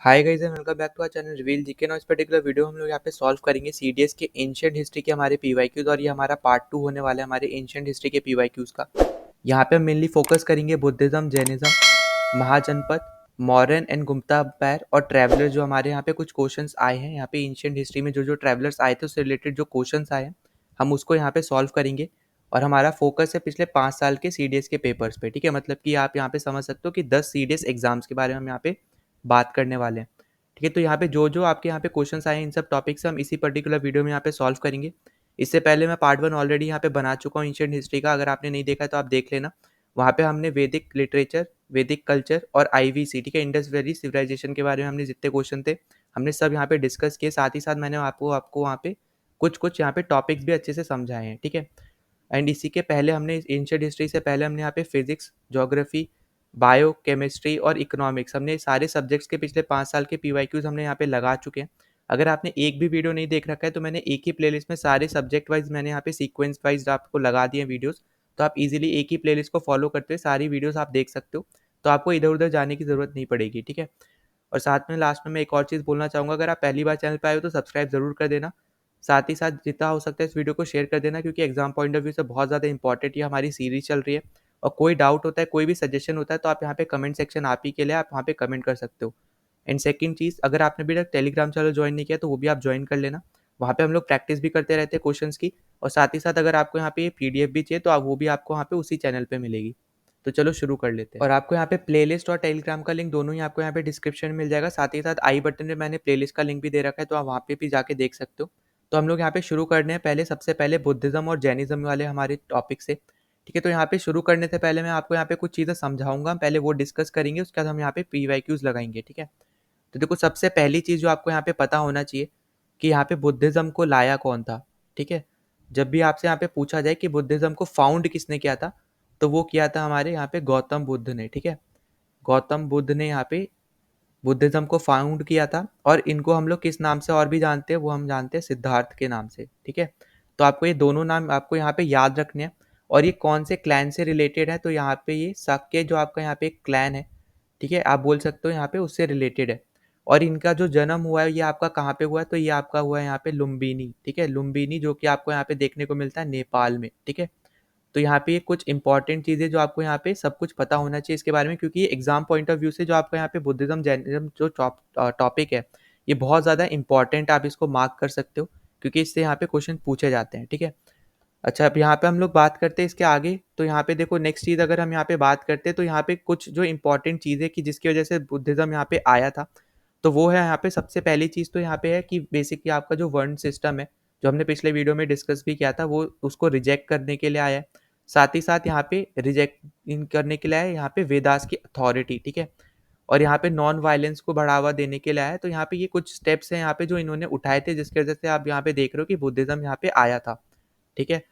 Hi guys and welcome back to our channel reveal GK. इस particular video हम लोग यहाँ पे सॉल्व करेंगे सीडीएस के एंशिएंट हिस्ट्री के हमारे पीवाईक्यूज और ये हमारा पार्ट 2 होने वाला है हमारे एंशिएंट हिस्ट्री के पीवाईक्यूज का। यहाँ पे हम मेनली फोकस करेंगे Buddhism, Jainism, mahajanapada, Mauryan and Gupta empire और ट्रैवलर। जो हमारे यहाँ पे कुछ क्वेश्चंस आए हैं यहाँ पे एंशिएंट हिस्ट्री में, जो जो ट्रैवलर्स आए थे उससे रिलेटेड जो क्वेश्चंस आए हैं हम उसको यहाँ पे सॉल्व करेंगे। और हमारा फोकस है पिछले 5 साल के सीडीएस के पेपर्स पे। ठीक है, मतलब कि आप यहाँ पे समझ सकते हो कि 10 सीडीएस एग्जाम्स के बारे में हम यहाँ पे बात करने वाले हैं। ठीक है, तो यहाँ पे जो जो आपके यहाँ पे क्वेश्चंस आए हैं इन सब टॉपिक्स हम इसी पर्टिकुलर वीडियो में यहाँ पे सॉल्व करेंगे। इससे पहले मैं पार्ट 1 ऑलरेडी यहाँ पे बना चुका हूँ एंशिएंट हिस्ट्री का, अगर आपने नहीं देखा है तो आप देख लेना। वहाँ पे हमने वैदिक लिटरेचर, वैदिक कल्चर और आईवीसी, ठीक है, इंडस वैली सिविलाइजेशन के बारे में हमने जितने क्वेश्चन थे हमने सब यहाँ पे डिस्कस किए। साथ ही साथ मैंने आपको आपको वहाँ पे कुछ कुछ यहाँ पे टॉपिक्स भी अच्छे से समझाए हैं। ठीक है, एंड इसी के पहले हमने एंशिएंट हिस्ट्री से पहले हमने यहाँ पे फिजिक्स, ज्योग्राफी, बायो केमिस्ट्री और इकोनॉमिक्स, हमने सारे सब्जेक्ट्स के पिछले 5 साल के पीवाईक्यूज हमने यहाँ पे लगा चुके हैं। अगर आपने एक भी वीडियो नहीं देख रखा है तो मैंने एक ही प्लेलिस्ट में सारे सब्जेक्ट वाइज मैंने यहाँ पे सीक्वेंस वाइज आपको लगा दिए वीडियोस, तो आप इजीली एक ही प्लेलिस्ट को फॉलो करते हुए सारी वीडियोस आप देख सकते हो। तो आपको इधर उधर जाने की जरूरत नहीं पड़ेगी। ठीक है, और साथ में लास्ट में मैं एक और चीज़ बोलना चाहूँगा, अगर आप पहली बार चैनल पर आए हो तो सब्सक्राइब जरूर कर देना। साथ ही साथ जितना हो सकता है इस वीडियो को शेयर कर देना, क्योंकि एग्जाम पॉइंट ऑफ व्यू से बहुत ज़्यादा इंपॉर्टेंट ये हमारी सीरीज चल रही है। और कोई डाउट होता है, कोई भी सजेशन होता है तो आप यहाँ पे कमेंट सेक्शन आप ही के लिए, आप वहाँ पे कमेंट कर सकते हो। एंड सेकंड चीज़, अगर आपने अभी तक टेलीग्राम चैनल ज्वाइन नहीं किया तो वो भी आप ज्वाइन कर लेना। वहाँ पे हम लोग प्रैक्टिस भी करते रहते हैं क्वेश्चंस की। और साथ ही साथ अगर आपको यहाँ पे पीडीएफ भी चाहिए तो आप वो भी आपको वहाँ पे उसी चैनल पे मिलेगी। तो चलो शुरू कर लेते हैं। और आपको यहाँ पे प्लेलिस्ट और टेलीग्राम का लिंक दोनों ही आपको यहाँ पे डिस्क्रिप्शन में मिल जाएगा। साथ ही साथ आई बटन में मैंने प्लेलिस्ट का लिंक भी दे रखा है, तो आप वहाँ पे भी जाके देख सकते हो। तो हम लोग यहाँ पे शुरू करने हैं पहले, सबसे पहले बुद्धिज्म और जैनिज्म वाले हमारे टॉपिक से। ठीक है, तो यहाँ पे शुरू करने से पहले मैं आपको यहाँ पे कुछ चीज़ें समझाऊंगा, पहले वो डिस्कस करेंगे, उसके बाद हम यहाँ पे पीवाईक्यूज लगाएंगे। ठीक है, तो देखो सबसे पहली चीज़ जो आपको यहाँ पे पता होना चाहिए कि यहाँ पे बुद्धिज्म को लाया कौन था। ठीक है, जब भी आपसे यहाँ पे पूछा जाए कि बुद्धिज्म को फाउंड किसने किया था, तो वो किया था हमारे यहाँ पे गौतम बुद्ध ने। ठीक है, गौतम बुद्ध ने यहाँ पे बुद्धिज्म को फाउंड किया था। और इनको हम लोग किस नाम से और भी जानते हैं, वो हम जानते हैं सिद्धार्थ के नाम से। ठीक है, तो आपको ये दोनों नाम आपको यहाँ पे याद रखने हैं। और ये कौन से क्लैन से रिलेटेड है, तो यहाँ पे ये शाक्य जो आपका यहाँ पे एक क्लैन है, ठीक है, आप बोल सकते हो यहाँ पे उससे रिलेटेड है। और इनका जो जन्म हुआ है ये आपका कहाँ पे हुआ है, तो ये आपका हुआ है यहाँ पे लुम्बिनी। ठीक है, लुम्बिनी जो कि आपको यहाँ पे देखने को मिलता है नेपाल में। ठीक है, तो यहाँ पे कुछ इंपॉर्टेंट चीज़ें जो आपको यहाँ पे सब कुछ पता होना चाहिए इसके बारे में, क्योंकि ये एग्जाम पॉइंट ऑफ व्यू से जो आपका यहाँ पे बुद्धिज्म जैनिज्म जो टॉपिक है ये बहुत ज़्यादा इंपॉर्टेंट, आप इसको मार्क कर सकते हो क्योंकि इससे यहाँ पे क्वेश्चन पूछे जाते हैं। ठीक है, अच्छा अब यहाँ पे हम लोग बात करते हैं इसके आगे। तो यहाँ पे देखो नेक्स्ट चीज़ अगर हम यहाँ पे बात करते हैं तो यहाँ पे कुछ जो इंपॉर्टेंट चीज़ें कि जिसकी वजह से बुद्धिज्म यहाँ पे आया था, तो वो है यहाँ पे सबसे पहली चीज़ तो यहाँ पे है कि बेसिकली आपका जो वर्ण सिस्टम है, जो हमने पिछले वीडियो में डिस्कस भी किया था, वो उसको रिजेक्ट करने के लिए आया है। साथ ही साथ यहाँ पे रिजेक्ट इन करने के लिए आया है यहाँ पे वेदास की अथॉरिटी। ठीक है, और यहाँ पे नॉन वायलेंस को बढ़ावा देने के लिए आया है। तो यहाँ पे ये कुछ स्टेप्स हैं यहाँ पे जो इन्होंने उठाए थे, जिसकी वजह से आप यहाँ पे देख रहे हो कि बुद्धिज्म यहाँ पे आया था। ठीक है,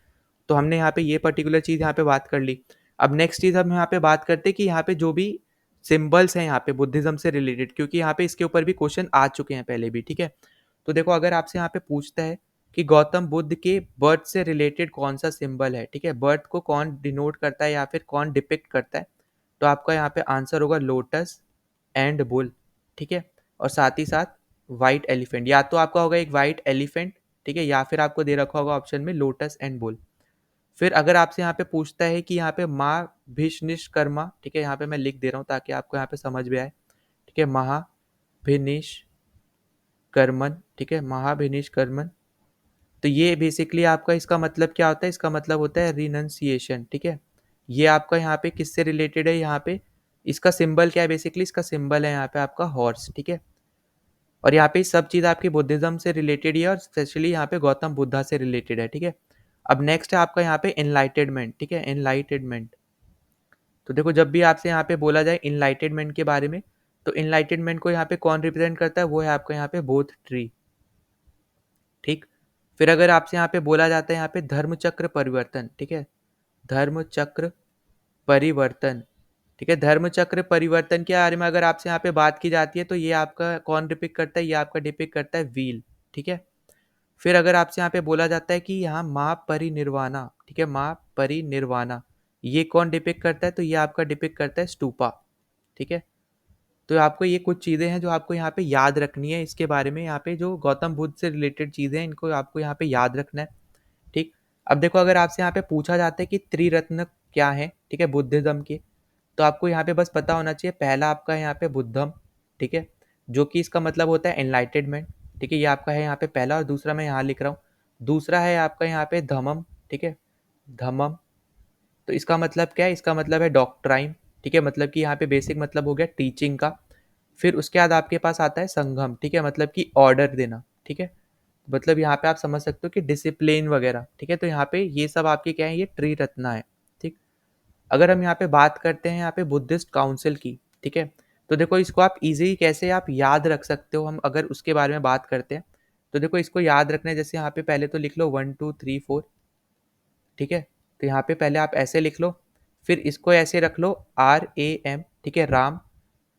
तो हमने यहाँ पे ये पर्टिकुलर चीज़ यहाँ पे बात कर ली। अब नेक्स्ट चीज़ हम यहाँ पे बात करते हैं कि यहाँ पे जो भी सिंबल्स हैं यहाँ पे बुद्धिज्म से रिलेटेड, क्योंकि यहाँ पे इसके ऊपर भी क्वेश्चन आ चुके हैं पहले भी। ठीक है, तो देखो अगर आपसे यहाँ पे पूछता है कि गौतम बुद्ध के बर्थ से रिलेटेड कौन सा सिंबल है, ठीक है, बर्थ को कौन डिनोट करता है या फिर कौन डिपिक्ट करता है, तो आपका यहाँ पे आंसर होगा लोटस एंड बुल। ठीक है, और साथ ही साथ वाइट एलिफेंट, या तो आपका होगा एक वाइट एलिफेंट, ठीक है, या फिर आपको दे रखा होगा ऑप्शन में लोटस एंड बुल। फिर अगर आपसे यहाँ पे पूछता है कि यहाँ पे माँ भीष्निष्कर्मा, ठीक है, यहाँ पे मैं लिख दे रहा हूँ ताकि आपको यहाँ पे समझ में आए। ठीक है, महाभिनिष्कर्मन, ठीक है, महाभिनिष्कर्मन। तो ये बेसिकली आपका इसका मतलब क्या होता है, इसका मतलब होता है रिनंसिएशन। ठीक है, ये आपका यहाँ पे किससे रिलेटेड है, यहाँ पे इसका सिंबल क्या है, बेसिकली इसका सिंबल है यहाँ पे आपका हॉर्स। ठीक है, और यहाँ पे सब चीज़ आपकी बुद्धिज्म से रिलेटेड ही है और स्पेशली यहाँ पे गौतम बुद्धा से रिलेटेड है। ठीक है, अब नेक्स्ट है आपका यहाँ पे एनलाइटेडमेंट। ठीक है, एनलाइटेडमेंट, तो देखो जब भी आपसे यहाँ पे बोला जाए इनलाइटेडमेंट के बारे में, तो इनलाइटेडमेंट को यहाँ पे कौन रिप्रेजेंट करता है, वो है आपका यहाँ पे बोथ ट्री। ठीक, फिर अगर आपसे यहाँ पे बोला जाता है यहाँ पे धर्म चक्र परिवर्तन, ठीक है, धर्म चक्र परिवर्तन, ठीक है, धर्म चक्र परिवर्तन के बारे में अगर आपसे यहाँ पे बात की जाती है तो ये आपका कौन डिपिक्ट करता है, ये आपका डिपिक्ट करता है व्हील। ठीक है, फिर अगर आपसे यहाँ पे बोला जाता है कि यहाँ माँ परिनिर्वाणा, ठीक है, माँ परिनिर्वाणा, ये कौन डिपिक्ट करता है, तो ये आपका डिपिक्ट करता है स्तूपा। ठीक है, तो आपको ये कुछ चीज़ें हैं जो आपको यहाँ पे याद रखनी है इसके बारे में, यहाँ पे जो गौतम बुद्ध से रिलेटेड चीज़ें हैं इनको आपको यहाँ पे याद रखना है, ठीक। अब देखो अगर आपसे यहाँ पे पूछा जाता है कि त्रिरत्न क्या है, ठीक है, बुद्धिज्म के, तो आपको यहाँ पे बस पता होना चाहिए, पहला आपका है यहाँ पे बुद्धम, ठीक है, जो कि इसका मतलब होता है एनलाइटेनमेंट, ठीक है, ये आपका है यहाँ पे पहला, और दूसरा मैं यहाँ लिख रहा हूँ, दूसरा है आपका यहाँ पे धम्मम, ठीक है, धम्मम, तो इसका मतलब क्या है, इसका मतलब है डॉक्ट्राइन, ठीक है, मतलब कि यहाँ पे बेसिक मतलब हो गया टीचिंग का। फिर उसके बाद आपके पास आता है संघम, ठीक है, मतलब कि ऑर्डर देना, ठीक है, मतलब यहाँ पे आप समझ सकते हो कि डिसिप्लिन वगैरह, ठीक है, तो यहाँ पे ये सब आपके क्या है, ये त्रिरत्ना है, ठीक। अगर हम यहाँ पे बात करते हैं यहाँ पे बुद्धिस्ट काउंसिल की, ठीक है, तो देखो इसको आप इजीली कैसे आप याद रख सकते हो, हम अगर उसके बारे में बात करते हैं, तो देखो इसको याद रखना है, जैसे यहाँ पे पहले तो लिख लो 1 2 3 4, ठीक है, तो यहाँ पे पहले आप ऐसे लिख लो, फिर इसको ऐसे रख लो RAM, ठीक है, राम।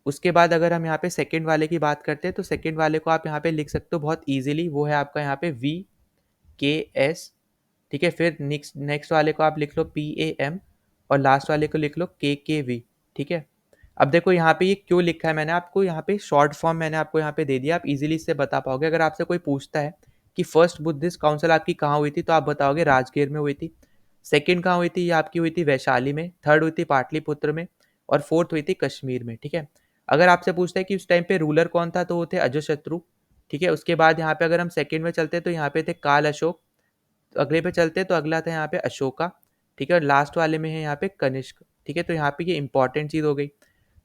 उसके बाद अगर हम यहाँ पे सेकंड वाले की बात करते हैं, तो सेकंड वाले को आप यहाँ पे लिख सकते हो बहुत इजीली, वो है आपका यहाँ पे VKS, ठीक है, फिर नेक्स्ट नेक्स्ट वाले को आप लिख लो PAM, और लास्ट वाले को लिख लो KKV, ठीक है। अब देखो यहाँ पे ये क्यों लिखा है मैंने आपको, यहाँ पे शॉर्ट फॉर्म मैंने आपको यहाँ पे दे दिया, आप इजीली इससे बता पाओगे। अगर आपसे कोई पूछता है कि फर्स्ट बुद्धिस्ट काउंसिल आपकी कहाँ हुई थी, तो आप बताओगे राजगीर में हुई थी। सेकंड कहाँ हुई थी, ये आपकी हुई थी वैशाली में। थर्ड हुई थी पाटलिपुत्र में, और फोर्थ हुई थी कश्मीर में, ठीक है। अगर आपसे पूछता है कि उस टाइम पे रूलर कौन था, तो वो थे अजातशत्रु, ठीक है। उसके बाद यहाँ पे अगर हम सेकंड में चलते हैं, तो यहाँ पे थे काल अशोक। तो अगले पे चलते हैं, तो अगला था यहाँ पे अशोका, ठीक है, और लास्ट वाले में है यहाँ पे कनिष्क, ठीक है। तो यहाँ पे ये इंपॉर्टेंट चीज़ हो गई।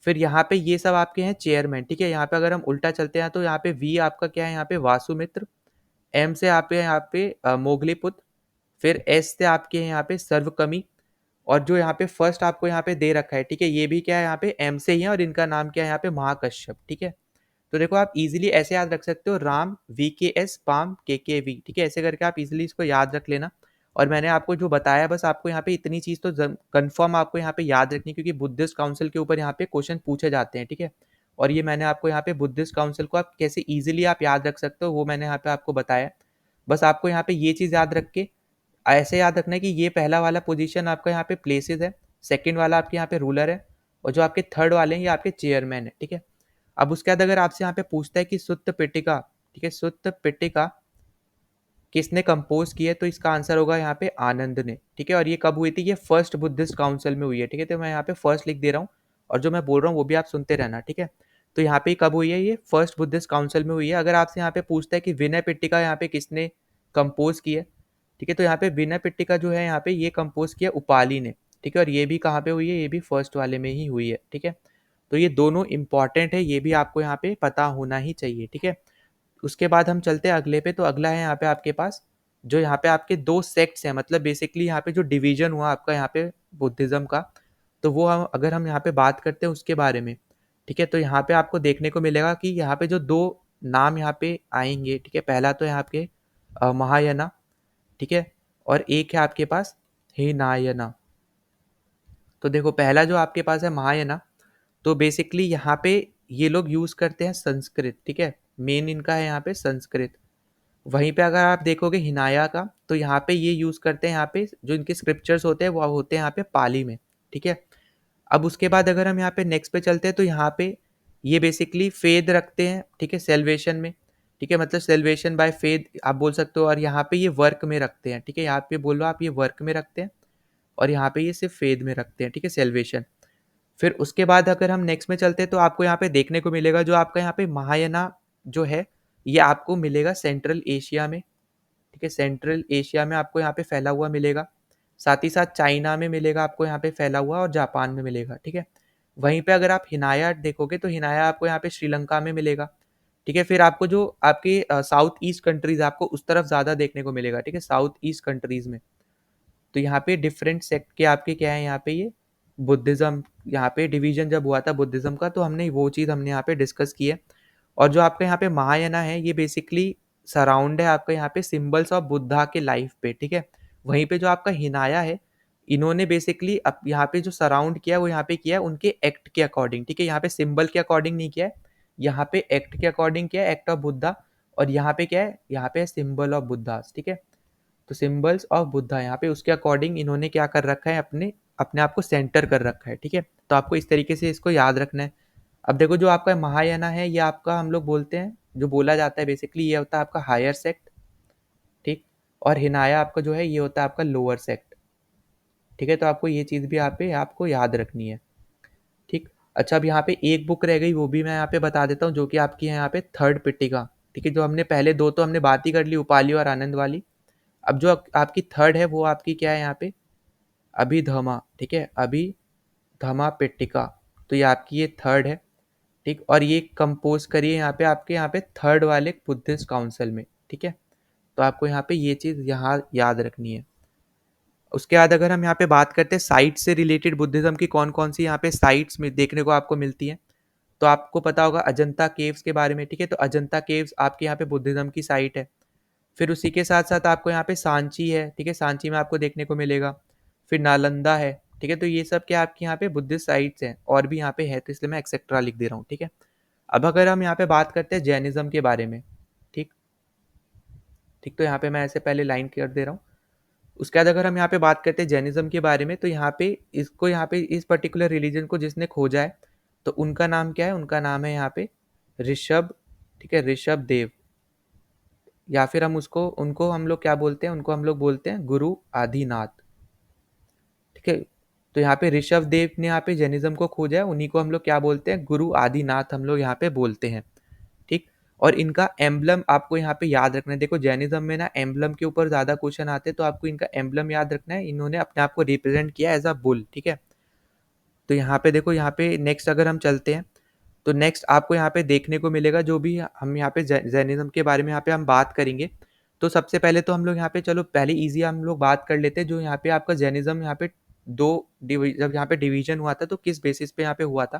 फिर यहाँ पे ये सब आपके हैं चेयरमैन, ठीक है। यहाँ पे अगर हम उल्टा चलते हैं, तो यहाँ पे वी आपका क्या है, यहाँ पे वासुमित्र। एम से आप यहाँ पे मोगलीपुत्र। फिर एस से आपके हैं यहाँ पे सर्वकमी। और जो यहाँ पे फर्स्ट आपको यहाँ पे दे रखा है, ठीक है, ये भी क्या है, यहाँ पे एम से ही है, और इनका नाम क्या है यहाँ पे महाकश्यप, ठीक है। तो देखो आप इजीली ऐसे याद रख सकते हो, राम VKS पाम KKV, ठीक है, ऐसे करके आप इजीली इसको याद रख लेना। और मैंने आपको जो बताया, बस आपको यहाँ पे इतनी चीज़ तो कंफर्म आपको यहाँ पे याद रखनी, क्योंकि बुद्धिस्ट काउंसिल के ऊपर यहाँ पे क्वेश्चन पूछे जाते हैं, ठीक है। और ये मैंने आपको यहाँ पे बुद्धिस्ट काउंसिल को आप कैसे इजीली आप याद रख सकते हो, वो मैंने यहाँ पे आपको बताया। बस आपको यहाँ पे ये चीज़ याद रख के ऐसे याद रखना है कि ये पहला वाला पोजीशन आपका यहाँ पे प्लेसेस है, सेकंड वाला आपके यहाँ पे रूलर है, और जो आपके थर्ड वाले हैं ये आपके चेयरमैन है, ठीक है। अब उसके बाद अगर आपसे यहाँ पे पूछता है कि सुत्त पिटिका, ठीक है, सुत्त पिटिका किसने कंपोज की है, तो इसका आंसर होगा यहाँ पे आनंद ने, ठीक है। और ये कब हुई थी, ये फर्स्ट बुद्धिस्ट काउंसिल में हुई है, ठीक है। तो मैं यहाँ पे फर्स्ट लिख दे रहा हूँ, और जो मैं बोल रहा हूँ वो भी आप सुनते रहना, ठीक है। तो यहाँ पे कब हुई है, ये फर्स्ट बुद्धिस्ट काउंसिल में हुई है। अगर आपसे यहाँ पे पूछता है कि विनय पिटिका यहाँ पे किसने कंपोज की है, ठीक है, तो यहाँ पे विनय पिटिका जो है यहाँ पे ये कंपोज किया उपाली ने, ठीक है। और ये भी कहाँ पे हुई है, ये भी फर्स्ट वाले में ही हुई है, ठीक है। तो ये दोनों इंपॉर्टेंट है, ये भी आपको यहाँ पे पता होना ही चाहिए, ठीक है। उसके बाद हम चलते हैं अगले पे, तो अगला है यहाँ पे आपके पास, जो यहाँ पे आपके दो सेक्ट्स हैं, मतलब बेसिकली यहाँ पे जो डिवीजन हुआ आपका यहाँ पे बुद्धिज्म का, तो वो हम अगर हम यहाँ पे बात करते हैं उसके बारे में, ठीक है, तो यहाँ पे आपको देखने को मिलेगा कि यहाँ पे जो दो नाम यहाँ पे आएंगे, ठीक है, पहला तो यहाँ पे महायाना, ठीक है, और एक है आपके पास हिनायना। तो देखो पहला जो आपके पास है महायाना, तो बेसिकली यहाँ पे ये लोग यूज करते हैं संस्कृत, ठीक है, मेन इनका है यहाँ पे संस्कृत। वहीं पे अगर आप देखोगे हिनाया का, तो यहाँ पे ये यूज करते हैं, यहाँ पे जो इनके स्क्रिप्चर्स होते हैं वो होते हैं यहाँ पे पाली में, ठीक है। अब उसके बाद अगर हम यहाँ पे नेक्स्ट पे चलते हैं, तो यहाँ पे ये बेसिकली फेद रखते हैं, ठीक है, सेल्वेशन में, ठीक है, मतलब सेल्वेशन बाय फेद आप बोल सकते हो। और यहाँ पे ये वर्क में रखते हैं, ठीक है, यहाँ पे बोलो आप ये वर्क में रखते हैं, और यहाँ पे ये सिर्फ फेद में रखते हैं, ठीक है, सेल्वेशन। फिर उसके बाद अगर हम नेक्स्ट में चलते हैं, तो आपको यहाँ पे देखने को मिलेगा जो आपका यहाँ पे महायाना जो है, ये आपको मिलेगा सेंट्रल एशिया में, ठीक है, सेंट्रल एशिया में आपको यहाँ पे फैला हुआ मिलेगा। साथ ही साथ चाइना में मिलेगा आपको यहाँ पे फैला हुआ, और जापान में मिलेगा, ठीक है। वहीं पे अगर आप हिनाया देखोगे, तो हिनाया आपको यहाँ पे श्रीलंका में मिलेगा, ठीक है। फिर आपको जो आपके साउथ ईस्ट कंट्रीज आपको उस तरफ ज़्यादा देखने को मिलेगा, ठीक है, साउथ ईस्ट कंट्रीज में। तो यहाँ पे डिफरेंट सेक्ट के आपके क्या है, यहाँ पे ये बुद्धिज़्म, यहाँ पे डिवीजन जब हुआ था बुद्धिज़्म का, तो हमने वो चीज़ हमने यहाँ पे डिस्कस की है। और जो आपका यहाँ पे महायाना है, ये बेसिकली सराउंड है आपका यहाँ पे सिंबल्स ऑफ बुद्धा के लाइफ पे, ठीक है। वहीं पे जो आपका हिनाया है, इन्होंने बेसिकली अब यहाँ पे जो सराउंड किया वो यहाँ पे किया है उनके एक्ट के अकॉर्डिंग, ठीक है। यहाँ पे सिंबल के अकॉर्डिंग नहीं किया है, यहाँ पे एक्ट के अकॉर्डिंग किया है, एक्ट ऑफ बुद्धा। और यहाँ पे क्या है, यहाँ पे सिंबल ऑफ बुद्धास, ठीक है। तो सिंबल्स ऑफ बुद्धा यहाँ पे उसके अकॉर्डिंग इन्होंने क्या कर रखा है, अपने अपने आप को सेंटर कर रखा है, ठीक है। तो आपको इस तरीके से इसको याद रखना है। अब देखो जो आपका महायाना है ये आपका हम लोग बोलते हैं, जो बोला जाता है बेसिकली ये होता है आपका हायर सेक्ट, ठीक। और हिनाया आपका जो है ये होता है आपका लोअर सेक्ट, ठीक है। तो आपको ये चीज़ भी यहाँ पे आपको याद रखनी है, ठीक। अच्छा, अब यहाँ पे एक बुक रह गई, वो भी मैं यहाँ पे बता देता हूँ, जो कि आपकी है यहाँ पे थर्ड पिटिका, ठीक है। जो हमने पहले दो तो हमने बात ही कर ली, उपाली और आनंद वाली। अब जो आपकी थर्ड है वो आपकी क्या है यहाँ पे, अभिधमा, ठीक है, अभिधमा पिटिका। तो ये आपकी ये थर्ड है, ठीक। और ये कंपोज करिए यहाँ पे थर्ड वाले बुद्धिस्ट काउंसिल में, ठीक है। तो आपको यहाँ पे ये चीज़ यहाँ याद रखनी है। उसके बाद अगर हम यहाँ पे बात करते हैं साइट से रिलेटेड बुद्धिज्म की कौन कौन सी यहाँ पे साइट्स में देखने को आपको मिलती हैं, तो आपको पता होगा अजंता केव्स के बारे में, ठीक है। तो अजंता केव्स आपके यहाँ पे बुद्धिज्म की साइट है। फिर उसी के साथ साथ आपको यहाँ पे सांची है, ठीक है, सांची में आपको देखने को मिलेगा। फिर नालंदा है, ठीक है। तो ये सब क्या आपके यहाँ पे बुद्धिस्ट साइट्स हैं, और भी यहाँ पे है, तो इसलिए मैं एक्सेट्रा लिख दे रहा हूँ, ठीक है। अब अगर हम यहाँ पे बात करते हैं जैनिज्म के बारे में, ठीक ठीक, तो यहाँ पे मैं ऐसे पहले लाइन कर दे रहा हूँ। उसके बाद अगर हम यहाँ पे बात करते हैं जैनिज्म के बारे में, तो यहाँ पे इस पर्टिकुलर रिलीजन को जिसने खोजा है, तो उनका नाम क्या है, उनका नाम है यहाँ पे ऋषभ, ठीक है, ऋषभ देव। या फिर हम उसको उनको हम लोग क्या बोलते हैं, उनको हम लोग बोलते हैं गुरु आदिनाथ, ठीक है। तो यहाँ पे ऋषभ देव ने यहाँ पे जैनिज्म को खोजा है, उन्हीं को हम लोग क्या बोलते हैं, गुरु आदिनाथ हम लोग यहाँ पे बोलते हैं, ठीक। और इनका एम्बलम आपको यहाँ पे याद रखना है। देखो जैनिज्म में ना एम्बलम के ऊपर ज्यादा क्वेश्चन आते हैं, तो आपको इनका एम्बलम याद रखना है। इन्होंने अपने आप को रिप्रेजेंट किया एज अ बुल, ठीक है। तो यहाँ पे देखो, यहाँ पे नेक्स्ट अगर हम चलते हैं, तो नेक्स्ट आपको यहाँ पे देखने को मिलेगा, जो भी हम यहाँ पे जैनिज्म के बारे में यहाँ पे हम बात करेंगे। तो सबसे पहले तो हम लोग यहाँ पे, चलो पहले इजी हम लोग बात कर लेते हैं, जो यहाँ पे आपका जैनिज्म यहाँ पे जब यहाँ पे डिवीजन हुआ था तो किस बेसिस पे यहाँ पे हुआ था।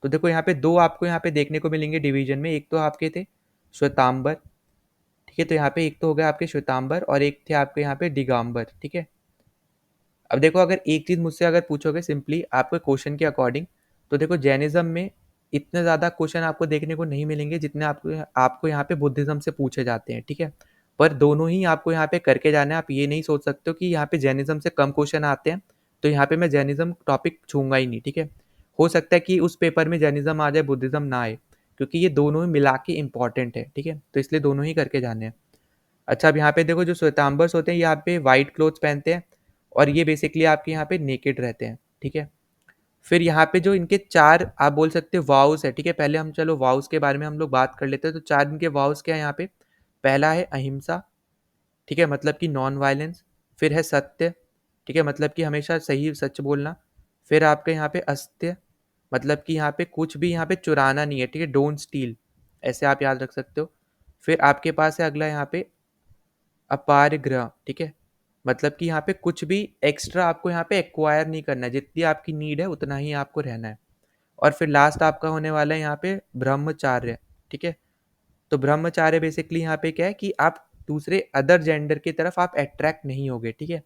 तो देखो यहाँ पे दो आपको यहाँ पे देखने को मिलेंगे डिवीजन में। एक तो आपके थे श्वेतांबर, ठीक है। तो यहाँ पे एक तो हो गया आपके श्वेतांबर, और एक थे आपके यहाँ पे दिगंबर, ठीक है। अब देखो अगर एक चीज मुझसे अगर पूछोगे सिंपली आपके क्वेश्चन के अकॉर्डिंग, तो देखो जैनिज्म में इतने ज्यादा क्वेश्चन आपको देखने को नहीं मिलेंगे जितने आपको आपको यहाँ पे बुद्धिज्म से पूछे जाते हैं, ठीक है। पर दोनों ही आपको यहाँ पे करके जाना है। आप ये नहीं सोच सकते हो कि यहाँ पे जैनिज्म से कम क्वेश्चन आते हैं, तो यहाँ पे मैं जैनिज्म टॉपिक छूंगा ही नहीं, ठीक है। हो सकता है कि उस पेपर में जैनिज्म आ जाए, बुद्धिज्म ना आए, क्योंकि ये दोनों ही मिला के इंपॉर्टेंट है, ठीक है। तो इसलिए दोनों ही करके जाने हैं। अच्छा, अब यहाँ पे देखो जो श्वेतांबर्स होते हैं, यहाँ पे व्हाइट क्लोथ्स पहनते हैं, और ये बेसिकली आपके यहाँ पे नेकेड रहते हैं, ठीक है। फिर यहाँ पे जो इनके चार आप बोल सकते हो वाउस है, ठीक है। पहले हम चलो वाउस के बारे में हम लोग बात कर लेते हैं। तो चार इनके वाउस क्या है यहाँ पे, पहला है अहिंसा, ठीक है, मतलब कि नॉन वायलेंस। फिर है सत्य, ठीक है, मतलब कि हमेशा सही सच बोलना। फिर आपके यहाँ पे अस्त्य, मतलब कि यहाँ पे कुछ भी यहाँ पे चुराना नहीं है, ठीक है, डोंट स्टील, ऐसे आप याद रख सकते हो। फिर आपके पास है अगला यहाँ पे अपारग्रह, ठीक है, मतलब कि यहाँ पे कुछ भी एक्स्ट्रा आपको यहाँ पे एक्वायर नहीं करना है, जितनी आपकी नीड है उतना ही आपको रहना है। और फिर लास्ट आपका होने वाला है यहाँ पे ब्रह्मचार्य, ठीक है। तो ब्रह्मचार्य बेसिकली यहाँ पे क्या है कि आप दूसरे अदर जेंडर की तरफ आप अट्रैक्ट नहीं होगे, ठीक है।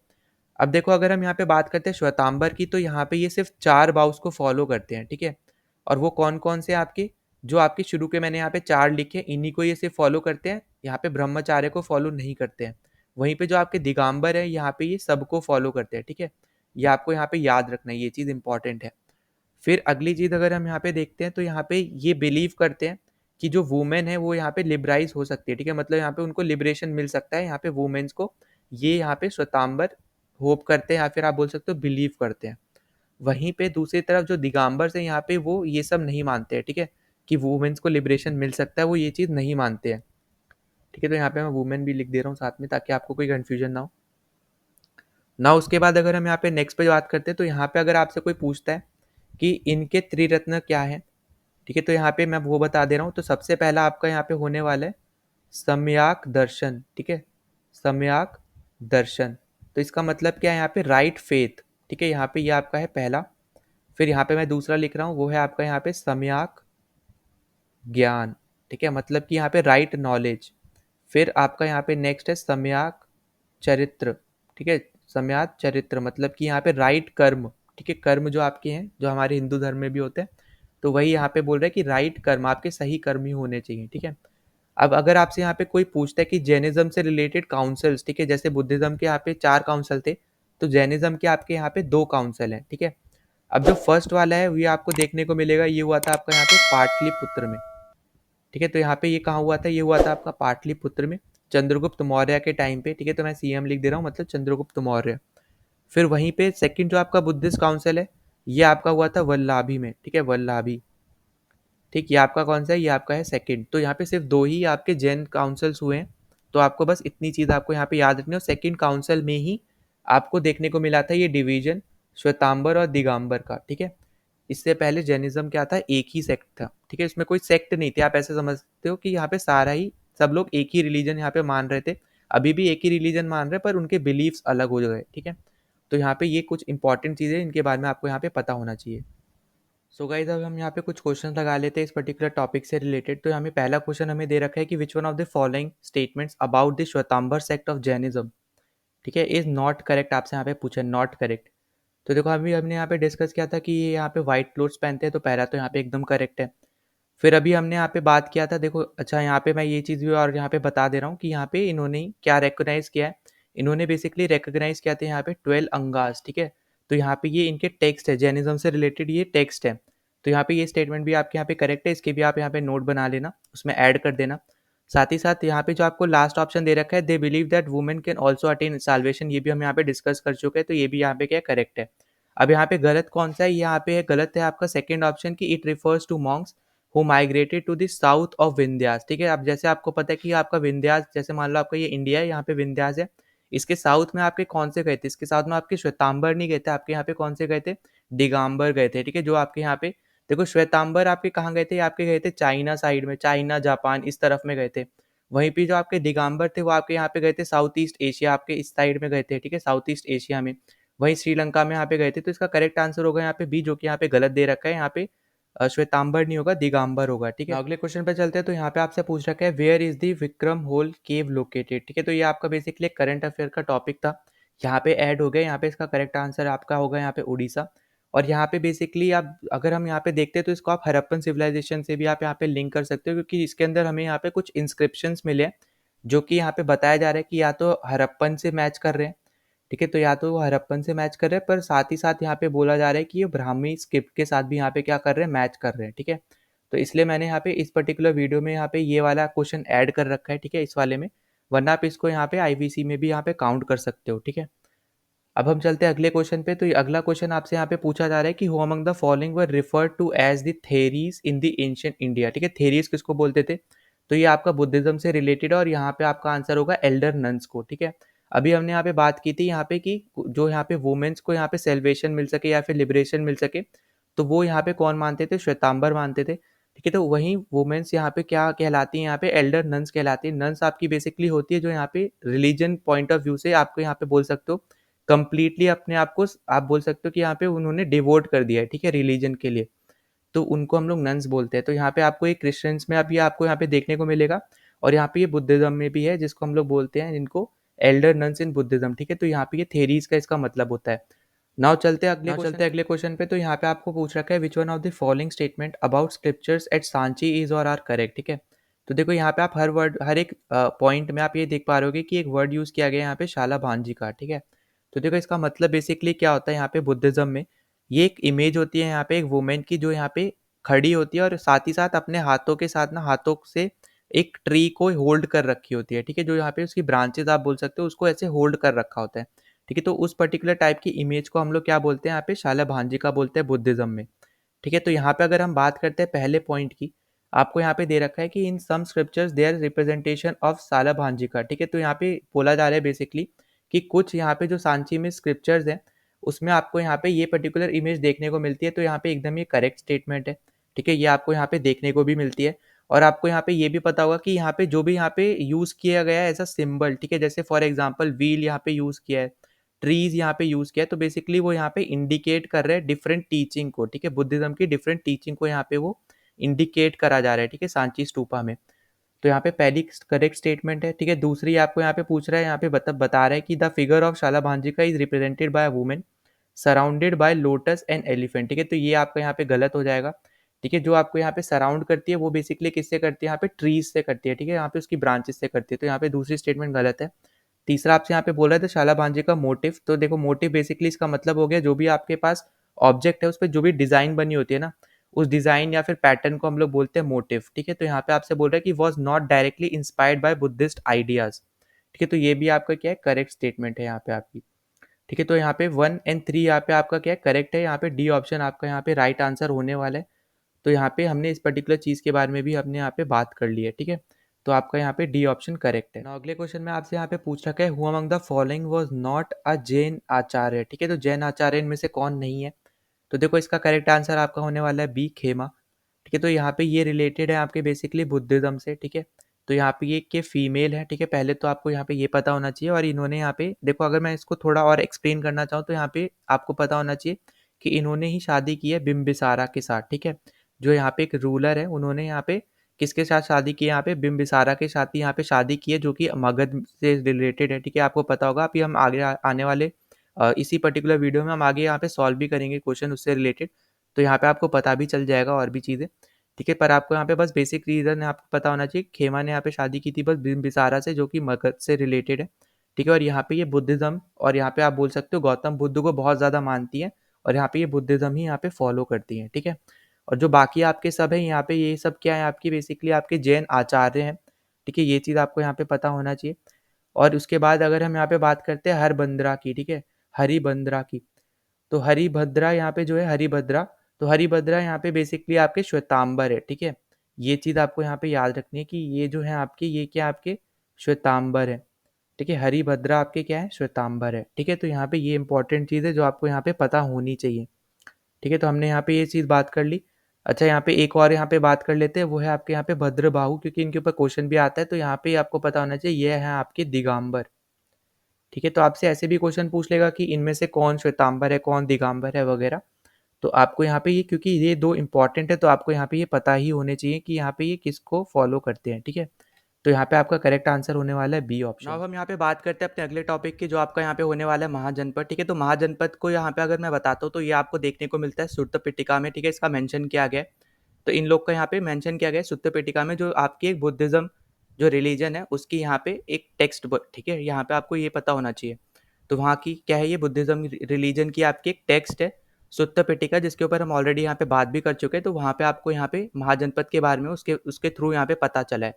अब देखो अगर हम यहाँ पे बात करते हैं श्वेतांबर की, तो यहाँ पे ये सिर्फ चार बाउस को फॉलो करते हैं, ठीक है। और वो कौन कौन से आपके, जो आपके शुरू के मैंने यहाँ पे चार लिखे, इन्हीं को ये सिर्फ फॉलो करते हैं, यहाँ पे ब्रह्मचार्य को फॉलो नहीं करते हैं। वहीं पे जो आपके दिगंबर है, यहाँ पे ये सबको फॉलो करते हैं, ठीक है। ये आपको यहाँ पे याद रखना है, ये चीज़ इंपॉर्टेंट है। फिर अगली चीज़ अगर हम यहाँ पे देखते हैं, तो यहाँ पे ये बिलीव करते हैं कि जो वुमेन है वो यहाँ पे लिबराइज हो सकती है, ठीक है, मतलब यहाँ पे उनको लिबरेशन मिल सकता है यहाँ पे वुमेन्स को। ये यहाँ पे श्वेतांबर होप करते हैं, या फिर आप बोल सकते हो बिलीव करते हैं। वहीं पे दूसरी तरफ जो दिगंबर से यहाँ पे वो ये सब नहीं मानते हैं, ठीक है, कि वुमेन्स को लिबरेशन मिल सकता है, वो ये चीज़ नहीं मानते हैं, ठीक है। तो यहाँ पे मैं वुमेन भी लिख दे रहा हूँ साथ में, ताकि आपको कोई कन्फ्यूजन ना हो ना। उसके बाद अगर हम यहाँ पे नेक्स्ट पे बात करते हैं, तो यहाँ पे अगर आपसे कोई पूछता है कि इनके त्रिरत्न क्या है, ठीक है, तो यहाँ पे मैं वो बता दे रहा हूँ। तो सबसे पहला आपका यहाँ पे होने वाला है सम्यक दर्शन, ठीक है, सम्यक दर्शन। तो इसका मतलब क्या है, यहाँ पे राइट फेथ, ठीक है, यहाँ पे ये आपका है पहला। फिर यहाँ पे मैं दूसरा लिख रहा हूँ, वो है आपका यहाँ पे सम्यक ज्ञान, ठीक है, मतलब कि यहाँ पे राइट नॉलेज। फिर आपका यहाँ पे नेक्स्ट है सम्यक चरित्र, ठीक है, सम्यक चरित्र मतलब कि यहाँ पे राइट कर्म, ठीक है, कर्म जो आपके हैं, जो हमारे हिंदू धर्म में भी होते हैं, तो वही यहाँ पे बोल रहे हैं कि राइट कर्म, आपके सही कर्म ही होने चाहिए, ठीक है। अब अगर आपसे यहाँ पे कोई पूछता है कि जैनिज्म से रिलेटेड काउंसिल्स, ठीक है, जैसे बुद्धिज्म के यहाँ पे चार काउंसिल थे, तो जैनिज्म के आपके यहाँ पे दो काउंसिल हैं, ठीक है। अब जो फर्स्ट वाला है ये आपको देखने को मिलेगा, ये हुआ था आपका यहाँ पे पाटलिपुत्र में। ठीक है, तो यहाँ पे ये कहाँ हुआ था, ये हुआ था आपका पाटलिपुत्र में, चंद्रगुप्त मौर्य के टाइम पे। ठीक है, तो मैं सीएम लिख दे रहा हूँ, मतलब चंद्रगुप्त मौर्य। फिर वहीं पे सेकंड जो आपका बुद्धिस्ट काउंसिल है, ये आपका हुआ था वल्लभी में। ठीक है, वल्लभी। ठीक, ये आपका कौन सा है, ये आपका है सेकंड। तो यहाँ पे सिर्फ दो ही आपके जैन काउंसिल्स हुए हैं, तो आपको बस इतनी चीज आपको यहाँ पे याद रखनी है। सेकंड काउंसिल में ही आपको देखने को मिला था ये डिवीजन श्वेतांबर और दिगंबर का। ठीक है, इससे पहले जैनिज्म क्या था, एक ही सेक्ट था। ठीक है, इसमें कोई सेक्ट नहीं थे। आप ऐसे समझते हो कि यहाँ पे सारा ही सब लोग एक ही रिलीजन यहाँ पे मान रहे थे। अभी भी एक ही रिलीजन मान रहे, पर उनके बिलीव्स अलग हो गए। ठीक है, तो यहाँ पे ये कुछ इंपॉर्टेंट चीजें इनके बारे में आपको यहाँ पे पता होना चाहिए। सो गाइस, अब हम यहाँ पे कुछ क्वेश्चन लगा लेते हैं इस पर्टिकुलर टॉपिक से रिलेटेड। तो यहाँ पे पहला क्वेश्चन हमें दे रखा है कि which one of the following statements about the Svetambara sect of Jainism, ठीक है, इज नॉट करेक्ट। आपसे यहाँ पे पूछा नॉट करेक्ट। तो देखो, अभी हमने यहाँ पे डिस्कस किया था कि ये यहाँ पे व्हाइट क्लोथ्स पहनते हैं, तो पहला तो यहाँ पे एकदम करेक्ट है। फिर अभी हमने यहाँ पे बात किया था, देखो अच्छा यहाँ पे मैं ये चीज़ भी और यहाँ पे बता दे रहा हूँ कि यहाँ पे इन्होंने क्या रिकोगनाइज किया है। इन्होंने बेसिकली रिकोगनाइज किया था यहाँ पे 12 अंगास। ठीक है, तो यहाँ पे ये इनके टेक्स्ट है, जैनिज्म से रिलेटेड ये टेक्स्ट है। तो यहाँ पे ये स्टेटमेंट भी आपके यहाँ पे करेक्ट है, इसके भी आप यहाँ पे नोट बना लेना, उसमें ऐड कर देना। साथ ही साथ यहाँ पे जो आपको लास्ट ऑप्शन दे रखा है, they believe that women can also attain salvation, ये भी हम यहाँ पे डिस्कस कर चुके हैं, तो ये भी यहाँ पे क्या करेक्ट है। अब यहाँ पे गलत कौन सा है, यहाँ पे गलत है आपका सेकंड ऑप्शन की it refers to monks who migrated to the south of Vindhyas. ठीक है, अब जैसे आपको पता है कि आपका विंध्यास, जैसे मान लो आपका ये इंडिया है, यहाँ पे विंध्यास है, इसके साउथ में आपके कौन से गए थे, इसके साउथ में आपके श्वेतांबर नहीं गए थे, आपके यहाँ पे कौन से गए थे, दिगंबर गए थे। ठीक है, जो आपके यहाँ पे देखो श्वेतांबर आपके कहाँ गए थे, आपके गए थे चाइना साइड में, चाइना जापान इस तरफ में गए थे। वहीं पे जो आपके दिगंबर थे वो आपके यहाँ पे गए थे साउथ ईस्ट एशिया, आपके इस साइड में गए थे। ठीक है, साउथ ईस्ट एशिया में, वहीं श्रीलंका में यहाँ पे गए थे। तो इसका करेक्ट आंसर होगा यहाँ पे बी, जो कि यहाँ पे गलत दे रखा है। यहाँ पे श्वेतांबर नहीं होगा, दिगंबर होगा। ठीक है, अगले क्वेश्चन पे चलते हैं। तो यहाँ पे आपसे पूछ रखा है where is the Vikramkhol cave located. ठीक है, तो ये आपका बेसिकली करंट अफेयर का टॉपिक था, यहाँ पे ऐड हो गया। यहाँ पे इसका करेक्ट आंसर आपका होगा यहाँ पे उड़ीसा। और यहाँ पे बेसिकली आप अगर हम यहाँ पे देखते हैं तो इसको आप हड़प्पन सिविलाइजेशन से भी आप यहाँ पे लिंक कर सकते हो, क्योंकि इसके अंदर हमें यहाँ पे कुछ इंस्क्रिप्शंस मिले हैं जो कि यहाँ पे बताया जा रहा है कि या तो हड़प्पन से मैच कर रहे हैं। ठीक है, तो या तो वो हड़प्पन से मैच कर रहे हैं, पर साथ ही साथ यहाँ पे बोला जा रहा है कि ये ब्राह्मी स्क्रिप्ट के साथ भी यहाँ पे क्या कर रहे हैं, मैच कर रहे हैं। ठीक है, तो इसलिए मैंने यहाँ पे इस पर्टिकुलर वीडियो में यहाँ पे ये वाला क्वेश्चन ऐड कर रखा है। ठीक है, इस वाले में, वरना आप इसको यहाँ पे आईवीसी में भी यहाँ पे काउंट कर सकते हो। ठीक है, अब हम चलते हैं अगले क्वेश्चन पे। तो ये अगला क्वेश्चन आपसे यहाँ पे पूछा जा रहा है कि who among the following were referred to as the theris in the ancient India. ठीक है, थेरीज किसको बोलते थे, तो ये आपका बुद्धिज्म से रिलेटेड है, और यहाँ पे आपका आंसर होगा एल्डर नन्स को। ठीक है, अभी हमने यहाँ पे बात की थी यहाँ पे कि जो यहाँ पे वुमेन्स को यहाँ पे सेल्वेशन मिल सके या फिर लिबरेशन मिल सके, तो वो यहाँ पे कौन मानते थे, श्वेतांबर मानते थे। ठीक है, तो वहीं वुमेन्स यहाँ पे क्या कहलाती हैं, यहाँ पे एल्डर नन्स कहलाती है। नन्स आपकी बेसिकली होती है जो यहाँ पे रिलीजन पॉइंट ऑफ व्यू से आपको यहाँ पे बोल सकते हो कंप्लीटली अपने आप को, आप बोल सकते हो कि यहाँ पे उन्होंने डिवोट कर दिया है। ठीक है, रिलीजन के लिए, तो उनको हम लोग नन्स बोलते हैं। तो यहाँ पे आपको एक क्रिश्चियंस में अभी आपको यहाँ पे देखने को मिलेगा, और यहाँ पे ये बुद्धिज्म में भी है, जिसको हम लोग बोलते हैं जिनको एल्डर नन्स इन बुद्धिज्म। ठीक है, तो यहाँ पे ये थेरीज का इसका मतलब होता है। नाउ चलते हैं अगले क्वेश्चन पे। तो यहाँ पे आपको पूछ रखा है which one of the following statement about scriptures at Sanchi is or are correct. ठीक है, तो देखो यहाँ पे आप हर वर्ड, हर एक पॉइंट में आप ये देख पा रहे होगे कि एक वर्ड यूज किया गया है यहाँ पे शाला भांजी का। ठीक है, तो देखो इसका मतलब बेसिकली क्या होता है, यहाँ पे बुद्धिज्म में ये एक इमेज होती है यहाँ पे एक वुमेन की, जो यहाँ पे खड़ी होती है और साथ ही साथ अपने हाथों के साथ ना, हाथों से एक ट्री को होल्ड कर रखी होती है। ठीक है, जो यहाँ पे उसकी ब्रांचेस आप बोल सकते हो, उसको ऐसे होल्ड कर रखा होता है। ठीक है, तो उस पर्टिकुलर टाइप की इमेज को हम लोग क्या बोलते हैं, यहाँ पे शाला भांजी का बोलते हैं बुद्धिज्म में। ठीक है, तो यहाँ पे अगर हम बात करते हैं पहले पॉइंट की, आपको यहाँ पे दे रखा है कि इन सम स्क्रिप्चर्स देयर रिप्रेजेंटेशन ऑफ साला भांजी का। ठीक है, तो यहाँ पे बोला जा रहा है बेसिकली कि कुछ यहाँ पे जो सांची में स्क्रिप्चर्स हैं, उसमें आपको यहाँ पे ये पर्टिकुलर इमेज देखने को मिलती है। तो यहाँ पे एकदम ये करेक्ट स्टेटमेंट है। ठीक है, ये आपको यहाँ पे देखने को भी मिलती है, और आपको यहाँ पे ये भी पता होगा कि यहाँ पे जो भी यहाँ पे यूज किया गया है एज अ सिंबल, ठीक है, जैसे फॉर एग्जाम्पल व्हील यहाँ पे यूज किया है, ट्रीज यहाँ पे यूज किया है, तो बेसिकली वो यहाँ पे इंडिकेट कर रहे हैं डिफरेंट टीचिंग को। ठीक है, बुद्धिज्म की डिफरेंट टीचिंग को यहाँ पे वो इंडिकेट करा जा रहा है। ठीक है, सांची स्तूपा में। तो यहाँ पे पहली करेक्ट स्टेटमेंट है। ठीक है, दूसरी आपको यहाँ पे पूछ रहा है, यहाँ पे बता रहा है कि the figure of Shala Bhanjika is represented by women surrounded by lotus and elephant. ठीक है, तो ये आपका यहाँ पे गलत हो जाएगा। ठीक है, जो आपको यहाँ पे सराउंड करती है वो बेसिकली किससे करती है, यहाँ पे ट्रीज से करती है। ठीक है, यहाँ पे उसकी ब्रांचेस से करती है, तो यहाँ पे दूसरी स्टेटमेंट गलत है। तीसरा आपसे यहाँ पे बोला था शाला भांजी का मोटिव, तो देखो मोटिव बेसिकली इसका मतलब हो गया जो भी आपके पास ऑब्जेक्ट है उस पे जो भी डिज़ाइन बनी होती है ना, उस डिज़ाइन या फिर पैटर्न को हम लोग बोलते हैं मोटिव, ठीक है? तो यहाँ पे आपसे बोल रहा है कि was not directly inspired by Buddhist ideas, ठीक है? तो ये भी आपका क्या है, करेक्ट स्टेटमेंट है यहाँ पे आपकी, ठीक है? तो यहाँ पे 1 एंड 3 यहाँ पे आपका क्या है, करेक्ट है। यहाँ पे डी ऑप्शन आपका यहाँ पे राइट आंसर होने वाला है। तो यहाँ पे हमने इस पर्टिकुलर चीज़ के बारे में भी हमने यहाँ पे बात कर ली है, ठीक है? तो आपका यहाँ पे डी ऑप्शन करेक्ट है। नाउ अगले क्वेश्चन में आपसे यहाँ पे पूछ रखा है, who among the following was not a Jain acharya, ठीक है? तो जैन आचार्य इनमें से कौन नहीं है? तो देखो इसका करेक्ट आंसर आपका होने वाला है बी, खेमा, ठीक है? तो यहाँ पे ये रिलेटेड है आपके बेसिकली बुद्धिज़्म से, ठीक है? तो यहाँ पे ये फीमेल है, ठीक है? पहले तो आपको यहाँ पे ये पता होना चाहिए, और इन्होंने यहाँ पे देखो, अगर मैं इसको थोड़ा और एक्सप्लेन करना चाहूँ तो यहाँ पे आपको पता होना चाहिए कि इन्होंने ही शादी की है बिम्बिसारा के साथ, ठीक है? जो यहाँ पे एक रूलर है, उन्होंने यहाँ पे किसके साथ शादी की है, यहाँ पे बिम्बिसारा के साथ ही यहाँ पे शादी की है, जो कि मगध से रिलेटेड है, ठीक है? आपको पता होगा, अभी हम आगे आने वाले इसी पर्टिकुलर वीडियो में हम आगे यहाँ पे सॉल्व भी करेंगे क्वेश्चन उससे रिलेटेड, तो यहाँ पे आपको पता भी चल जाएगा और भी चीज़ें, ठीक है? पर आपको यहाँ पे बस बेसिक रीज़न आपको पता होना चाहिए, खेमा ने यहाँ पे शादी की थी बस बिम्बिसारा से, जो कि मगध से रिलेटेड है, ठीक है? और यहाँ पे ये बुद्धिज़्म, और यहाँ पे आप बोल सकते हो गौतम बुद्ध को बहुत ज़्यादा मानती है, और यहाँ पे ये बुद्धिज़्म ही यहाँ पे फॉलो करती हैं, ठीक है? और जो बाकी आपके सब है यहाँ पे, ये सब क्या है आपकी बेसिकली आपके जैन आचार्य हैं, ठीक है? ये चीज़ आपको यहाँ पे पता होना चाहिए। और उसके बाद अगर हम यहाँ पे बात करते हैं हरबंदरा की, ठीक है? हरिबंदरा की, तो हरिभद्रा यहाँ पे जो है हरिभद्रा, तो हरिभद्रा यहाँ पे बेसिकली आपके श्वेतांबर है, ठीक है? ये चीज़ आपको यहाँ पे याद रखनी है कि ये जो है आपके, ये क्या आपके श्वेतांबर है, ठीक है? हरिभद्रा आपके क्या है, श्वेतांबर है, ठीक है? तो यहाँ पे ये इंपॉर्टेंट चीज़ है जो आपको यहाँ पे पता होनी चाहिए, ठीक है? तो हमने यहाँ पे ये चीज़ बात कर ली। अच्छा, यहाँ पे एक और यहाँ पे बात कर लेते हैं, वो है आपके यहाँ पे भद्रबाहु, क्योंकि इनके ऊपर क्वेश्चन भी आता है, तो यहाँ पे आपको पता होना चाहिए, ये है आपके दिगंबर, ठीक है? तो आपसे ऐसे भी क्वेश्चन पूछ लेगा कि इनमें से कौन श्वेतांबर है, कौन दिगंबर है वगैरह, तो आपको यहाँ पे ये, क्योंकि ये दो इंपॉर्टेंट है, तो आपको यहाँ पे ये पता ही होने चाहिए कि यहाँ पे ये किसको फॉलो करते हैं, ठीक है? तो यहाँ पे आपका करेक्ट आंसर होने वाला है बी ऑप्शन। अब हम यहाँ पे बात करते हैं अपने अगले टॉपिक की, जो आपका यहाँ पे होने वाला है महाजनपद, ठीक है? तो महाजनपद को यहाँ पे अगर मैं बताता हूँ तो ये आपको देखने को मिलता है सुत्त पिटिका में, ठीक है? इसका मेंशन किया गया है, तो इन लोग का यहाँ पे मेंशन किया गया है सुत्त पिटिका में, जो आपकी एक बुद्धिज्म जो रिलीजन है उसकी यहाँ पे एक टेक्स्ट बुक, ठीक है? यहाँ पे आपको ये पता होना चाहिए। तो वहाँ की क्या है, ये बुद्धिज्म रिलीजन की आपकी एक टेक्स्ट है सुत्त पिटिका, जिसके ऊपर हम ऑलरेडी यहाँ पे बात भी कर चुके हैं, तो वहाँ पे आपको यहाँ पे महाजनपद के बारे में उसके उसके थ्रू यहाँ पे पता चला है,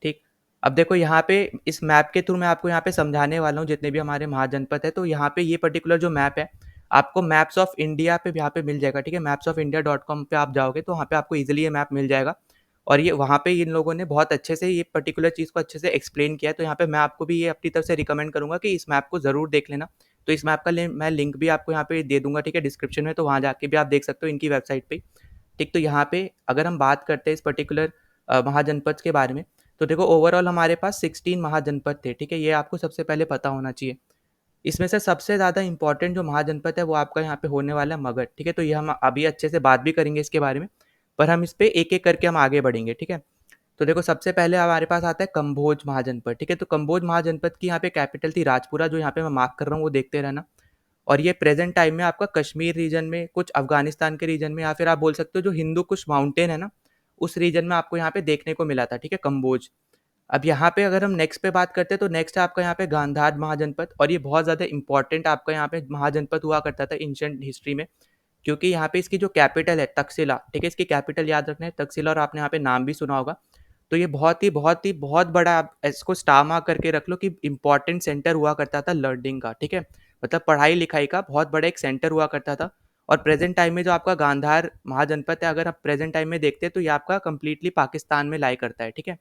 ठीक? अब देखो यहाँ पे इस मैप के थ्रू मैं आपको यहाँ पे समझाने वाला हूँ जितने भी हमारे महाजनपद है, तो यहाँ पे ये पर्टिकुलर जो मैप है आपको मैप्स ऑफ इंडिया पे यहाँ पे मिल जाएगा, ठीक है? mapsofIndia.com पे आप जाओगे तो वहाँ पे आपको ईजिली ये मैप मिल जाएगा, और ये वहाँ पे इन लोगों ने बहुत अच्छे से ये पर्टिकुलर चीज़ को अच्छे से एक्सप्लेन किया है, तो यहाँ पे मैं आपको भी ये अपनी तरफ से रिकमेंड करूँगा कि इस मैप को ज़रूर देख लेना। तो इस मैप का मैं लिंक भी आपको यहाँ पे दे दूंगा, ठीक है, डिस्क्रिप्शन में, तो वहाँ जाके भी आप देख सकते हो इनकी वेबसाइट पे, ठीक? तो यहाँ पे अगर हम बात करते हैं इस पर्टिकुलर महाजनपद के बारे में, तो देखो ओवरऑल हमारे पास 16 महाजनपद थे, ठीक है? ये आपको सबसे पहले पता होना चाहिए। इसमें से सबसे ज़्यादा इंपॉर्टेंट जो महाजनपद है वो आपका यहाँ पे होने वाला है मगध, ठीक है? तो ये हम अभी अच्छे से बात भी करेंगे इसके बारे में, पर हम इस पे एक-एक करके हम आगे बढ़ेंगे, ठीक है? तो देखो सबसे पहले हमारे पास आता है कंबोज महाजनपद, ठीक है? तो कंबोज महाजनपद की यहाँ पे कैपिटल थी राजपुरा, जो यहाँ पे मैं मार्क कर रहा हूँ वो देखते रहना। और ये प्रेजेंट टाइम में आपका कश्मीर रीजन में, कुछ अफगानिस्तान के रीजन में, या फिर आप बोल सकते हो जो हिंदू कुश माउंटेन है ना, उस रीजन में आपको यहाँ पे देखने को मिला था, ठीक है? कंबोज। अब यहाँ पे अगर हम नेक्स्ट पे बात करते हैं तो नेक्स्ट है आपका यहाँ पे गांधार महाजनपद, और ये बहुत ज़्यादा इंपॉर्टेंट आपका यहाँ पे महाजनपद हुआ करता था एंशिएंट हिस्ट्री में, क्योंकि यहाँ पे इसकी जो कैपिटल है तक्षशिला, ठीक है? इसकी कैपिटल याद रखना है तक्षशिला, और आपने यहाँ पे नाम भी सुना होगा। तो ये बहुत बड़ा, आप इसको स्टार मार्क करके रख लो कि इंपॉर्टेंट सेंटर हुआ करता था लर्निंग का, ठीक है? मतलब पढ़ाई लिखाई का बहुत बड़ा एक सेंटर हुआ करता था। और प्रेजेंट टाइम में जो आपका गांधार महाजनपद है, अगर आप प्रेजेंट टाइम में देखते हैं तो ये आपका कंप्लीटली पाकिस्तान में लाई करता है, ठीक है?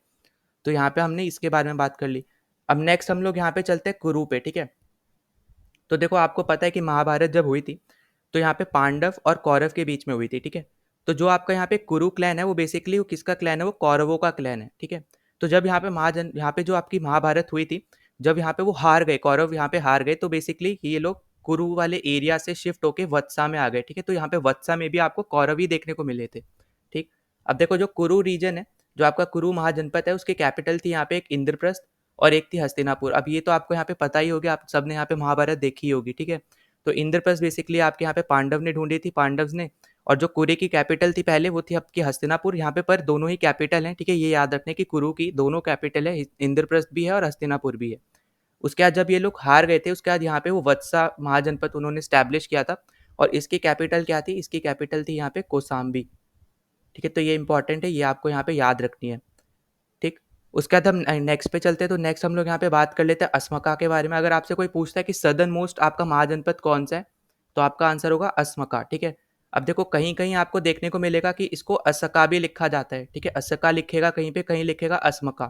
तो यहाँ पे हमने इसके बारे में बात कर ली। अब नेक्स्ट हम लोग यहाँ पे चलते हैं कुरु पे, ठीक है? तो देखो आपको पता है कि महाभारत जब हुई थी तो यहाँ पे पांडव और कौरव के बीच में हुई थी, ठीक है? तो जो आपका यहाँ पे कुरु क्लैन है वो बेसिकली वो किसका क्लैन है, वो कौरवों का क्लैन है, ठीक है? तो जब यहाँ पे जो आपकी महाभारत हुई थी, जब यहाँ पे वो हार गए, कौरव यहाँ पे हार गए, तो बेसिकली ये लोग कुरु वाले एरिया से शिफ्ट होके वत्सा में आ गए, ठीक है? तो यहाँ पे वत्सा में भी आपको कौरव ही देखने को मिले थे, ठीक? अब देखो जो कुरु रीजन है, जो आपका कुरु महाजनपद है, उसकी कैपिटल थी यहाँ पे एक इंद्रप्रस्थ और एक थी हस्तिनापुर। अब ये तो आपको यहाँ पे पता ही होगा, आप सबने यहाँ पे महाभारत देखी होगी, ठीक है? तो इंद्रप्रस्थ बेसिकली आपके यहाँ पे पांडव ने ढूंढी थी, पांडव ने, और जो कुरु की कैपिटल थी पहले वो थी आपकी हस्तिनापुर। यहाँ पे पर दोनों ही कैपिटल हैं, ठीक है? ये याद रखने की कुरु की दोनों कैपिटल है, इंद्रप्रस्थ भी है और हस्तिनापुर भी है। उसके बाद जब ये लोग हार गए थे, उसके बाद यहाँ पे वो वत्सा महाजनपद उन्होंने स्टैब्लिश किया था, और इसकी कैपिटल क्या थी, इसकी कैपिटल थी यहाँ पे कोसाम्बी। ठीक है, तो ये इंपॉर्टेंट है, ये आपको यहाँ पे याद रखनी है। ठीक, उसके बाद हम नेक्स्ट पे चलते हैं। तो नेक्स्ट हम लोग यहाँ पे बात कर लेते हैं अस्मका के बारे में। अगर आपसे कोई पूछता है कि सदर्न मोस्ट आपका महाजनपद कौन सा है, तो आपका आंसर होगा अस्मका। ठीक है, अब देखो कहीं कहीं आपको देखने को मिलेगा कि इसको असका भी लिखा जाता है। ठीक है, असका लिखेगा कहीं पे, कहीं लिखेगा अस्मका,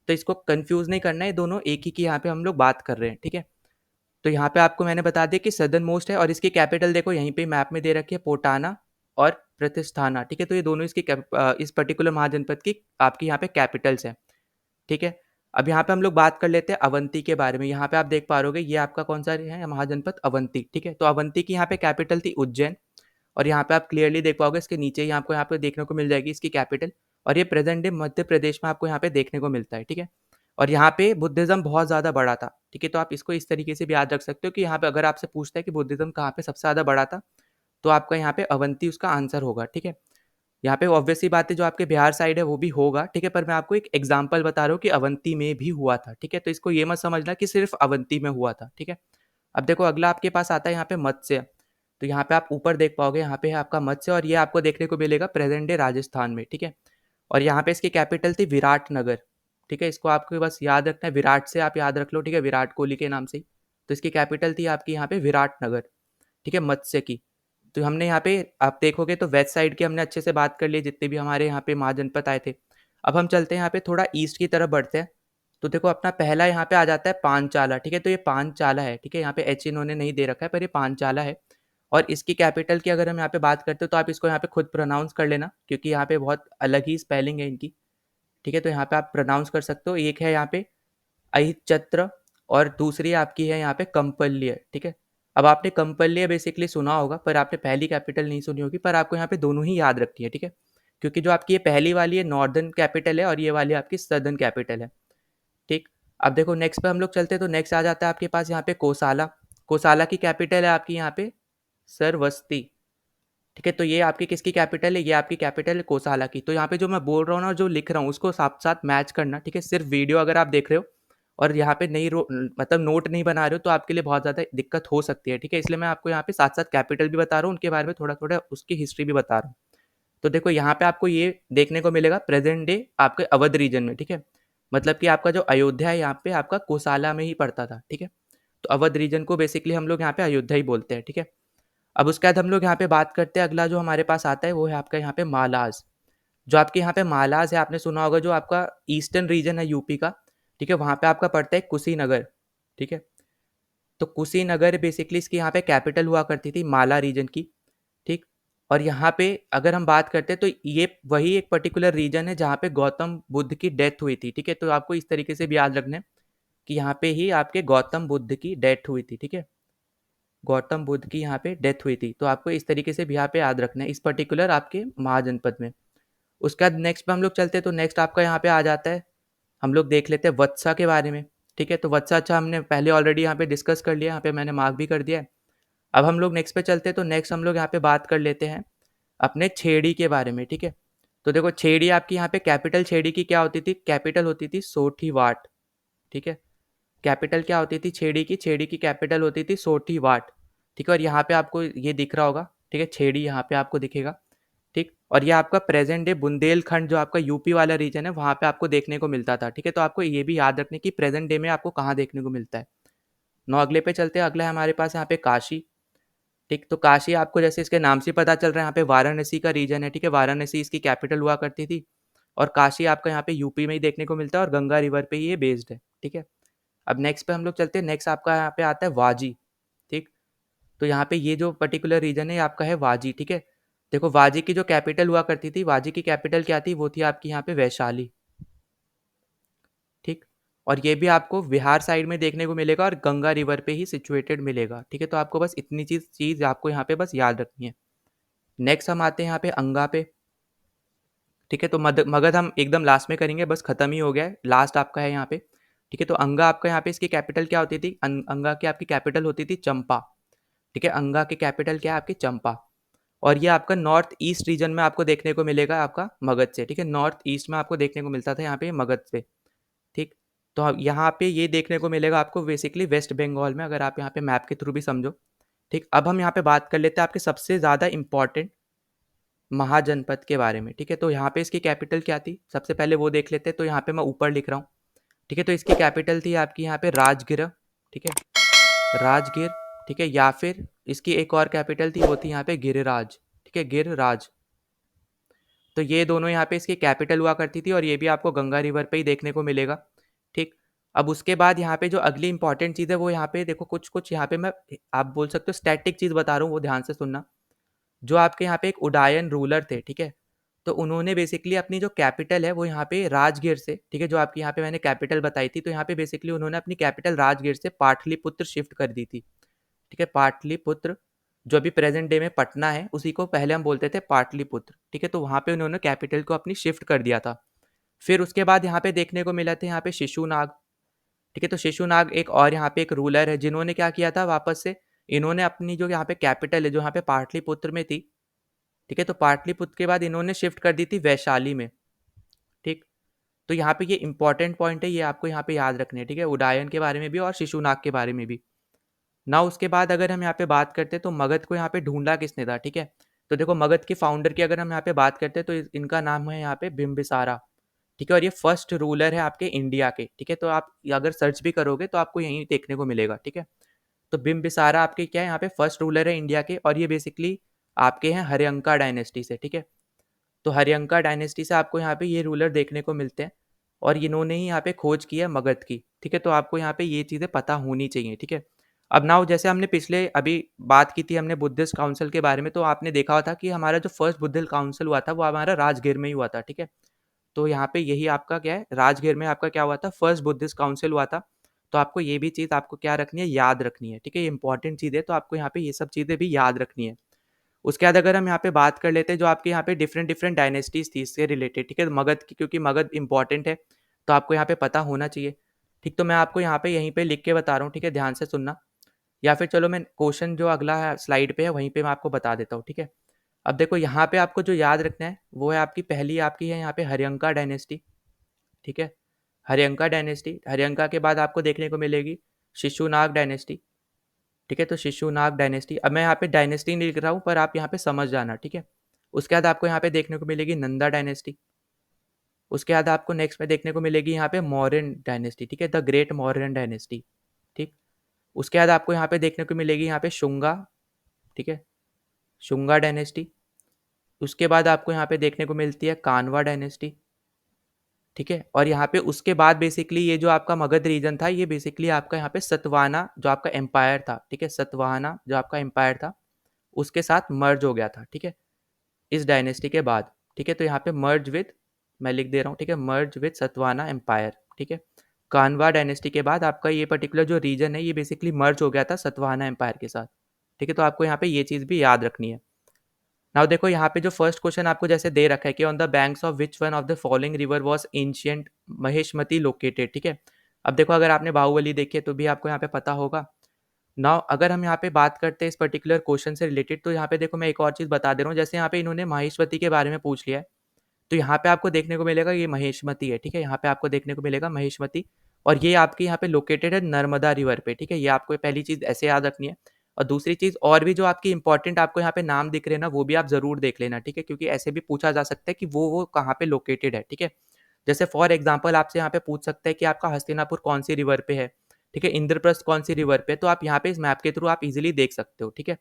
तो इसको कंफ्यूज नहीं करना है, दोनों एक ही की यहाँ पे हम लोग बात कर रहे हैं। ठीक है, तो यहाँ पे आपको मैंने बता दिया कि सदर्न मोस्ट है, और इसकी कैपिटल देखो यहीं पे मैप में दे रखी है, पोटाना और प्रतिष्ठाना। ठीक है, तो ये दोनों इसकी इस पर्टिकुलर महाजनपद की आपकी यहाँ पे कैपिटल्स हैं। ठीक है, अब यहाँ पे हम लोग बात कर लेते हैं अवंती के बारे में। यहाँ पे आप देख पा रहे, ये आपका कौन सा है महाजनपद, अवंती। ठीक है, तो अवंती की यहाँ पे कैपिटल थी उज्जैन, और यहाँ पे आप क्लियरली देख पाओगे इसके नीचे ही आपको यहाँ पे देखने को मिल जाएगी इसकी कैपिटल, और ये प्रेजेंट डे मध्य प्रदेश में आपको यहाँ पे देखने को मिलता है। ठीक है, और यहाँ पे बुद्धिज्म बहुत ज़्यादा बड़ा था। ठीक है, तो आप इसको इस तरीके से भी याद रख सकते हो कि यहाँ पे अगर आपसे पूछता है कि बुद्धिज्म कहाँ पे सबसे ज़्यादा बड़ा था, तो आपका यहाँ पे अवंती उसका आंसर होगा। ठीक है, यहाँ पे ऑब्वियस सी बात है, जो आपके बिहार साइड है वो भी होगा। ठीक है, पर मैं आपको एक एग्जांपल बता रहा हूँ कि अवंती में भी हुआ था। ठीक है, तो इसको ये मत समझना कि सिर्फ अवंती में हुआ था। ठीक है, अब देखो अगला आपके पास आता है यहाँ पे मत्स्य। तो यहाँ पे आप ऊपर देख पाओगे, यहाँ पे है आपका मत्स्य, और ये आपको देखने को मिलेगा प्रेजेंट डे राजस्थान में। ठीक है, और यहाँ पे इसकी कैपिटल थी विराटनगर। ठीक है, इसको आपको बस याद रखना है, विराट से आप याद रख लो। ठीक है, विराट कोहली के नाम से ही, तो इसकी कैपिटल थी आपकी यहाँ पे विराटनगर। ठीक है, मत्स्य की। तो हमने यहाँ पे आप देखोगे तो वेस्ट साइड की हमने अच्छे से बात कर ली, जितने भी हमारे यहाँ पे महाजनपद आए थे। अब हम चलते हैं यहाँ पे थोड़ा ईस्ट की तरफ बढ़ते हैं। तो देखो अपना पहला यहाँ पे आ जाता है पांचाला। ठीक है, तो ये पांचाला है। ठीक है, यहाँ पे एच इन्होंने नहीं दे रखा है, पर ये पांचाला है। और इसकी कैपिटल की अगर हम यहाँ पे बात करते हो, तो आप इसको यहाँ पे खुद प्रोनाउंस कर लेना, क्योंकि यहाँ पे बहुत अलग ही स्पेलिंग है इनकी। ठीक है, तो यहाँ पे आप प्रोनाउंस कर सकते हो। एक है यहाँ पे अहिचत्र, और दूसरी आपकी है यहाँ पे कंपल्य। ठीक है, अब आपने कंपल्य बेसिकली सुना होगा, पर आपने पहली कैपिटल नहीं सुनी होगी, पर आपको यहाँ पे दोनों ही याद रखनी है। ठीक है, क्योंकि जो आपकी ये पहली वाली है नॉर्दर्न कैपिटल है, और ये वाली आपकी सदर्न कैपिटल है। ठीक, अब देखो नेक्स्ट पे हम लोग चलते हैं। तो नेक्स्ट आ जाता है आपके पास यहाँ पे कोसाला। कोसाला की कैपिटल है आपकी यहाँ पे सरवस्ती। ठीक है, तो ये आपकी किसकी कैपिटल है, ये आपकी कैपिटल है कोसाला की। तो यहाँ पे जो मैं बोल रहा हूँ ना, जो लिख रहा हूँ, उसको साथ साथ मैच करना। ठीक है, सिर्फ वीडियो अगर आप देख रहे हो और यहाँ पे नहीं मतलब नोट नहीं बना रहे हो, तो आपके लिए बहुत ज़्यादा दिक्कत हो सकती है। ठीक है, इसलिए मैं आपको यहाँ पे साथ साथ कैपिटल भी बता रहा हूँ, उनके बारे में थोड़ा थोड़ा उसकी हिस्ट्री भी बता रहा हूँ। तो देखो यहाँ पे आपको ये देखने को मिलेगा प्रेजेंट डे आपके अवध रीजन में। ठीक है, मतलब कि आपका जो अयोध्या है यहाँ पे आपका कोसाला में ही पड़ता था। ठीक है, तो अवध रीजन को बेसिकली हम लोग यहाँ पे अयोध्या ही बोलते हैं। ठीक है, अब उसके बाद हम लोग यहाँ पे बात करते हैं, अगला जो हमारे पास आता है वो है आपका यहाँ पे मालाज। जो आपके यहाँ पे मालाज है, आपने सुना होगा, जो आपका ईस्टर्न रीजन है यूपी का। ठीक है, वहाँ पे आपका पड़ता है कुशीनगर। ठीक है, तो कुशीनगर बेसिकली इसकी यहाँ पे कैपिटल हुआ करती थी माला रीजन की। ठीक, और यहाँ पे अगर हम बात करते हैं, तो ये वही एक पर्टिकुलर रीजन है जहाँ पे गौतम बुद्ध की डेथ हुई थी। ठीक है, तो आपको इस तरीके से भी याद रखना है कि यहाँ पे ही आपके गौतम बुद्ध की डेथ हुई थी। ठीक है, गौतम बुद्ध की यहाँ पे डेथ हुई थी, तो आपको इस तरीके से भी यहाँ पे याद रखना है इस पर्टिकुलर आपके महाजनपद में। उसके बाद नेक्स्ट पे हम लोग चलते हैं। तो नेक्स्ट आपका यहाँ पे आ जाता है, हम लोग देख लेते हैं वत्सा के बारे में। ठीक है, तो वत्सा अच्छा हमने पहले ऑलरेडी यहाँ पे डिस्कस कर लिया, यहाँ पे मैंने मार्क भी कर दिया है। अब हम लोग नेक्स्ट पे चलते हैं। तो नेक्स्ट हम लोग यहाँ पे बात कर लेते हैं अपने छेड़ी के बारे में। ठीक है, तो देखो छेड़ी आपकी यहाँ पे कैपिटल छेड़ी की क्या होती थी, कैपिटल होती थी सोठीवाट। ठीक है, कैपिटल क्या होती थी छेड़ी की कैपिटल होती थी सोठीवाट। ठीक है, और यहाँ पे आपको ये दिख रहा होगा। ठीक है, छेड़ी यहाँ पे आपको दिखेगा। ठीक, और ये आपका प्रेजेंट डे बुंदेलखंड, जो आपका यूपी वाला रीजन है, वहाँ पे आपको देखने को मिलता था। ठीक है, तो आपको ये भी याद रखने की प्रेजेंट डे में आपको कहाँ देखने को मिलता है। नौ अगले पे चलते हैं। अगला है हमारे पास यहाँ पे काशी। ठीक, तो काशी आपको जैसे इसके नाम से पता चल रहा है, यहाँ पे वाराणसी का रीजन है। ठीक है, वाराणसी इसकी कैपिटल हुआ करती थी, और काशी आपका यहाँ पे यूपी में ही देखने को मिलता है, और गंगा रिवर पे ही ये बेस्ड है। ठीक है, अब नेक्स्ट पे हम लोग चलते हैं। नेक्स्ट आपका यहाँ पे आता है वाजी। ठीक, तो यहाँ पे ये जो पर्टिकुलर रीजन है आपका है वाजी। ठीक है, देखो वाजी की जो कैपिटल हुआ करती थी, वाजी की कैपिटल क्या थी, वो थी आपकी यहाँ पे वैशाली। ठीक, और ये भी आपको बिहार साइड में देखने को मिलेगा, और गंगा रिवर पे ही सिचुएटेड मिलेगा। ठीक है, तो आपको बस इतनी चीज़ आपको यहाँ पे बस याद रखनी है। नेक्स्ट हम आते हैं यहाँ पे अंगा पे। ठीक है, तो मगध हम एकदम लास्ट में करेंगे, बस खत्म ही हो गया है, लास्ट आपका है यहाँ पे। ठीक है, तो अंगा आपका यहाँ पे इसकी कैपिटल क्या होती थी, अंगा की आपकी कैपिटल होती थी चंपा। ठीक है, अंगा की कैपिटल क्या है आपकी चंपा, और ये आपका नॉर्थ ईस्ट रीजन में आपको देखने को मिलेगा आपका मगध से। ठीक है, नॉर्थ ईस्ट में आपको देखने को मिलता था यहाँ पे मगध से। ठीक, तो यहाँ पे ये देखने को मिलेगा आपको बेसिकली वेस्ट बंगाल में, अगर आप यहाँ पे मैप के थ्रू भी समझो। ठीक, अब हम यहाँ पे बात कर लेते हैं आपके सबसे ज़्यादा इम्पोर्टेंट महाजनपद के बारे में। ठीक है, तो यहाँ पे इसकी कैपिटल क्या थी, सबसे पहले वो देख लेते हैं। तो यहाँ पे मैं ऊपर लिख रहा हूँ। ठीक है, तो इसकी कैपिटल थी आपकी यहाँ पे राजगिर। ठीक है, राजगिर। ठीक है, या फिर इसकी एक और कैपिटल थी, वो थी यहाँ पे गिरिराज। ठीक है, गिरिराज। तो ये दोनों यहाँ पे इसकी कैपिटल हुआ करती थी और ये भी आपको गंगा रिवर पे ही देखने को मिलेगा। ठीक, अब उसके बाद यहाँ पे जो अगली इंपॉर्टेंट चीज़ है वो यहाँ पे देखो, कुछ कुछ यहाँ पे मैं, आप बोल सकते हो स्टैटिक चीज़ बता रहा हूँ, वो ध्यान से सुनना। जो आपके यहाँ पे एक उडायन रूलर थे, ठीक है, तो उन्होंने बेसिकली अपनी जो कैपिटल है वो यहाँ पे राजगीर से, ठीक है, जो आपकी यहाँ पे मैंने कैपिटल बताई थी, तो यहाँ पे बेसिकली उन्होंने अपनी कैपिटल राजगीर से पाटलिपुत्र शिफ्ट कर दी थी। ठीक है, पाटलिपुत्र, जो अभी प्रेजेंट डे में पटना है, उसी को पहले हम बोलते थे पाटलिपुत्र। ठीक है, तो वहाँ पे उन्होंने कैपिटल को अपनी शिफ्ट कर दिया था। फिर उसके बाद यहाँ पे देखने को मिला था यहाँ पे शिशुनाग। ठीक है, तो शिशुनाग एक और यहाँ पे एक रूलर है, जिन्होंने क्या किया था वापस से, इन्होंने अपनी जो यहाँ पे कैपिटल है, जो यहाँ पे पाटलिपुत्र में थी, ठीक है, तो पाटलिपुत्र के बाद इन्होंने शिफ्ट कर दी थी वैशाली में। ठीक, तो यहाँ पे ये इंपॉर्टेंट पॉइंट है, ये आपको यहाँ पे याद रखने हैं। ठीक है, उडायन के बारे में भी और शिशुनाग के बारे में भी ना। उसके बाद अगर हम यहाँ पे बात करते हैं तो मगध को यहाँ पे ढूंढा किसने था। ठीक है, तो देखो मगध के फाउंडर की अगर हम यहाँ पे बात करते हैं तो इनका नाम है यहाँ पे बिम्बिसारा। ठीक है, और ये फर्स्ट रूलर है आपके इंडिया के। ठीक है, तो आप अगर सर्च भी करोगे तो आपको यहीं देखने को मिलेगा। ठीक है, तो बिम्बिसारा आपके क्या है, यहाँ पे फर्स्ट रूलर है इंडिया के, और ये बेसिकली आपके हैं हर्यंका डायनेस्टी से। ठीक है, तो हर्यंका डायनेस्टी से आपको यहाँ पे ये रूलर देखने को मिलते हैं, और इन्होंने ही यहाँ पे खोज की है मगध की। ठीक है, तो आपको यहाँ पे ये चीज़ें पता होनी चाहिए। ठीक है, अब नाउ जैसे हमने पिछले अभी बात की थी हमने बुद्धिस्ट काउंसिल के बारे में, तो आपने देखा हुआ था कि हमारा जो फर्स्ट बुद्धिस्ट काउंसिल हुआ था वो हमारा राजगीर में ही हुआ था। ठीक है, तो यहाँ पे यही आपका क्या है, राजगीर में आपका क्या हुआ था, फर्स्ट बुद्धिस्ट काउंसिल हुआ था। तो आपको ये भी चीज़ आपको क्या रखनी है, याद रखनी है। ठीक है, ये इंपॉर्टेंट चीज़ है, तो आपको यहाँ पे ये सब चीज़ें भी याद रखनी है। उसके बाद अगर हम यहाँ पे बात कर लेते हैं जो आपके यहाँ पे डिफरेंट डिफरेंट डायनेस्टीज थी इससे रिलेटेड। ठीक है, मगध की, क्योंकि मगध इंपॉर्टेंट है तो आपको यहाँ पे पता होना चाहिए। ठीक, तो मैं आपको यहाँ पे यहीं पे लिख के बता रहा हूँ। ठीक है, ध्यान से सुनना, या फिर चलो मैं क्वेश्चन जो अगला स्लाइड पे है वहीं पे मैं आपको बता देता हूँ। ठीक है, अब देखो यहाँ पे आपको जो याद रखना है वो है आपकी पहली आपकी है यहाँ पे हर्यंका डायनेस्टी। ठीक है, हर्यंका डायनेस्टी, हर्यंका के बाद आपको देखने को मिलेगी शिशुनाग डायनेस्टी। ठीक है, तो शिशुनाग डायनेस्टी, अब मैं यहाँ पे डायनेस्टी नहीं लिख रहा हूँ पर आप यहाँ पे समझ जाना। ठीक है, उसके बाद आपको यहाँ पे देखने को मिलेगी नंदा डायनेस्टी। उसके बाद आपको नेक्स्ट में देखने को मिलेगी यहाँ पे मौर्यन डायनेस्टी। ठीक है, द ग्रेट मौर्यन डायनेस्टी। ठीक, उसके बाद आपको यहाँ पे देखने को मिलेगी यहाँ पे शुंगा। ठीक है, शुंगा डायनेस्टी। उसके बाद आपको यहाँ पे देखने को मिलती है कानवा डायनेस्टी। ठीक है, और यहाँ पे उसके बाद बेसिकली ये जो आपका मगध रीजन था ये बेसिकली आपका यहाँ पे सतवाना जो आपका एम्पायर था। ठीक है, सतवाहना जो आपका एम्पायर था उसके साथ मर्ज हो गया था। ठीक है, इस डायनेस्टी के बाद। ठीक है, तो यहाँ पे मर्ज विद, मैं लिख दे रहा हूँ। ठीक है, मर्ज विद सतवाना एम्पायर। ठीक है, कानवा डायनेस्टी के बाद आपका ये पर्टिकुलर जो रीजन है ये बेसिकली मर्ज हो गया था सतवाना एम्पायर के साथ। ठीक है, तो आपको यहाँ पे ये चीज़ भी याद रखनी है। नाउ देखो यहाँ पे जो फर्स्ट क्वेश्चन आपको जैसे दे रखा है कि on the banks of which one of the following river was ancient Mahishmati located. ठीक है, अब देखो अगर आपने बाहुबली देखी है तो भी आपको यहाँ पे पता होगा। नाउ अगर हम यहाँ पे बात करते हैं इस पर्टिकुलर क्वेश्चन से रिलेटेड, तो यहाँ पे देखो मैं एक और चीज़ बता दे रहा हूँ। जैसे यहाँ पे इन्होंने महेशमती के बारे में पूछ लिया है, तो यहाँ पे आपको देखने को मिलेगा ये महेशमती है। ठीक है, यहाँ पे आपको देखने को मिलेगा महेशमती, और ये आपकी यहाँ पे लोकेटेड है नर्मदा रिवर पे। ठीक है, ये आपको पहली चीज़ ऐसे याद रखनी है। और दूसरी चीज़ और भी जो आपकी इंपॉर्टेंट आपको यहाँ पे नाम दिख रहे हैं ना, वो भी आप ज़रूर देख लेना। ठीक है, क्योंकि ऐसे भी पूछा जा सकता है कि वो कहाँ पे लोकेटेड है। ठीक है, जैसे फॉर एग्जाम्पल आपसे यहाँ पे पूछ सकते हैं कि आपका हस्तिनापुर कौन सी रिवर पे है। ठीक है, इंद्रप्रस्थ कौन सी रिवर पे है, तो आप यहाँ पे इस मैप के थ्रू आप इजीली देख सकते हो। ठीक है,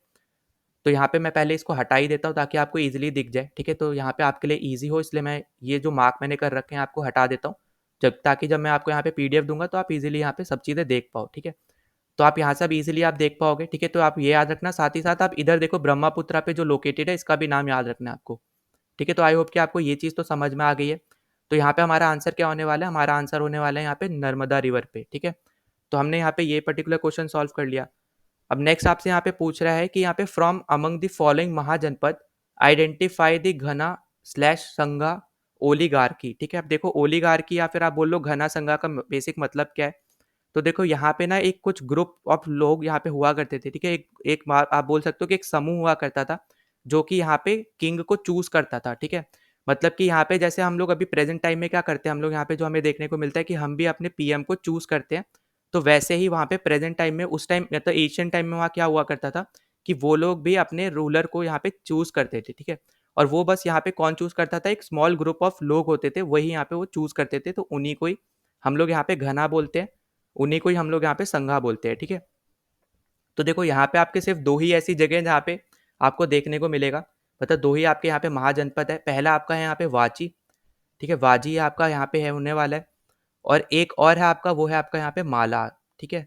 तो यहाँ पे मैं पहले इसको हटा ही देता हूँ ताकि आपको इजीली दिख जाए। ठीक है, तो यहाँ पे आपके लिए इजी हो इसलिए मैं ये जो मार्क मैंने कर रखे हैं आपको हटा देता हूँ, जब ताकि जब मैं आपको यहाँ पे पीडीएफ दूंगा तो आप इजीली यहाँ पे सब चीज़ें देख पाओ। ठीक है, तो आप यहाँ से अब इजीली आप देख पाओगे। ठीक है, तो आप ये याद रखना, साथ ही साथ आप इधर देखो ब्रह्मपुत्रा पे जो लोकेटेड है इसका भी नाम याद रखना है आपको। ठीक है, तो आई होप कि आपको ये चीज़ तो समझ में आ गई है। तो यहाँ पे हमारा आंसर क्या होने वाला है, हमारा आंसर होने वाला है यहाँ पे नर्मदा रिवर पे। ठीक है, तो हमने यहाँ पे ये पर्टिकुलर क्वेश्चन सॉल्व कर लिया। अब नेक्स्ट आपसे यहाँ पे पूछ रहा है कि यहाँ पे from among the following mahajanapada identify the gana slash sangha oligarchy. ठीक है, अब देखो ओलिगार्की या फिर आप बोल लो घना संघा का बेसिक मतलब क्या है। तो देखो यहाँ पे ना एक कुछ ग्रुप ऑफ लोग यहाँ पे हुआ करते थे। ठीक है, आप बोल सकते हो कि एक समूह हुआ करता था जो कि यहाँ पे किंग को चूज करता था। ठीक है, मतलब कि यहाँ पे जैसे हम लोग अभी प्रेजेंट टाइम में क्या करते हैं, हम लोग यहाँ पे जो हमें देखने को मिलता है कि हम भी अपने पीएम को चूज करते हैं। तो वैसे ही वहाँ पे प्रेजेंट टाइम में उस टाइम मतलब एशियन टाइम में वहाँ क्या हुआ करता था कि वो लोग भी अपने रूलर को यहाँ पे चूज़ करते थे, ठीक है? और वो बस यहाँ पे कौन चूज़ करता था, एक स्मॉल ग्रुप ऑफ लोग होते थे, वही यहाँ पे वो चूज़ करते थे, तो उन्हीं को ही हम लोग यहाँ पे घना बोलते हैं, उन्हीं को ही हम लोग यहाँ पे संघा बोलते हैं, ठीक है? तो देखो यहाँ पे आपके सिर्फ 2 ही ऐसी जगह हैं जहाँ पे आपको देखने को मिलेगा, मतलब 2 ही आपके यहाँ पे महाजनपद है। पहला आपका है यहाँ पे वाची, ठीक है? वाजी आपका यहाँ पे है होने वाला है, और एक और है आपका, वो है आपका यहाँ पे माला, ठीक है?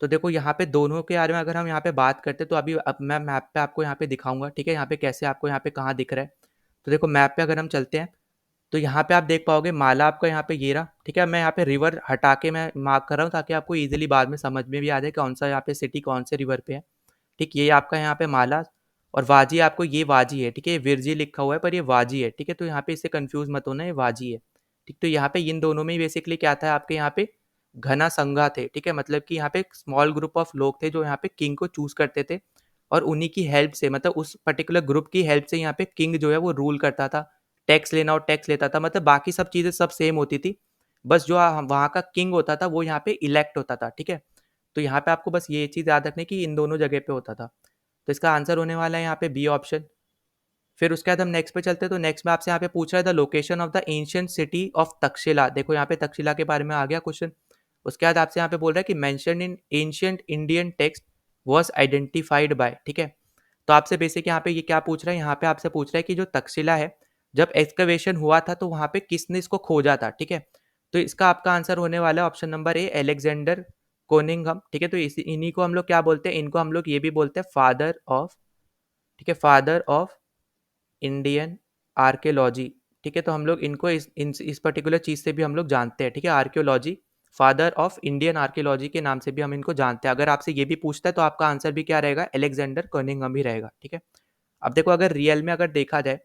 तो देखो यहाँ पे दोनों के बारे में अगर हम यहाँ पे बात करते हैं, तो अभी अब मैं मैप पे आपको यहाँ पे दिखाऊँगा, ठीक है? यहाँ पे कैसे आपको यहाँ पे कहाँ दिख रहा है। तो देखो मैप पे अगर हम चलते हैं, तो यहाँ पे आप देख पाओगे माला आपका यहाँ पे ये रहा, ठीक है? मैं यहाँ पे रिवर हटा के मैं मार्क कर रहा हूँ ताकि आपको ईज़िली बाद में समझ में भी आ जाए कौन सा यहाँ पे सिटी कौन से रिवर पे है, ठीक? ये आपका यहाँ पे माला, और वाजी आपको ये वाजी है, ठीक है? ये विरजी लिखा हुआ है पर ये वाजी है, ठीक है? तो यहाँ पे इससे कन्फ्यूज़ मत होना, ये वाजी है, ठीक? तो यहाँ पे इन दोनों में ही बेसिकली क्या था आपके यहाँ पे घना संघा थे, ठीक है? मतलब कि यहाँ पे एक स्मॉल ग्रुप ऑफ लोग थे जो यहाँ पे किंग को चूज़ करते थे, और उन्हीं की हेल्प से, मतलब उस पर्टिकुलर ग्रुप की हेल्प से यहाँ पे किंग जो है वो रूल करता था। टैक्स लेना और टैक्स लेता था, मतलब बाकी सब चीज़ें सब सेम होती थी। बस जो वहाँ का किंग होता था वो यहाँ पे इलेक्ट होता था, ठीक है? तो यहाँ पे आपको बस ये चीज़ याद रखनी कि इन दोनों जगह पे होता था। तो इसका आंसर होने वाला है यहाँ पे बी ऑप्शन। फिर उसके बाद हम नेक्स्ट पे चलते हैं, तो नेक्स्ट में आपसे यहाँ पे पूछ रहा है the location of the ancient city of Takshashila. देखो यहाँ पे तक्षशिला के बारे में आ गया क्वेश्चन। उसके बाद आपसे यहाँ पे बोल रहा है कि mention in ancient Indian text was identified by, ठीक है? तो आपसे बेसिक यहाँ पे ये क्या पूछ रहा है, यहाँ पे आपसे पूछ रहा है कि जो तक्षशिला है, जब एक्सकवेशन हुआ था तो वहाँ पे किसने इसको खोजा था, ठीक है? तो इसका आपका आंसर होने वाला है ऑप्शन नंबर ए, अलेक्जेंडर कोनिंघम, ठीक है? तो इन्हीं को हम लोग क्या बोलते हैं, इनको हम लोग ये भी बोलते हैं फादर ऑफ, ठीक है? फादर ऑफ इंडियन आर्कियोलॉजी, ठीक है? तो हम लोग इनको इस पर्टिकुलर चीज़ से भी हम लोग जानते हैं, ठीक है? Archaeology, father of Indian archaeology के नाम से भी हम इनको जानते हैं। अगर आपसे ये भी पूछता है तो आपका आंसर भी क्या रहेगा, अलेक्जेंडर कर्निंघम ही रहेगा, ठीक है? अब देखो अगर रियल में अगर देखा जाए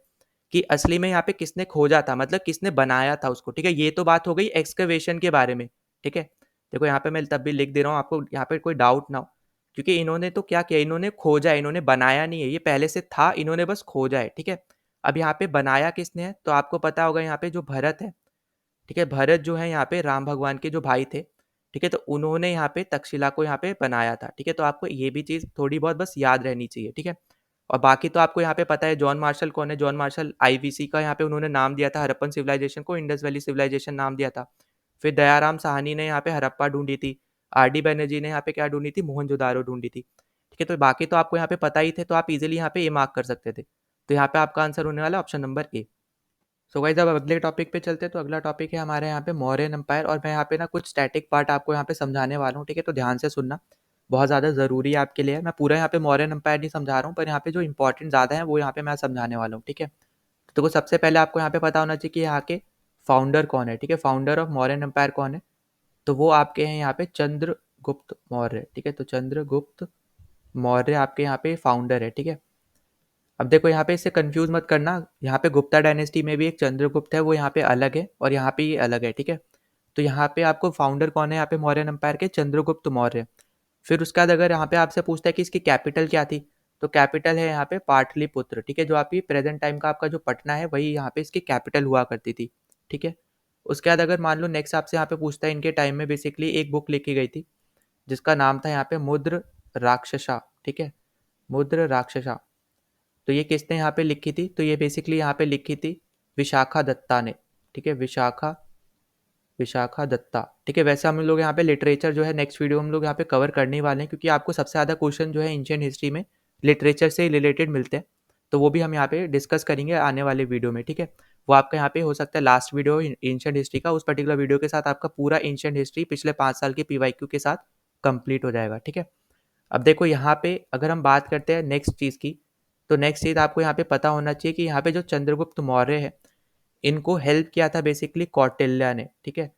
कि असली में यहाँ पे किसने खोजा था, मतलब किसने बनाया था उसको, ठीक है? ये तो बात हो गई एक्सकवेशन के बारे में, ठीक है? देखो यहाँ पे मैं तब भी लिख दे रहा हूँ, आपको यहाँ पे कोई डाउट ना हो, क्योंकि इन्होंने तो क्या किया, इन्होंने खोजा है, इन्होंने बनाया नहीं है, ये पहले से था, इन्होंने बस खोजा है, ठीक है? अब यहाँ पे बनाया किसने है, तो आपको पता होगा यहाँ पे जो भरत है, ठीक है? भरत जो है यहाँ पे राम भगवान के जो भाई थे, ठीक है? तो उन्होंने यहाँ पे तक्षशिला को यहाँ पे बनाया था, ठीक है? तो आपको ये भी चीज़ थोड़ी बहुत बस याद रहनी चाहिए, ठीक है? और बाकी तो आपको यहाँ पे पता है जॉन मार्शल कौन है, जॉन मार्शल आईवीसी का यहाँ पे उन्होंने नाम दिया था, हड़प्पन सिविलाइजेशन को इंडस वैली सिविलाइजेशन नाम दिया था। फिर दयाराम साहनी ने यहाँ पे हड़प्पा ढूंढी थी, आर डी बनर्जी ने यहाँ पे क्या ढूंढी थी, मोहनजोदारो ढूंढी थी, ठीक है? तो बाकी तो आपको यहाँ पे पता ही थे, तो आप इजिली यहाँ पे ए मार्क कर सकते थे। तो यहाँ पे आपका आंसर होने वाला option number A. So guys अब अगले टॉपिक पे चलते हैं, तो अगला टॉपिक है हमारे यहाँ पे मौर्यन एम्पायर, और मैं यहाँ पे ना कुछ स्टैटिक पार्ट आपको यहाँ पे समझाने वाला हूँ, ठीक है? तो ध्यान से सुनना, बहुत ज़्यादा ज़रूरी है आपके लिए। मैं पूरा यहाँ पे मौर्यन एम्पायर नहीं समझा रहा हूँ, पर यहाँ पे जो इंपॉर्टेंट ज़्यादा है वो यहाँ पे मैं समझाने वाला हूँ, ठीक है? तो देखो सबसे पहले आपको यहाँ पे पता होना चाहिए कि यहाँ के फाउंडर कौन है, ठीक है? फाउंडर ऑफ मौर्यन एम्पायर कौन है, तो वो आपके हैं यहाँ पे चंद्रगुप्त मौर्य, ठीक है? तो चंद्रगुप्त मौर्य आपके यहाँ पे फाउंडर है, ठीक है? अब देखो यहाँ पे इससे कंफ्यूज मत करना, यहाँ पे गुप्ता डायनेस्टी में भी एक चंद्रगुप्त है, वो यहाँ पे अलग है, और यहाँ पे ये अलग है, ठीक है? तो यहाँ पे आपको फाउंडर कौन है यहाँ पे मौर्यन एम्पायर के, चंद्रगुप्त मौर्य। फिर उसके बाद अगर यहाँ पे आपसे पूछता है कि इसकी कैपिटल क्या थी, तो कैपिटल है यहाँ पे पाटलिपुत्र, ठीक है? जो आपकी प्रेजेंट टाइम का आपका जो पटना है वही यहाँ पे इसकी कैपिटल हुआ करती थी, ठीक है? उसके बाद अगर मान लो नेक्स्ट आपसे यहाँ पे पूछता है, इनके टाइम में बेसिकली एक बुक लिखी गई थी जिसका नाम था यहाँ पे मुद्र राक्षसा, ठीक है? मुद्र राक्षसा। तो ये किसने यहाँ पे लिखी थी, तो ये बेसिकली यहाँ पे लिखी थी विशाखा दत्ता ने, ठीक है? विशाखा विशाखा दत्ता, ठीक है? वैसे हम लोग यहाँ पे लिटरेचर जो है नेक्स्ट वीडियो हम लोग यहाँ पे कवर करने वाले हैं, क्योंकि आपको सबसे ज़्यादा क्वेश्चन जो है एंशिएंट हिस्ट्री में लिटरेचर से रिलेटेड मिलते हैं, तो वो भी हम यहाँ पे डिस्कस करेंगे आने वाले वीडियो में, ठीक है? वो आपका यहाँ पे हो सकता है लास्ट वीडियो एंशिएंट हिस्ट्री का, उस पर्टिकुलर वीडियो के साथ आपका पूरा एंशिएंट हिस्ट्री पिछले 5 साल के पीवाईक्यू के साथ कंप्लीट हो जाएगा, ठीक है? अब देखो यहाँ पे अगर हम बात करते हैं नेक्स्ट चीज़ की, तो नेक्स्ट चीज़ आपको यहाँ पे पता होना चाहिए कि यहाँ पे जो चंद्रगुप्त मौर्य है, इनको हेल्प किया था बेसिकली कौटिल्य ने, ठीक है?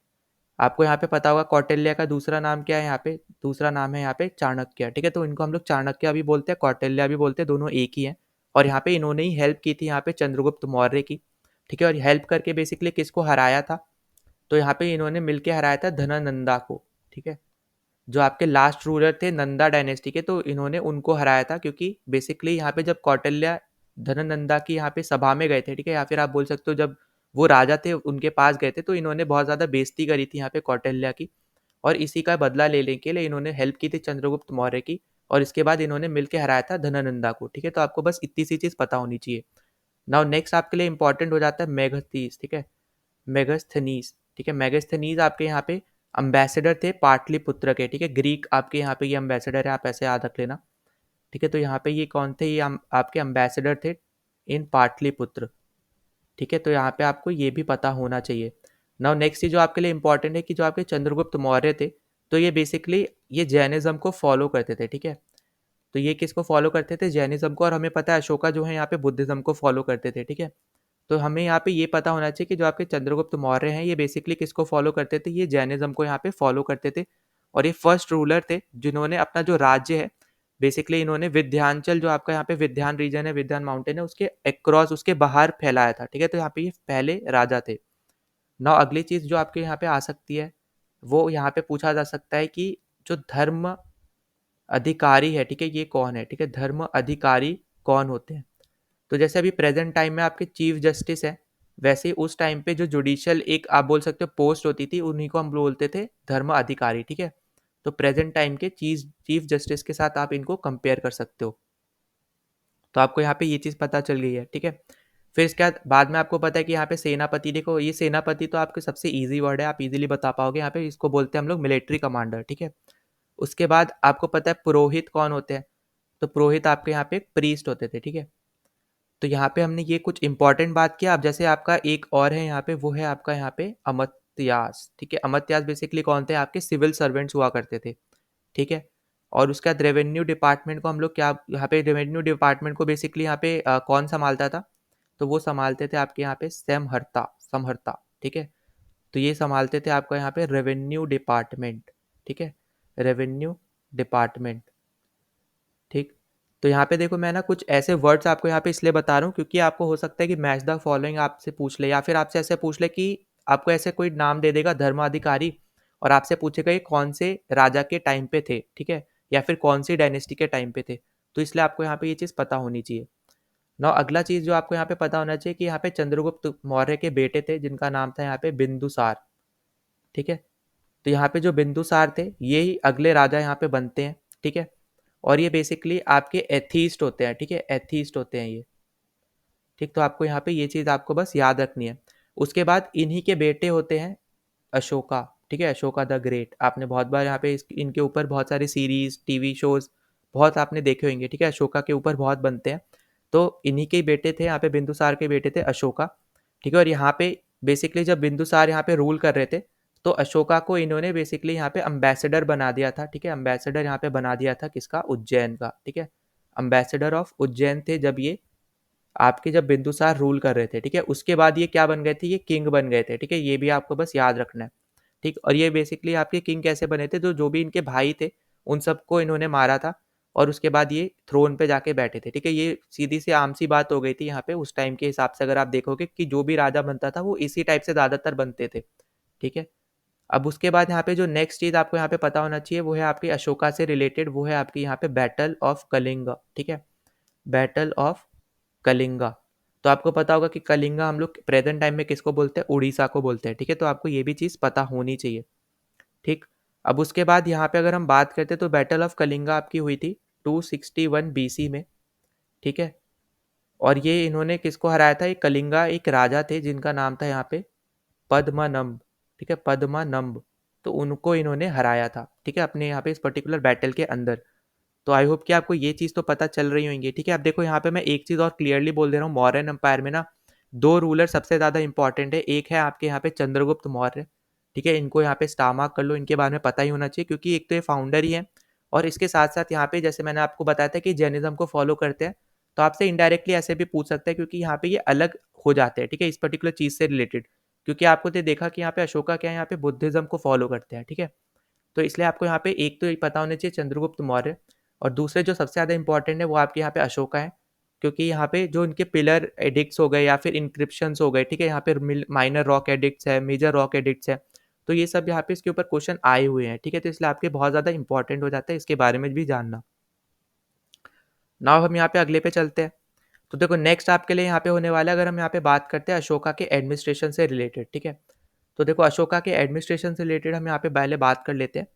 आपको यहाँ पे पता होगा कौटिल्य का दूसरा नाम क्या है, यहाँ पे दूसरा नाम है यहाँ पे चाणक्य, ठीक है? तो इनको हम लोग चाणक्य भी बोलते हैं, कौटिल्य भी बोलते हैं, दोनों एक ही हैं। और यहाँ पे इन्होंने ही हेल्प की थी यहाँ पे चंद्रगुप्त मौर्य की, ठीक है? और हेल्प करके बेसिकली किसको हराया था, तो यहाँ पे इन्होंने मिलके हराया था धननंदा को, ठीक है? जो आपके लास्ट रूलर थे नंदा डायनेस्टी के, तो इन्होंने उनको हराया था, क्योंकि बेसिकली यहाँ पे जब कौटिल्य धननंदा की यहाँ पे सभा में गए थे, ठीक है? या फिर आप बोल सकते हो जब वो राजा थे उनके पास गए थे, तो इन्होंने बहुत ज़्यादा बेइज्जती करी थी यहाँ पे कौटिल्य की, और इसी का बदला लेने के लिए इन्होंने हेल्प की थी चंद्रगुप्त मौर्य की और इसके बाद इन्होंने मिलके हराया था धननंदा को, ठीक है। तो आपको बस इतनी सी चीज़ पता होनी चाहिए। नाउ नेक्स्ट आपके लिए इंपॉर्टेंट हो जाता है मेगास्थनीज, ठीक है, मेगास्थनीज, ठीक है। मेगास्थनीज आपके यहाँ पे अम्बेसडर थे पाटलिपुत्र के, ठीक है। ग्रीक आपके यहाँ पे ये अम्बेसडर है, आप ऐसे याद रख लेना, ठीक है। तो यहाँ पे ये कौन थे, ये आपके अम्बेसडर थे इन पाटलिपुत्र, ठीक है। तो यहाँ पे आपको ये भी पता होना चाहिए। नाउ नेक्स्ट चीज जो आपके लिए इंपॉर्टेंट है कि जो आपके चंद्रगुप्त मौर्य थे, तो ये बेसिकली ये जैनिज्म को फॉलो करते थे, ठीक है। तो ये किसको फॉलो करते थे, जैनिज्म को। और हमें पता है अशोका जो है यहाँ पे बुद्धिज्म को फॉलो करते थे, ठीक है। तो हमें यहाँ पे ये पता होना चाहिए कि जो आपके चंद्रगुप्त मौर्य हैं ये बेसिकली किसको फॉलो करते थे, ये जैनिज्म को यहाँ पे फॉलो करते थे। और ये फर्स्ट रूलर थे जिन्होंने अपना जो राज्य है बेसिकली इन्होंने विंध्याचल, जो आपका यहाँ पे विंध्यान रीजन है, विंध्यान माउंटेन है, उसके अक्रॉस उसके बाहर फैलाया था, ठीक है। तो यहाँ पे ये पहले राजा थे। नाउ अगली चीज जो आपके यहाँ पे आ सकती है वो यहाँ पे पूछा जा सकता है कि जो धर्म अधिकारी है, ठीक है, ये कौन है, ठीक है। धर्म अधिकारी कौन होते हैं। तो जैसे अभी प्रेजेंट टाइम में आपके चीफ जस्टिस है, वैसे ही उस टाइम पे जो जुडिशियल एक आप बोल सकते हो पोस्ट होती थी, उन्हीं को हम बोलते थे धर्म अधिकारी, ठीक है। तो प्रेजेंट टाइम के चीफ जस्टिस के साथ आप इनको कंपेयर कर सकते हो। तो आपको यहाँ पे ये चीज़ पता चल गई है, ठीक है। फिर इसके बाद में आपको पता है कि यहाँ पे सेनापति, देखो ये सेनापति तो आपके सबसे ईजी वर्ड है, आप इजीली बता पाओगे। यहाँ पे इसको बोलते हैं हम लोग मिलिट्री कमांडर, ठीक है। उसके बाद आपको पता है पुरोहित कौन होते हैं, तो पुरोहित आपके यहाँ पे एक प्रीस्ट होते थे, ठीक है। तो यहाँ पे हमने ये कुछ इंपॉर्टेंट बात किया। अब जैसे आपका एक और है यहाँ पे, वो है आपका यहाँ पे अमात्यास, ठीक है। अमात्यास बेसिकली कौन थे, आपके सिविल सर्वेंट्स हुआ करते थे, ठीक है। और उसके बाद रेवेन्यू डिपार्टमेंट को हम लोग क्या, यहाँ पे रेवेन्यू डिपार्टमेंट को बेसिकली यहाँ पे कौन संभालता था, तो वो संभालते थे आपके यहाँ पे समहर्ता, समहर्ता, ठीक है। तो ये संभालते थे आपका यहाँ पे रेवेन्यू डिपार्टमेंट, ठीक है, रेवेन्यू डिपार्टमेंट, ठीक। तो यहाँ पे देखो मैं ना कुछ ऐसे वर्ड्स आपको यहाँ पे इसलिए बता रहा हूँ क्योंकि आपको हो सकता है कि मैच द फॉलोइंग आपसे पूछ ले, या फिर आपसे ऐसे पूछ ले कि आपको ऐसे कोई नाम दे देगा धर्माधिकारी और आपसे पूछेगा ये कौन से राजा के टाइम पे थे, ठीक है, या फिर कौन सी डायनेस्टी के टाइम पे थे। तो इसलिए आपको यहाँ पे ये चीज़ पता होनी चाहिए। ना अगला चीज़ जो आपको यहाँ पे पता होना चाहिए कि यहाँ पे चंद्रगुप्त मौर्य के बेटे थे जिनका नाम था यहाँ पे बिंदुसार, ठीक है। तो यहाँ पे जो बिंदुसार थे ये ही अगले राजा यहाँ पे बनते हैं, ठीक है। और ये बेसिकली आपके एथीस्ट होते हैं, ठीक है, एथीस्ट होते हैं ये, ठीक। तो आपको यहाँ पे ये चीज़ आपको बस याद रखनी है। उसके बाद इन्हीं के बेटे होते हैं अशोका, ठीक है, अशोका द ग्रेट। आपने बहुत बार यहाँ पे इनके ऊपर बहुत सारे सीरीज टीवी शोज बहुत आपने देखे होंगे, ठीक है, अशोका के ऊपर बहुत बनते हैं। तो इन्हीं के बेटे थे यहाँ पे, बिंदुसार के बेटे थे अशोका, ठीक है। और यहाँ पे बेसिकली जब बिंदुसार यहाँ पे रूल कर रहे थे तो अशोका को इन्होंने बेसिकली यहाँ पे अम्बेसडर बना दिया था, ठीक है। अम्बेसडर यहाँ पे बना दिया था किसका, उज्जैन का, ठीक है। अम्बेसडर ऑफ उज्जैन थे जब ये आपके, जब बिंदुसार रूल कर रहे थे, ठीक है। उसके बाद ये क्या बन गए थे, ये किंग बन गए थे, ठीक है। ये भी आपको बस याद रखना है, ठीक। और ये बेसिकली आपके किंग कैसे बने थे, तो जो भी इनके भाई थे उन सबको इन्होंने मारा था और उसके बाद ये थ्रोन पे जाके बैठे थे, ठीक है। ये सीधी सी आम सी बात हो गई थी यहाँ पे उस टाइम के हिसाब से। अगर आप देखोगे कि जो भी राजा बनता था वो इसी टाइप से ज़्यादातर बनते थे, ठीक है। अब उसके बाद यहाँ पे जो नेक्स्ट चीज़ आपको यहाँ पे पता होना चाहिए वो है आपकी अशोका से रिलेटेड, वो है आपकी यहाँ पे बैटल ऑफ कलिंगा, ठीक है, बैटल ऑफ कलिंगा। तो आपको पता होगा कि कलिंगा हम लोग प्रेजेंट टाइम में किसको बोलते हैं, उड़ीसा को बोलते हैं, ठीक है। तो आपको ये भी चीज़ पता होनी चाहिए, ठीक। अब उसके बाद यहाँ पे अगर हम बात करते हैं तो बैटल ऑफ कलिंगा आपकी हुई थी 261 बीसी में, ठीक है। और ये इन्होंने किसको हराया था, ये कलिंगा एक राजा थे जिनका नाम था यहाँ पे पद्मानंब, ठीक है, पद्मानंब। तो उनको इन्होंने हराया था, ठीक है, अपने यहाँ पे इस पर्टिकुलर बैटल के अंदर। तो आई होप कि आपको ये चीज़ तो पता चल रही होंगी, ठीक है। अब देखो यहाँ पे मैं एक चीज़ और क्लियरली बोल दे रहा हूँ, मौर्यन एम्पायर में ना दो रूलर सबसे ज़्यादा इंपॉर्टेंट है। एक है आपके यहाँ पे चंद्रगुप्त मौर्य, ठीक है, इनको यहाँ पे स्टार मार्क कर लो, इनके बारे में पता ही होना चाहिए क्योंकि एक तो ये फाउंडर ही है और इसके साथ साथ यहाँ पे जैसे मैंने आपको बताया था कि जैनिज्म को फॉलो करते हैं। तो आपसे इनडायरेक्टली ऐसे भी पूछ सकते हैं क्योंकि यहाँ पे ये अलग हो जाते हैं, ठीक है, इस पर्टिकुलर चीज़ से रिलेटेड। क्योंकि आपको तो देखा कि यहाँ पे अशोका क्या है, यहाँ पे बुद्धिज्म को फॉलो करते हैं, ठीक है। तो इसलिए आपको यहाँ पे एक तो ये पता होना चाहिए चंद्रगुप्त मौर्य, और दूसरे जो सबसे ज़्यादा इंपॉर्टेंट है वो आपके यहाँ पे अशोका है। क्योंकि यहाँ पे जो इनके पिलर एडिक्ट्स हो गए या फिर इंक्रिप्शंस हो गए, ठीक है, यहाँ पे माइनर रॉक एडिक्ट्स है, मेजर रॉक एडिक्ट्स है, तो ये सब यहाँ पे इसके ऊपर क्वेश्चन आए हुए हैं, ठीक है। तो इसलिए आपके बहुत ज़्यादा इंपॉर्टेंट हो जाता है इसके बारे में भी जानना। नाउ हम यहाँ पे अगले पे चलते हैं। तो देखो नेक्स्ट आपके लिए यहाँ पे होने वाला है, अगर हम यहाँ पे बात करते हैं अशोका के एडमिनिस्ट्रेशन से रिलेटेड, ठीक है। तो देखो अशोका के एडमिनिस्ट्रेशन से रिलेटेड हम यहाँ पे पहले बात कर लेते हैं।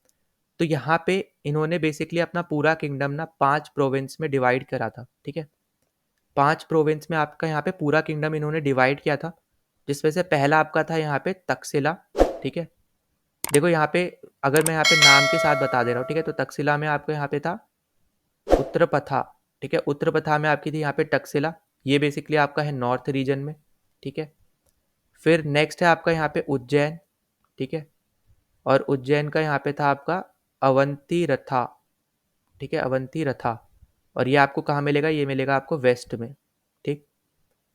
तो यहाँ पे इन्होंने बेसिकली अपना पूरा किंगडम ना 5 प्रोविंस में डिवाइड करा था, ठीक है? 5 प्रोविंस में आपका यहाँ पे पूरा किंगडम इन्होंने डिवाइड किया था, जिसमें से पहला आपका था यहाँ पे तक्षशिला, ठीक है? देखो यहाँ पे अगर मैं यहाँ पे नाम के साथ बता दे रहा हूँ, ठीक है? तो तक्षशिला में आपको यहाँ पे था उत्तरपथा, ठीक है? उत्तरपथा में आपकी थी यहाँ पे तक्षशिला, ये बेसिकली आपका है नॉर्थ रीजन में, ठीक है? फिर नेक्स्ट है आपका यहाँ पे उज्जैन, ठीक है? और उज्जैन का यहाँ पे था आपका अवंती रथा, ठीक है? अवंती रथा, और ये आपको कहाँ मिलेगा? ये मिलेगा आपको वेस्ट में, ठीक?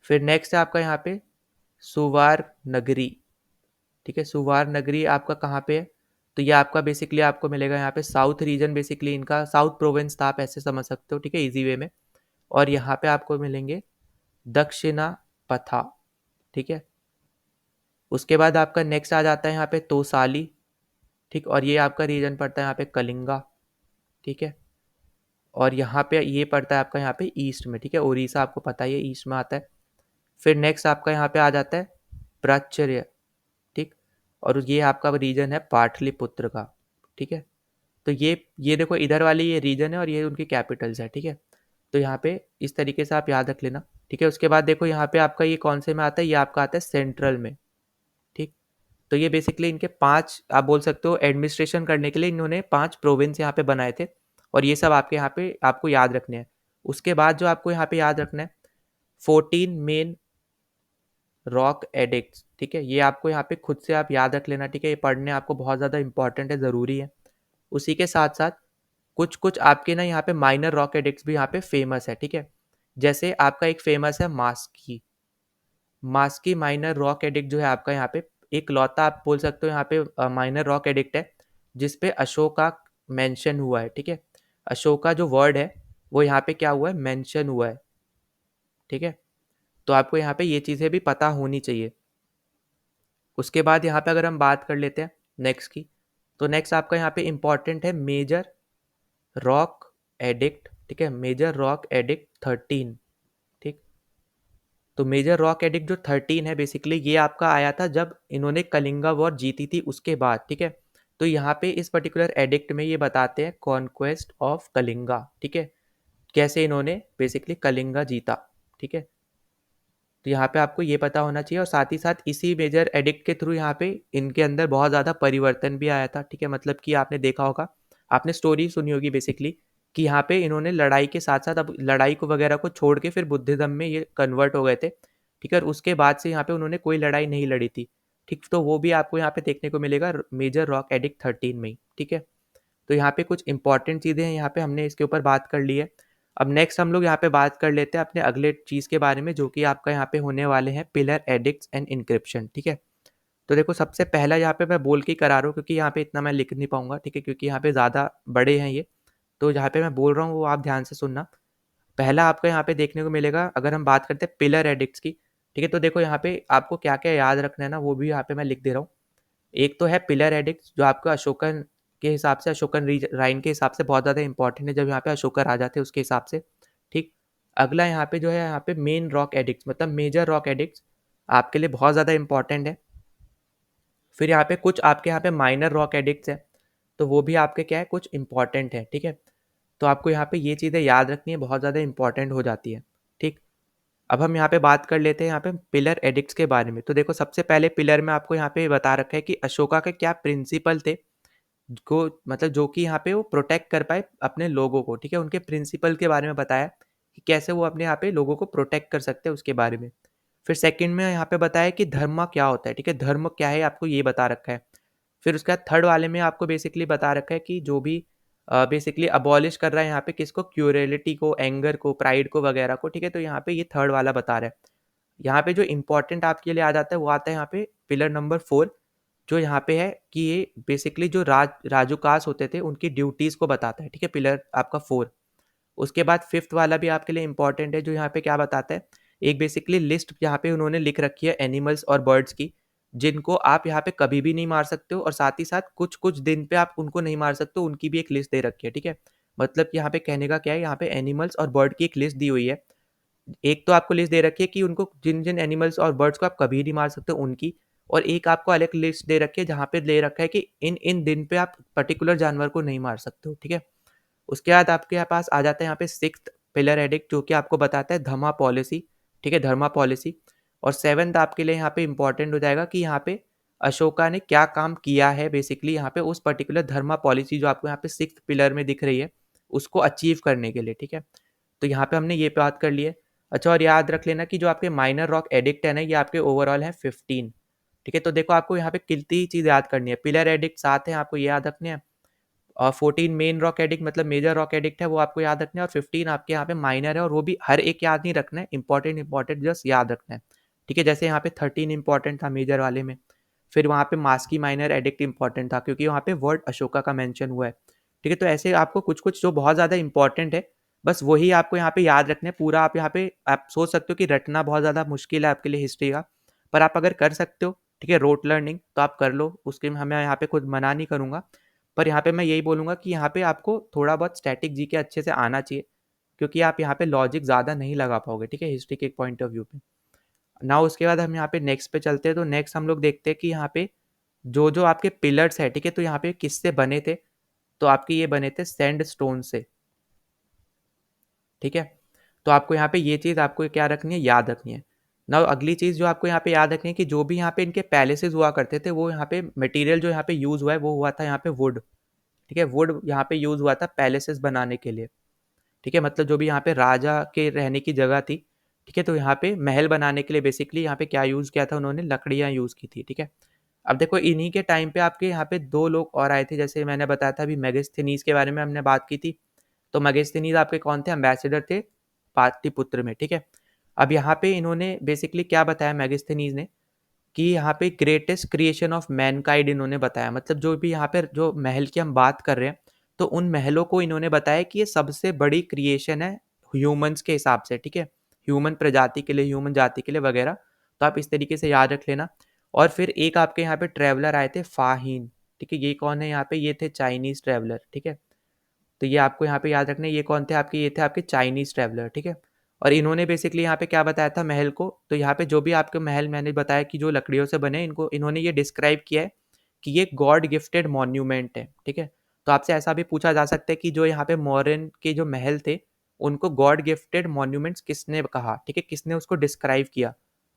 फिर नेक्स्ट है आपका यहाँ पे सुवार नगरी, ठीक है? सुवार नगरी आपका कहाँ पे है? तो ये आपका बेसिकली आपको मिलेगा यहाँ पे साउथ रीजन, बेसिकली इनका साउथ प्रोविंस था, आप ऐसे समझ सकते हो, ठीक है? इजी वे में। और यहाँ पे आपको मिलेंगे दक्षिणा पथा, ठीक है? उसके बाद आपका नेक्स्ट आ जाता है यहाँ पे तोसाली, ठीक? और ये आपका रीजन पड़ता है यहाँ पे कलिंगा, ठीक है? और यहाँ पे ये पड़ता है आपका यहाँ पे ईस्ट में, ठीक है? उड़ीसा आपको पता ही है ईस्ट में आता है। फिर नेक्स्ट आपका यहाँ पे आ जाता है प्राच्य, ठीक? और ये आपका रीजन है पाटलिपुत्र का, ठीक है? तो ये देखो इधर वाली ये रीजन है और ये उनकी कैपिटल्स है, ठीक है? तो यहाँ पे इस तरीके से आप याद रख लेना, ठीक है? उसके बाद देखो यहाँ पे आपका ये कौन से में आता है? ये आपका आता है सेंट्रल में, ठीक? तो ये बेसिकली इनके 5 आप बोल सकते हो एडमिनिस्ट्रेशन करने के लिए इन्होंने 5 प्रोविंस यहाँ पे बनाए थे, और ये सब आपके यहाँ पे आपको याद रखने हैं। उसके बाद जो आपको यहाँ पे याद रखना है 14 मेन रॉक एडिक्ट्स, ठीक है? ये आपको यहाँ पे खुद से आप याद रख लेना, ठीक है? ये पढ़ने आपको बहुत ज़्यादा इंपॉर्टेंट है, ज़रूरी है। उसी के साथ साथ कुछ कुछ आपके ना यहाँ पे माइनर रॉक एडिक्ट्स भी यहाँ पे फेमस है, ठीक है? जैसे आपका एक फेमस है मास्की, मास्की माइनर रॉक एडिक्ट जो है आपका यहाँ पे एक लौता आप बोल सकते हो यहाँ पे माइनर रॉक एडिक्ट है जिसपे अशोका मेंशन हुआ है, ठीक है? अशोका जो वर्ड है वो यहाँ पे क्या हुआ है? मेंशन हुआ है, ठीक है? तो आपको यहाँ पे ये चीज़ें भी पता होनी चाहिए। उसके बाद यहाँ पे अगर हम बात कर लेते हैं नेक्स्ट की, तो नेक्स्ट आपका यहाँ पे इंपॉर्टेंट है मेजर रॉक एडिक्ट, ठीक है? मेजर रॉक एडिक्ट 13, ठीक? तो मेजर रॉक एडिक्ट जो 13 है बेसिकली ये आपका आया था जब इन्होंने कलिंगा वॉर जीती थी उसके बाद, ठीक है? तो यहाँ पे इस पर्टिकुलर एडिक्ट में ये बताते हैं कॉन्क्वेस्ट ऑफ कलिंगा, ठीक है? कैसे इन्होंने बेसिकली कलिंगा जीता, ठीक है? तो यहाँ पे आपको ये पता होना चाहिए, और साथ ही साथ इसी मेजर एडिक्ट के थ्रू यहाँ पे इनके अंदर बहुत ज़्यादा परिवर्तन भी आया था, ठीक है? मतलब कि आपने देखा होगा, आपने स्टोरी सुनी होगी बेसिकली कि यहाँ पे इन्होंने लड़ाई के साथ साथ अब लड़ाई को वगैरह को छोड़ के फिर बुद्धिज्म में ये कन्वर्ट हो गए थे, ठीक है? और उसके बाद से यहाँ पे उन्होंने कोई लड़ाई नहीं लड़ी थी, ठीक? तो वो भी आपको यहाँ पे देखने को मिलेगा मेजर रॉक एडिक्ट 13 में ही, ठीक है? तो यहाँ पे कुछ इंपॉर्टेंट चीज़ें हैं, यहाँ पे हमने इसके ऊपर बात कर ली है। अब नेक्स्ट हम लोग यहाँ पे बात कर लेते हैं अपने अगले चीज़ के बारे में, जो कि आपका यहाँ पे होने वाले हैं पिलर एडिक्ट्स एंड इंक्रिप्शन, ठीक है? तो देखो सबसे पहला यहाँ पे मैं बोल के ही करा रहा हूँ क्योंकि यहाँ पे इतना मैं लिख नहीं पाऊंगा, ठीक है? क्योंकि यहाँ पे ज़्यादा बड़े हैं ये, तो जहाँ पे मैं बोल रहा हूँ वो आप ध्यान से सुनना। पहला आपको यहाँ पे देखने को मिलेगा, अगर हम बात करते हैं पिलर एडिक्ट्स की, ठीक है? तो देखो यहाँ पे आपको क्या क्या याद रखना है ना, वो भी यहाँ पे मैं लिख दे रहा हूँ। एक तो है पिलर एडिक्ट्स जो आपका अशोकन के हिसाब से, अशोकन राइन के हिसाब से बहुत ज़्यादा इंपॉर्टेंट है, जब यहाँ पे अशोकर आ जाते हैं उसके हिसाब से, ठीक? अगला यहाँ पे जो है यहाँ पे मेन रॉक एडिक्ट्स मतलब मेजर रॉक एडिक्ट्स आपके लिए बहुत ज़्यादा इंपॉर्टेंट है। फिर यहाँ पे कुछ आपके यहाँ पे माइनर रॉक एडिक्ट्स है, तो वो भी आपके क्या है कुछ इंपॉर्टेंट है, ठीक है? तो आपको यहाँ पे ये चीज़ें याद रखनी है, बहुत ज़्यादा इंपॉर्टेंट हो जाती है, ठीक? अब हम यहाँ पे बात कर लेते हैं यहाँ पे पिलर एडिक्ट्स के बारे में। तो देखो सबसे पहले पिलर में आपको यहाँ पे बता रखा है कि अशोका के क्या प्रिंसिपल थे, को मतलब जो कि यहाँ पे वो प्रोटेक्ट कर पाए अपने लोगों को, ठीक है? उनके प्रिंसिपल के बारे में बताया कि कैसे वो अपने यहाँ पे लोगों को प्रोटेक्ट कर सकते हैं उसके बारे में। फिर सेकंड में यहाँ पे बताया कि धर्म क्या होता है, ठीक है? धर्म क्या है आपको ये बता रखा है। फिर उसके बाद थर्ड वाले में आपको बेसिकली बता रखा है कि जो भी बेसिकली अबॉलिश कर रहा है यहाँ पे किसको, क्यूरियोसिटी को, एंगर को, प्राइड को वगैरह को, ठीक है? तो यहाँ पे ये थर्ड वाला बता रहा है। यहाँ पे जो इंपॉर्टेंट आपके लिए आ जाता है वो आता है यहाँ पे पिलर नंबर 4, जो यहाँ पे है कि ये बेसिकली जो राजूकास होते थे उनकी ड्यूटीज़ को बताता है, ठीक है? पिलर आपका 4। उसके बाद फिफ्थ वाला भी आपके लिए इंपॉर्टेंट है, जो यहाँ पे क्या बताता है, एक बेसिकली लिस्ट यहाँ पे उन्होंने लिख रखी है एनिमल्स और बर्ड्स की, जिनको आप यहाँ पे कभी भी नहीं मार सकते हो, और साथ ही साथ कुछ कुछ दिन पे आप उनको नहीं मार सकते हो, उनकी भी एक लिस्ट दे रखी है, ठीक है? मतलब कि यहाँ पे कहने का क्या है, यहाँ पे एनिमल्स और बर्ड की एक लिस्ट दी हुई है। एक तो आपको लिस्ट दे रखी है कि उनको जिन जिन एनिमल्स और बर्ड्स को आप कभी नहीं मार सकते उनकी, और एक आपको अलग लिस्ट दे रखी है जहाँ पे दे रखा है कि इन इन दिन पे आप पर्टिकुलर जानवर को नहीं मार सकते हो, ठीक है। उसके बाद आपके पास आ जाता है यहाँ पे सिक्स्थ पिलर एडिक्ट, जो कि आपको बताता है धर्मा पॉलिसी, ठीक है, धर्मा पॉलिसी। और सेवन्थ आपके लिए यहाँ पे इंपॉर्टेंट हो जाएगा कि यहाँ पे अशोका ने क्या काम किया है बेसिकली यहाँ पे उस पर्टिकुलर धर्मा पॉलिसी जो आपको यहाँ पे सिक्स्थ पिलर में दिख रही है उसको अचीव करने के लिए, ठीक है। तो यहाँ पे हमने ये बात कर ली है। अच्छा, और याद रख लेना कि जो आपके माइनर रॉक एडिक्ट है ना, ये आपके ओवरऑल है 15, ठीक है। तो देखो आपको यहाँ पे कितनी चीज़ याद करनी है, पिलर एडिक्ट 7 है, आपको ये याद रखने हैं। और 14 मेन रॉक एडिक्ट मतलब मेजर रॉक एडिक्ट है, वो आपको याद रखना है। और 15 आपके यहाँ पे माइनर है, और वो भी हर एक याद नहीं रखना है, इंपॉर्टेंट जस्ट याद रखना है, ठीक है। जैसे यहाँ पे 13 इंपॉर्टेंट था मेजर वाले में, फिर वहाँ पे मास्की माइनर एडिक्ट इंपॉर्टेंट था क्योंकि वहाँ पे वर्ड अशोका का मेंशन हुआ है, ठीक है। तो ऐसे आपको कुछ कुछ जो बहुत ज़्यादा इंपॉर्टेंट है बस वही आपको यहाँ पे याद रखना है। पूरा आप यहाँ पे आप सोच सकते हो कि रटना बहुत ज़्यादा मुश्किल है आपके लिए हिस्ट्री का, पर आप अगर कर सकते हो, ठीक है, रोट लर्निंग, तो आप कर लो, उसके में मैं यहाँ पे खुद मना नहीं करूँगा। पर यहाँ पे मैं यही बोलूँगा कि यहाँ पे आपको थोड़ा बहुत स्टैटिक जीके अच्छे से आना चाहिए, क्योंकि आप यहाँ पे लॉजिक ज़्यादा नहीं लगा पाओगे, ठीक है, हिस्ट्री के एक पॉइंट ऑफ व्यू पे। ना उसके बाद हम यहाँ पे नेक्स्ट पे चलते हैं। तो नेक्स्ट हम लोग देखते हैं कि यहाँ पे जो जो आपके पिलर्स है, ठीक है, तो यहाँ पे किससे बने थे, तो आपके ये बने थे सैंड स्टोन से, ठीक है। तो आपको यहाँ पे ये चीज़ आपको क्या रखनी है, याद रखनी है ना। अगली चीज़ जो आपको यहाँ पे याद रखनी है कि जो भी यहाँ पे इनके पैलेसेस हुआ करते थे, वो यहाँ पे मटेरियल जो यहाँ पे यूज़ हुआ है वो हुआ था यहाँ पे वुड, ठीक है। वुड यहाँ पे यूज़ हुआ था पैलेसेस बनाने के लिए, ठीक है। मतलब जो भी यहाँ पे राजा के रहने की जगह थी, ठीक है, तो यहाँ पे महल बनाने के लिए बेसिकली यहाँ पे क्या यूज़ किया था उन्होंने, लकड़ियाँ यूज़ की थी, ठीक है। अब देखो इन्हीं के टाइम पे आपके यहाँ पे दो लोग और आए थे, जैसे मैंने बताया था अभी मेगास्थनीज के बारे में हमने बात की थी। तो मेगास्थनीज आपके कौन थे, एम्बेसडर थे पाटलिपुत्र में, ठीक है। अब यहाँ पे इन्होंने बेसिकली क्या बताया मेगास्थनीज ने, कि यहाँ पे ग्रेटेस्ट क्रिएशन ऑफ मैनकाइंड इन्होंने बताया। मतलब जो भी यहाँ पे जो महल की हम बात कर रहे हैं, तो उन महलों को इन्होंने बताया कि ये सबसे बड़ी क्रिएशन है ह्यूमंस के हिसाब से, ठीक है, ह्यूमन प्रजाति के लिए, ह्यूमन जाति के लिए वगैरह। तो आप इस तरीके से याद रख लेना। और फिर एक आपके यहाँ पे ट्रैवलर आए थे फाहीन, ठीक है। ये कौन है यहाँ पे, ये थे चाइनीज ट्रैवलर, ठीक है। तो ये आपको यहाँ पे याद रखना है, ये कौन थे आपके, ये थे आपके चाइनीज ट्रैवलर, ठीक है। और इन्होंने बेसिकली यहाँ पे क्या बताया था महल को, तो यहाँ पे जो भी आपके महल मैंने बताया कि जो लकड़ियों से बने, इनको इन्होंने ये डिस्क्राइब किया है कि ये गॉड गिफ्टेड मॉन्यूमेंट है, ठीक है। तो आपसे ऐसा भी पूछा जा सकता है कि जो यहाँ पे मॉडर्न के जो महल थे उनको गॉड गिफ्टेड मॉन्यूमेंट्स किसने कहा, ठीक है, किसने उसको डिस्क्राइब किया।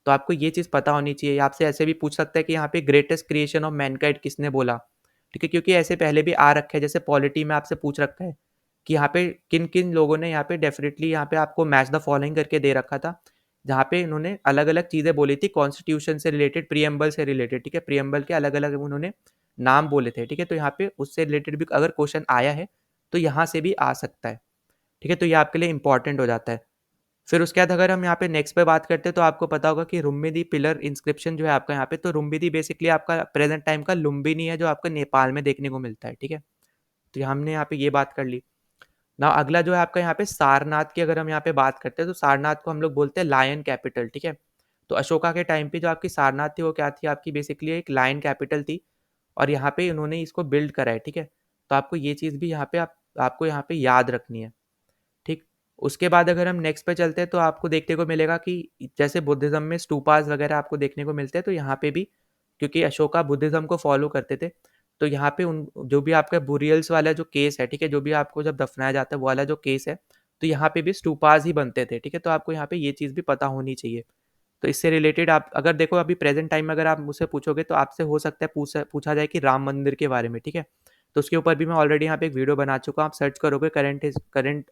तो आपको ये चीज़ पता होनी चाहिए। आपसे ऐसे भी पूछ सकता है कि यहाँ पे ग्रेटेस्ट क्रिएशन ऑफ मैनकाइंड किसने बोला, ठीक है, क्योंकि ऐसे पहले भी आ रखे हैं, जैसे पॉलिटी में आपसे पूछ रखा है कि यहाँ पे किन किन लोगों ने यहाँ पे डेफिनेटली यहाँ पे आपको मैच द फॉलोइंग करके दे रखा था, जहाँ पे इन्होंने अलग अलग चीज़ें बोली थी कॉन्स्टिट्यूशन से रिलेटेड, प्रियम्बल से रिलेटेड, ठीक है, प्रियम्बल के अलग अलग उन्होंने नाम बोले थे, ठीक है। तो यहाँ पे उससे रिलेटेड भी अगर क्वेश्चन आया है तो यहाँ से भी आ सकता है, ठीक है। तो ये आपके लिए इंपॉर्टेंट हो जाता है। फिर उसके बाद अगर हम यहाँ पे नेक्स्ट पे बात करते हैं, तो आपको पता होगा कि रुम्बिनी पिलर इंस्क्रिप्शन जो है आपका यहाँ पे, तो रुम्बिनी बेसिकली आपका प्रेजेंट टाइम का लुम्बिनी है जो आपको नेपाल में देखने को मिलता है, ठीक है। तो हमने यहाँ पे ये बात कर ली ना। अगला जो है आपका यहाँ पे सारनाथ की अगर हम यहाँ पे बात करते हैं, तो सारनाथ को हम लोग बोलते हैं लायन कैपिटल, ठीक है। तो अशोका के टाइम पे जो आपकी सारनाथ थी वो क्या थी आपकी, बेसिकली एक लायन कैपिटल थी, और यहाँ पे उन्होंने इसको बिल्ड करा है, ठीक है। तो आपको ये चीज़ भी यहाँ पे आपको यहाँ पे याद रखनी है, ठीक। उसके बाद अगर हम नेक्स्ट पे चलते हैं, तो आपको देखने को मिलेगा कि जैसे बुद्धिज्म में स्टूपास वगैरह आपको देखने को मिलते हैं, तो यहाँ पे भी क्योंकि अशोका बुद्धिज्म को फॉलो करते थे, तो यहाँ पे उन जो भी आपका बुरियल्स वाला जो केस है, ठीक है, जो भी आपको जब दफनाया जाता है वो वाला जो केस है, तो यहाँ पे भी स्टूपास ही बनते थे, ठीक है। तो आपको यहाँ पे ये चीज़ भी पता होनी चाहिए। तो इससे रिलेटेड आप अगर देखो अभी प्रेजेंट टाइम में अगर आप मुझसे पूछोगे, तो आपसे हो सकता है पूछा जाए कि राम मंदिर के बारे में, ठीक है। तो उसके ऊपर भी मैं ऑलरेडी यहाँ पे एक वीडियो बना चुका हूँ। आप सर्च करोगे करंट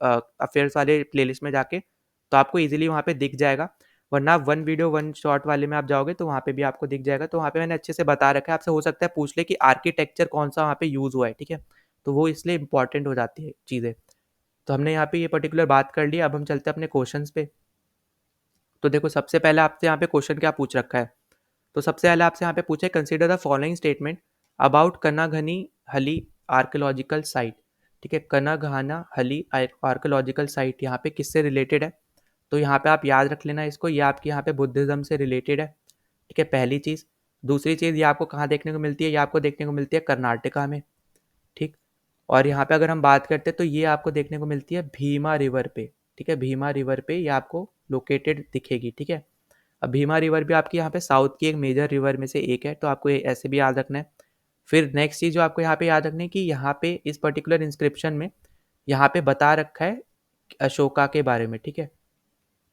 अफेयर्स वाले प्लेलिस्ट में जाके, तो आपको इजीली वहाँ पे दिख जाएगा। वरना आप वन वीडियो वन शॉट वाले में आप जाओगे तो वहाँ पे भी आपको दिख जाएगा। तो वहाँ पे मैंने अच्छे से बता रखा है। आपसे हो सकता है पूछ ले कि आर्किटेक्चर कौन सा वहाँ पे यूज़ हुआ है, ठीक है। तो वो इसलिए इंपॉर्टेंट हो जाती है चीज़ें। तो हमने यहाँ पे ये पर्टिकुलर बात कर ली। अब हम चलते हैं अपने क्वेश्चन पे। तो देखो सबसे पहले आपसे यहाँ पे क्वेश्चन क्या पूछ रखा है। तो सबसे पहले आपसे यहाँ पे पूछे consider the following statement about Kanaganahalli archaeological site, ठीक है। कनाघाना हली आर्कोलॉजिकल साइट यहाँ पे किससे रिलेटेड है, तो यहाँ पे आप याद रख लेना इसको, ये आपके यहाँ पे बुद्धिज्म से रिलेटेड है, ठीक है, पहली चीज़। दूसरी चीज़ ये आपको कहाँ देखने को मिलती है, ये आपको देखने को मिलती है कर्नाटका में, ठीक। और यहाँ पे अगर हम बात करते हैं तो ये आपको देखने को मिलती है भीमा रिवर पे, ठीक है, भीमा रिवर पे ये आपको लोकेटेड दिखेगी, ठीक है। अब भीमा रिवर भी आपकी यहाँ पे साउथ की एक मेजर रिवर में से एक है, तो आपको ये ऐसे भी याद रखना है। फिर नेक्स्ट चीज़ जो आपको यहाँ पे याद रखनी है कि यहाँ पे इस पर्टिकुलर इंस्क्रिप्शन में यहाँ पे बता रखा है अशोका के बारे में, ठीक है।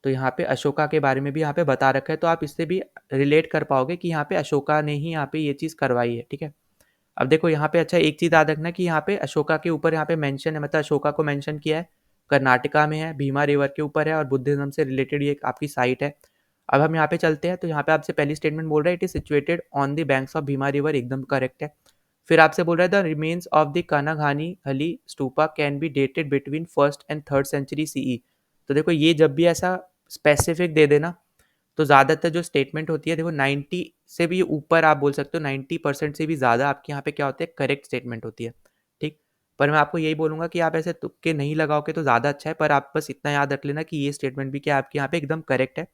तो यहाँ पे अशोका के बारे में भी यहाँ पे बता रखा है, तो आप इससे भी रिलेट कर पाओगे कि यहाँ पे अशोका ने ही यहाँ पे ये चीज़ करवाई है, ठीक है। अब देखो यहाँ पे अच्छा एक चीज़ याद रखना कि यहाँ पे अशोका के ऊपर यहाँ पे मेंशन है, मतलब अशोका को मेंशन किया है, कर्नाटका में है, भीमा रिवर के ऊपर है और बुद्धिज्म से रिलेटेड ये आपकी साइट है। अब हम यहाँ पे चलते हैं, तो यहाँ पे आपसे पहली स्टेटमेंट बोल रहा है it is situated on the banks of Bhima river, एकदम करेक्ट है। फिर आपसे बोल रहा है the remains of the Kanaganahalli stupa can be dated between 1st and 3rd century CE. तो देखो ये जब भी ऐसा स्पेसिफिक दे देना, तो ज़्यादातर जो स्टेटमेंट होती है देखो 90 से भी ऊपर आप बोल सकते हो, 90% से भी ज़्यादा आपके यहाँ पे क्या होते हैं, करेक्ट स्टेटमेंट होती है, ठीक। पर मैं आपको यही बोलूँगा कि आप ऐसे तुक्के नहीं लगाओगे तो ज़्यादा अच्छा है, पर आप बस इतना याद रख लेना कि ये स्टेटमेंट भी क्या आपके यहाँ पे एकदम करेक्ट है।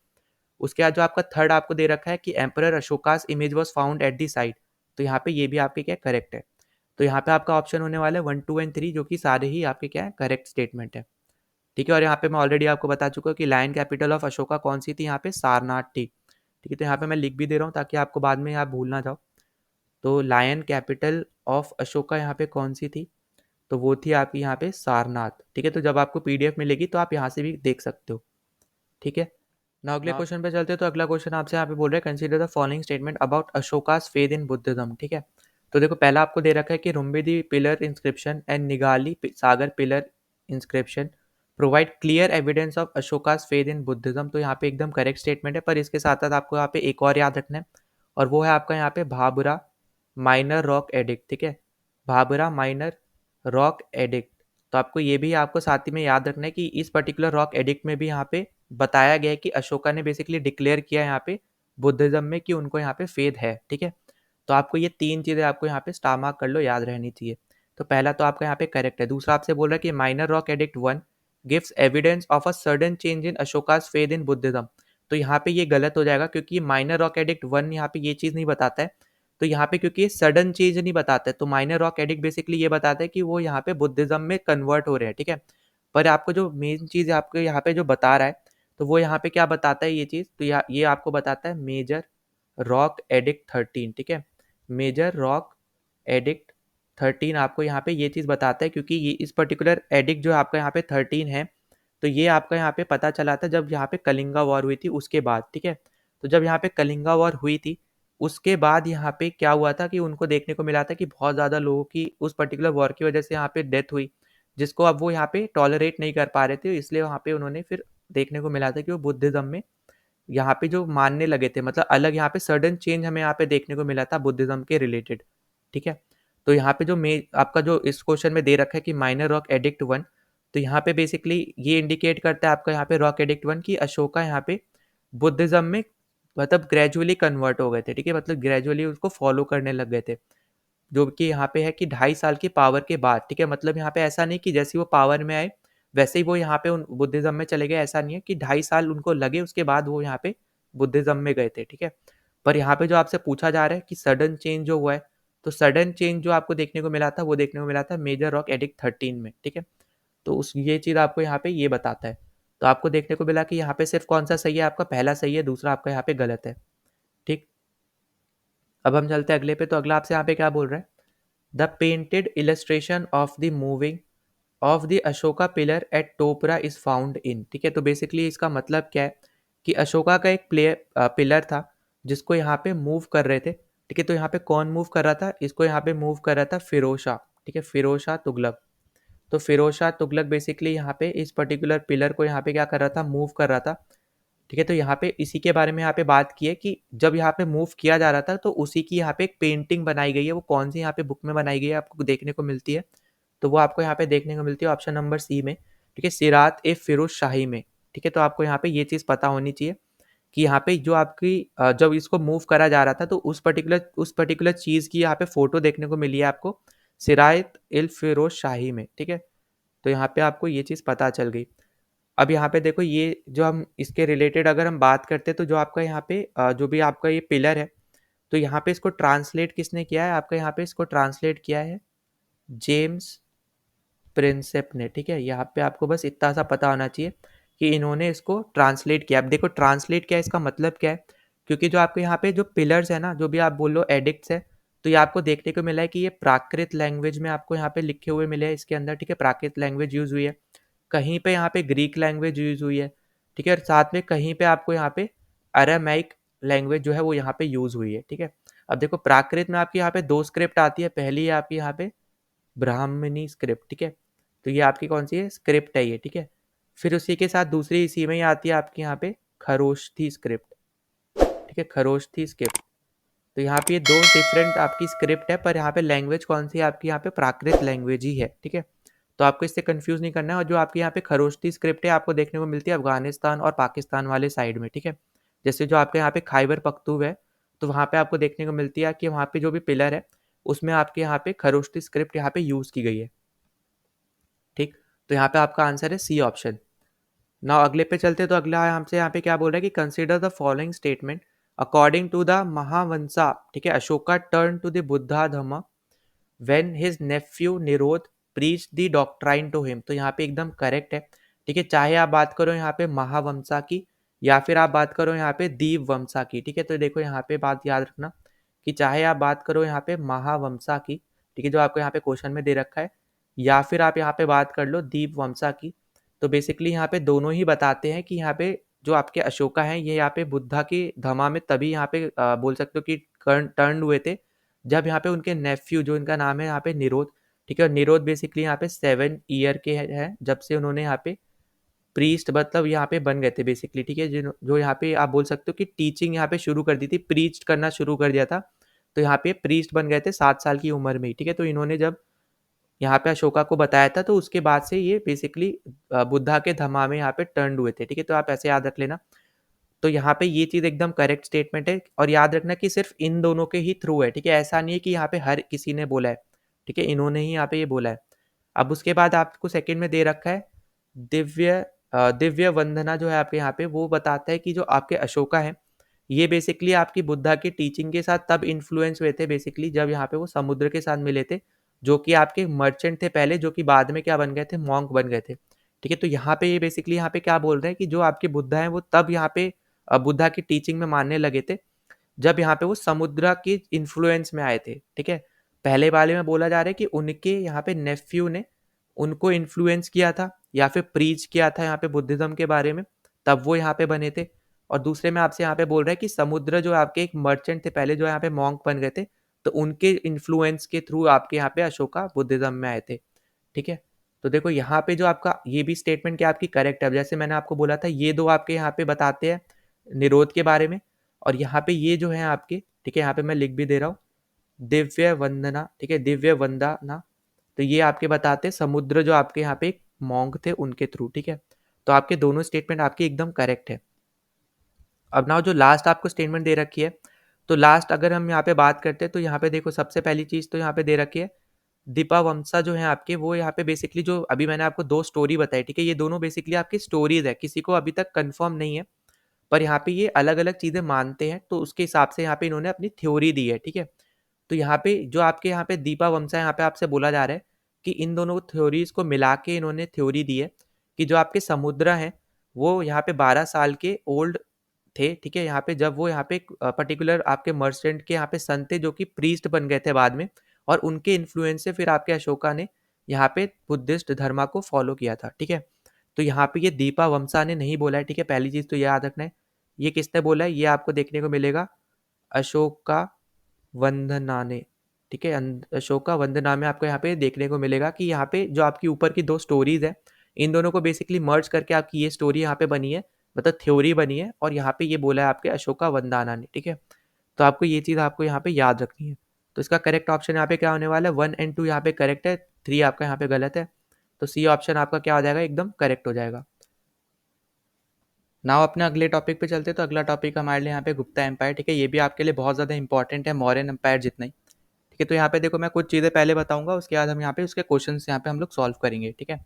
उसके बाद जो आपका थर्ड आपको दे रखा है कि emperor Ashoka's image was found at the site, तो यहाँ पे ये भी आपके क्या करेक्ट है। तो यहाँ पे आपका ऑप्शन होने वाला है 1, 2 एंड 3, जो कि सारे ही आपके क्या है, करेक्ट स्टेटमेंट है, ठीक है। और यहाँ पे मैं ऑलरेडी आपको बता चुका हूँ कि लायन कैपिटल ऑफ अशोका कौन सी थी, यहाँ पे सारनाथ थी, ठीक है। तो यहाँ पे मैं लिख भी दे रहा हूँ ताकि आपको बाद में आप भूल ना जाओ। तो लायन कैपिटल ऑफ अशोका यहाँ पे कौन सी थी, तो वो थी आपकी यहाँ पे सारनाथ, ठीक है। तो जब आपको पीडीएफ मिलेगी तो आप यहाँ से भी देख सकते हो, ठीक है। ना अगले क्वेश्चन पे चलते हैं। तो अगला क्वेश्चन आपसे यहाँ पे बोल रहे हैं consider the following statement about Ashoka's faith in Buddhism, ठीक है। तो देखो पहला आपको दे रखा है कि Rummindei pillar inscription and Nigali Sagar pillar inscription provide clear evidence of Ashoka's faith in Buddhism. तो यहाँ पे एकदम करेक्ट स्टेटमेंट है, पर इसके साथ साथ आपको यहाँ पे एक और याद रखना है, और वो है आपका यहाँ पे भाबरा माइनर रॉक एडिक्ट, ठीक है। भाबरा माइनर रॉक एडिक्ट, तो आपको ये भी आपको साथ ही में याद रखना है कि इस पर्टिकुलर रॉक एडिक्ट में भी यहाँ पे बताया गया है कि अशोका ने बेसिकली डिक्लेयर किया यहाँ पे बुद्धिज्म में कि उनको यहाँ पे फेथ है, ठीक है। तो आपको ये तीन चीज़ें आपको यहाँ पे स्टार मार्क कर लो, याद रहनी चाहिए। तो पहला तो आपका यहाँ पे करेक्ट है। दूसरा आपसे बोल रहा है कि minor rock edict 1 gives evidence of a sudden change in Ashoka's faith in Buddhism. तो यहाँ पे ये गलत हो जाएगा, क्योंकि माइनर रॉक एडिक्ट 1 यहाँ पे ये चीज़ नहीं बताता है। तो यहाँ पे क्योंकि ये सडन चेंज नहीं बताता है, तो माइनर रॉक एडिक्ट बेसिकली ये बताता है कि वो यहाँ पे बुद्धिज्म में कन्वर्ट हो रहे हैं, ठीक है। पर आपको जो मेन चीज़ आपको यहाँ पे जो बता रहा है, तो वो यहाँ पे क्या बताता है ये चीज़, तो ये आपको बताता है मेजर रॉक एडिक्ट 13, ठीक है। मेजर रॉक एडिक्ट 13 आपको यहाँ पे ये चीज़ बताता है, क्योंकि ये इस पर्टिकुलर एडिक्ट जो आपका यहाँ पे 13 है, तो ये आपका यहाँ पे पता चला था जब यहाँ पे कलिंगा वॉर हुई थी उसके बाद, ठीक है। तो जब यहाँ पे कलिंगा वॉर हुई थी उसके बाद यहाँ पे क्या हुआ था कि उनको देखने को मिला था कि बहुत ज़्यादा लोगों की उस पर्टिकुलर वॉर की वजह से यहाँ पे डेथ हुई, जिसको अब वो यहाँ पे टॉलरेट नहीं कर पा रहे थे, इसलिए वहाँ पे उन्होंने फिर देखने को मिला था कि वो बुद्धिज्म में यहाँ पे जो मानने लगे थे, मतलब अलग यहाँ पे सडन चेंज हमें यहाँ पे देखने को मिला था बुद्धिज्म के रिलेटेड, ठीक है। तो यहाँ पे जो आपका जो इस क्वेश्चन में दे रखा है कि माइनर रॉक एडिक्ट 1, तो यहाँ पे बेसिकली ये इंडिकेट करता है आपका यहाँ पे रॉक एडिक्ट 1 की अशोका यहाँ पे बुद्धिज्म में मतलब ग्रेजुअली कन्वर्ट हो गए थे, ठीक है। मतलब ग्रेजुअली उसको फॉलो करने लग गए थे, जो कि यहाँ पे है कि 2.5 साल की पावर के बाद, ठीक है। मतलब यहाँ पे ऐसा नहीं कि जैसे वो पावर में आए वैसे ही वो यहाँ पे उन बुद्धिज्म में चले गए, ऐसा नहीं है कि 2.5 साल उनको लगे उसके बाद वो यहाँ पे बुद्धिज्म में गए थे, ठीक है। पर यहाँ पे जो आपसे पूछा जा रहा है कि सडन चेंज जो हुआ है, तो सडन चेंज जो आपको देखने को मिला था वो देखने को मिला था मेजर रॉक एडिक्ट 13 में, ठीक है। तो उस ये चीज़ आपको यहाँ पे ये बताता है। तो आपको देखने को मिला कि यहाँ पे सिर्फ कौन सा सही है, आपका पहला सही है, दूसरा आपका यहाँ पे गलत है, ठीक। अब हम चलते हैं अगले पे। तो अगला आपसे यहाँ पे क्या बोल रहा है, the painted illustration of the moving of the Ashoka pillar at Topra is found in, ठीक है। तो बेसिकली इसका मतलब क्या है कि अशोका का एक पिलर था जिसको यहाँ पे मूव कर रहे थे, ठीक है। तो यहाँ पे कौन मूव कर रहा था, इसको यहाँ पे मूव कर रहा था फिरोज शाह, ठीक है, फिरोज शाह तुगलक। तो फिरोज शाह तुगलक बेसिकली यहाँ पे इस पर्टिकुलर पिलर को यहाँ पे क्या कर रहा था, मूव कर रहा था, ठीक है। तो यहाँ पे इसी के बारे में यहाँ पे बात की है कि जब यहाँ पे मूव किया जा रहा था तो उसी की यहाँ पे एक पेंटिंग बनाई गई है, वो कौन सी यहाँ पे बुक में बनाई गई है आपको देखने को मिलती है, तो वो आपको यहाँ पे देखने को मिलती है ऑप्शन नंबर सी में, ठीक है, सिरात ए फिरोज शाही में, ठीक है। तो आपको यहाँ पे ये चीज़ पता होनी चाहिए कि यहाँ पे जो आपकी जब इसको मूव करा जा रहा था तो उस पर्टिकुलर चीज़ की यहाँ पे फोटो देखने को मिली है आपको सिरात इल फिरोज शाही में, ठीक है। तो यहाँ पे आपको ये चीज़ पता चल गई। अब यहाँ पे देखो ये जो हम इसके रिलेटेड अगर हम बात करते हैं, तो जो आपका यहाँ पे जो भी आपका ये पिलर है, तो यहाँ पे इसको ट्रांसलेट किसने किया है, आपका यहाँ पे इसको ट्रांसलेट किया है जेम्स प्रिंसेप ने, ठीक है। यहाँ पे आपको बस इतना सा पता होना चाहिए कि इन्होंने इसको ट्रांसलेट किया। अब देखो ट्रांसलेट क्या है, इसका मतलब क्या है, क्योंकि जो आपके यहाँ पे जो पिलर्स है ना, जो भी आप बोल लो एडिक्ट्स है, तो ये आपको देखने को मिला है कि ये प्राकृत लैंग्वेज में आपको यहाँ पे लिखे हुए मिले हैं इसके अंदर, ठीक है। प्राकृत लैंग्वेज यूज़ हुई है, कहीं पे यहाँ पे ग्रीक लैंग्वेज यूज़ हुई है, ठीक है, और साथ में कहीं पे आपको यहाँ पे अरामैइक लैंग्वेज जो है वो यहाँ पे यूज़ हुई है, ठीक है। अब देखो प्राकृत में आपकी यहाँ पे 2 स्क्रिप्ट आती है, पहली है आपकी यहाँ पे ब्राह्मणी स्क्रिप्ट, ठीक है। तो ये आपकी कौन सी है, स्क्रिप्ट है ये, ठीक है। फिर उसी के साथ दूसरी इसी में ही आती है आपकी यहाँ पे खरोष्ठी स्क्रिप्ट, ठीक है, खरोष्ठी स्क्रिप्ट। तो यहाँ पे ये 2 डिफरेंट आपकी स्क्रिप्ट है, पर यहाँ पे लैंग्वेज कौन सी है आपकी, यहाँ पे प्राकृत लैंग्वेज ही है, ठीक है। तो आपको इससे कंफ्यूज नहीं करना है। और जो आपके यहाँ पे खरोष्ठी स्क्रिप्ट है आपको देखने को मिलती है अफगानिस्तान और पाकिस्तान वाले साइड में, ठीक है। जैसे जो आपके यहाँ पे खैबर पख्तूनख्वा है, तो वहाँ पे आपको देखने को मिलती है कि वहाँ पे जो भी पिलर है उसमें आपके यहाँ पे खरोष्ठी स्क्रिप्ट यहाँ पे यूज़ की गई है, ठीक। तो यहाँ पे आपका आंसर है सी ऑप्शन। ना अगले पे चलते, तो अगला हमसे यहाँ पे क्या बोल रहा है कि consider the following statement according to the Mahavamsa, ठीक है, Ashoka turn to the Buddha dhamma when his nephew Nigrodha preach the doctrine to him. तो यहाँ पे एकदम करेक्ट है, ठीक है। चाहे आप बात करो यहाँ पे महावंसा की या फिर आप बात करो यहाँ पे दीप वंसा की, ठीक है। तो देखो यहाँ पे बात याद रखना कि चाहे आप बात करो यहाँ पे महावंसा की, ठीक है, जो आपको यहाँ पे क्वेश्चन में दे रखा है, या फिर आप यहाँ पे बात कर लो दीप वंसा की, तो बेसिकली यहाँ पे दोनों ही बताते हैं कि यहाँ पे जो आपके अशोका हैं ये यहाँ पे बुद्धा की धमा में तभी यहाँ पे बोल सकते हो कि टर्न हुए थे, जब यहाँ पे उनके नेफ्यू जो इनका नाम है यहाँ पे निरोध, ठीक है। और निरोध बेसिकली यहाँ पे 7 ईयर के हैं जब से उन्होंने यहाँ पे प्रीस्ट मतलब यहाँ पे बन गए थे बेसिकली, ठीक है। जो यहाँ पे आप बोल सकते हो कि टीचिंग यहाँ पे शुरू कर दी थी, प्रीच करना शुरू कर दिया था, तो यहाँ पे प्रीस्ट बन गए थे 7 साल की उम्र में ही, ठीक है। तो इन्होंने जब यहाँ पे अशोका को बताया था तो उसके बाद से ये बेसिकली बुद्धा के धमा में यहाँ पे टर्न हुए थे, ठीक है। तो आप ऐसे याद रख लेना। तो यहाँ पे ये चीज़ एकदम करेक्ट स्टेटमेंट है, और याद रखना कि सिर्फ इन दोनों के ही थ्रू है, ठीक है। ऐसा नहीं है कि यहाँ पे हर किसी ने बोला है, ठीक है, इन्होंने ही यहाँ पे ये बोला है। अब उसके बाद आपको सेकंड में दे रखा है दिव्य दिव्य वंदना, जो है आपके यहाँ पे वो बताता है कि जो आपके अशोका है ये बेसिकली आपकी बुद्धा की टीचिंग के साथ तब इन्फ्लुएंस हुए थे बेसिकली जब यहाँ पे वो समुद्र के साथ मिले थे, जो कि आपके मर्चेंट थे पहले, जो कि बाद में क्या बन गए थे, मॉन्क बन गए थे, ठीक है। तो यहाँ पे ये बेसिकली यहाँ पे क्या बोल रहे हैं कि जो आपके बुद्धा हैं वो तब यहाँ पे बुद्धा की टीचिंग में मानने लगे थे जब यहाँ पे वो समुद्र की इन्फ्लुएंस में आए थे, ठीक है। पहले वाले में बोला जा रहा है कि उनके यहाँ पे नेफ्यू ने उनको इन्फ्लुएंस किया था या फिर प्रीच किया था यहाँ पे बुद्धिज्म के बारे में, तब वो यहाँ पे बने थे। और दूसरे में आपसे यहाँ पे बोल रहा है कि समुद्र जो आपके एक मर्चेंट थे पहले, जो यहाँ पे मॉन्क बन गए थे, तो उनके इन्फ्लुएंस के थ्रू आपके यहाँ पे अशोका बुद्धिज्म में आए थे, ठीक है। तो देखो यहाँ पे जो आपका ये भी स्टेटमेंट क्या आपकी करेक्ट है। अब जैसे मैंने आपको बोला था ये दो आपके यहाँ पे बताते हैं निरोध के बारे में, और यहाँ पे ये जो है आपके, ठीक है, यहाँ पे मैं लिख भी दे रहा हूँ दिव्य वंदना, ठीक है, दिव्य वंदना। तो ये आपके बताते हैं समुद्र जो आपके यहाँ पे एक मॉन्क थे उनके थ्रू, ठीक है। तो आपके दोनों स्टेटमेंट आपकी एकदम करेक्ट है। अब ना जो लास्ट आपको स्टेटमेंट दे रखी है, तो लास्ट अगर हम यहाँ पे बात करते हैं तो यहाँ पे देखो सबसे पहली चीज़ तो यहाँ पे दे रखी है दीपावमसा जो है आपके, वो यहाँ पे बेसिकली जो अभी मैंने आपको 2 स्टोरी बताई, ठीक है, ये दोनों बेसिकली आपकी स्टोरीज है, किसी को अभी तक कंफर्म नहीं है, पर यहाँ पे ये अलग-अलग चीज़ें मानते हैं, तो उसके हिसाब से यहाँ पे इन्होंने अपनी थ्योरी दी है, ठीक है। तो यहाँ पे जो आपके यहाँ पे दीपावमसा यहाँ पे आपसे बोला जा रहा है कि इन दोनों थ्योरीज को मिला के इन्होंने थ्योरी दी है कि जो आपके समुद्र हैं वो यहाँ पे 12 साल के ओल्ड थे, ठीक है। यहाँ पे जब वो यहाँ पे पर्टिकुलर आपके मर्चेंट के यहाँ पे सन थे जो कि प्रीस्ट बन गए थे बाद में, और उनके इन्फ्लुएंस से फिर आपके अशोका ने यहाँ पे बुद्धिस्ट धर्मा को फॉलो किया था, ठीक है। तो यहाँ पे ये दीपा वमसा ने नहीं बोला है, ठीक है, पहली चीज़ तो ये याद रखना है। ये किसने बोला है, ये आपको देखने को मिलेगा अशोका वंदना ने, ठीक है। अशोका वंदना में आपको यहाँ पे देखने को मिलेगा कि यहाँ पे जो आपकी ऊपर की 2 स्टोरीज है, इन दोनों को बेसिकली मर्ज करके आपकी ये स्टोरी यहाँ पे बनी है, मतलब थ्योरी बनी है, और यहाँ पे ये बोला है आपके अशोका वंदना ने, ठीक है। तो आपको ये चीज़ आपको यहाँ पे याद रखनी है। तो इसका करेक्ट ऑप्शन यहाँ पे क्या होने वाला है, 1 एंड 2 यहाँ पे करेक्ट है, 3 आपका यहाँ पे गलत है। तो सी ऑप्शन आपका क्या हो जाएगा, एकदम करेक्ट हो जाएगा। नाउ अपने अगले टॉपिक पे चलते हैं। तो अगला टॉपिक हमारे लिए यहाँ पे गुप्ता एम्पायर, ठीक है। ये भी आपके लिए बहुत ज़्यादा इंपॉर्टेंट है, मौर्यन एम्पायर जितना ही, ठीक है। तो यहाँ पे देखो मैं कुछ चीज़ें पहले बताऊंगा, उसके बाद हम यहाँ पे उसके क्वेश्चन यहाँ पे हम लोग सॉल्व करेंगे, ठीक है।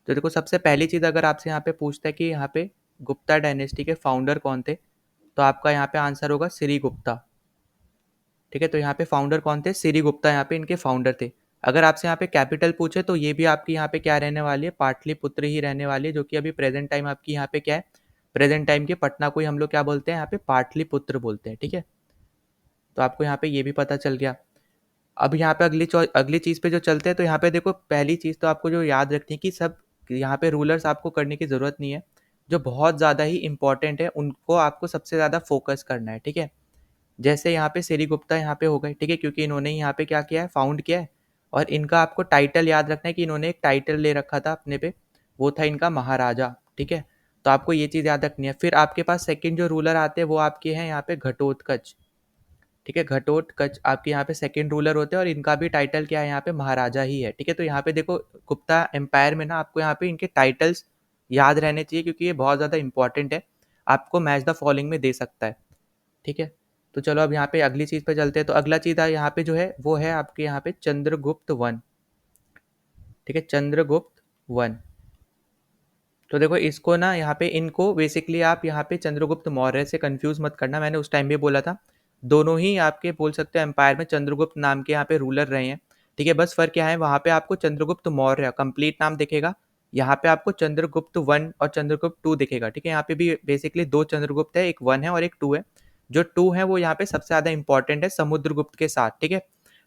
तो देखो सबसे पहली चीज़ अगर आपसे यहाँ पे पूछता है कि यहाँ पे गुप्ता डायनेस्टी के फाउंडर कौन थे, तो आपका यहाँ पे आंसर होगा श्री गुप्ता, ठीक है। तो यहाँ पे फाउंडर कौन थे, श्री गुप्ता यहाँ पे इनके फाउंडर थे। अगर आपसे यहाँ पे कैपिटल पूछे तो ये भी आपकी यहाँ पे क्या रहने वाली है, पाटलिपुत्र ही रहने वाली है, जो कि अभी प्रेजेंट टाइम आपकी यहाँ पे क्या है, प्रेजेंट टाइम के पटना को ही हम लोग क्या बोलते हैं, यहाँ पे पाटलिपुत्र बोलते हैं। ठीक है, तो आपको यहाँ पे ये भी पता चल गया। अब यहाँ पे अगली चीज़ पे जो चलते हैं, तो यहाँ पे देखो पहली चीज़ तो आपको जो याद रखनी है कि सब यहाँ पे रूलर्स आपको करने की ज़रूरत नहीं है, जो बहुत ज़्यादा ही इंपॉर्टेंट है उनको आपको सबसे ज़्यादा फोकस करना है। ठीक है, जैसे यहाँ पे सिरीगुप्ता यहाँ पे हो गए। ठीक है, क्योंकि इन्होंने यहाँ पे क्या किया है, फाउंड किया है, और इनका आपको टाइटल याद रखना है कि इन्होंने एक टाइटल ले रखा था अपने पे, वो था इनका महाराजा। ठीक है, तो आपको ये चीज़ याद रखनी है। फिर आपके पास सेकंड जो रूलर आते हैं वो आपके हैं यहाँ पे घटोत्कच। ठीक है, घटोत्कच आपके यहाँ पे सेकंड रूलर होते हैं और इनका भी टाइटल क्या है, यहाँ पे महाराजा ही है। ठीक है, तो यहाँ पे देखो गुप्ता एम्पायर में ना आपको यहाँ पे इनके टाइटल्स याद रहने चाहिए, क्योंकि ये बहुत ज़्यादा इंपॉर्टेंट है, आपको मैच द फॉलोइंग में दे सकता है। ठीक है, तो चलो अब यहाँ पे अगली चीज़ पे चलते हैं। तो अगला चीज़ यहाँ पे जो है वो है आपके यहाँ पे चंद्रगुप्त वन। ठीक है, चंद्रगुप्त वन। तो देखो इसको ना यहाँ पे इनको बेसिकली आप यहाँ पे चंद्रगुप्त मौर्य से कंफ्यूज मत करना, मैंने उस टाइम भी बोला था, दोनों ही आपके बोल सकते हो एम्पायर में चंद्रगुप्त नाम के यहाँ पे रूलर रहे हैं। ठीक है, बस फर्क क्या है, वहाँ पे आपको चंद्रगुप्त मौर्य कंप्लीट नाम दिखेगा, यहाँ पे आपको चंद्रगुप्त वन और चंद्रगुप्त टू दिखेगा। ठीक है, यहाँ पे भी बेसिकली दो चंद्रगुप्त है, एक वन है और एक टू है। जो टू है वो यहाँ पे सबसे ज़्यादा इंपॉर्टेंट है समुद्रगुप्त के साथ। ठीक है,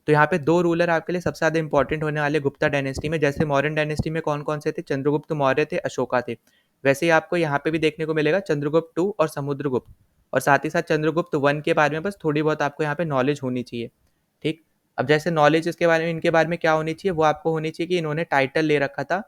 तो यहाँ पे दो रूलर आपके लिए सबसे ज़्यादा इंपॉर्टेंट होने वाले गुप्ता डायनेस्टी में। जैसे मौर्यन डायनेस्टी में कौन कौन से थे, चंद्रगुप्त मौर्य थे, अशोका थे, वैसे ही आपको यहाँ पे भी देखने को मिलेगा चंद्रगुप्त टू और समुद्रगुप्त। और साथ ही साथ चंद्रगुप्त वन के बारे में बस थोड़ी बहुत आपको यहाँ पे नॉलेज होनी चाहिए। ठीक, अब जैसे नॉलेज इसके बारे में, इनके बारे में क्या होनी चाहिए, वो आपको होनी चाहिए कि इन्होंने टाइटल ले रखा था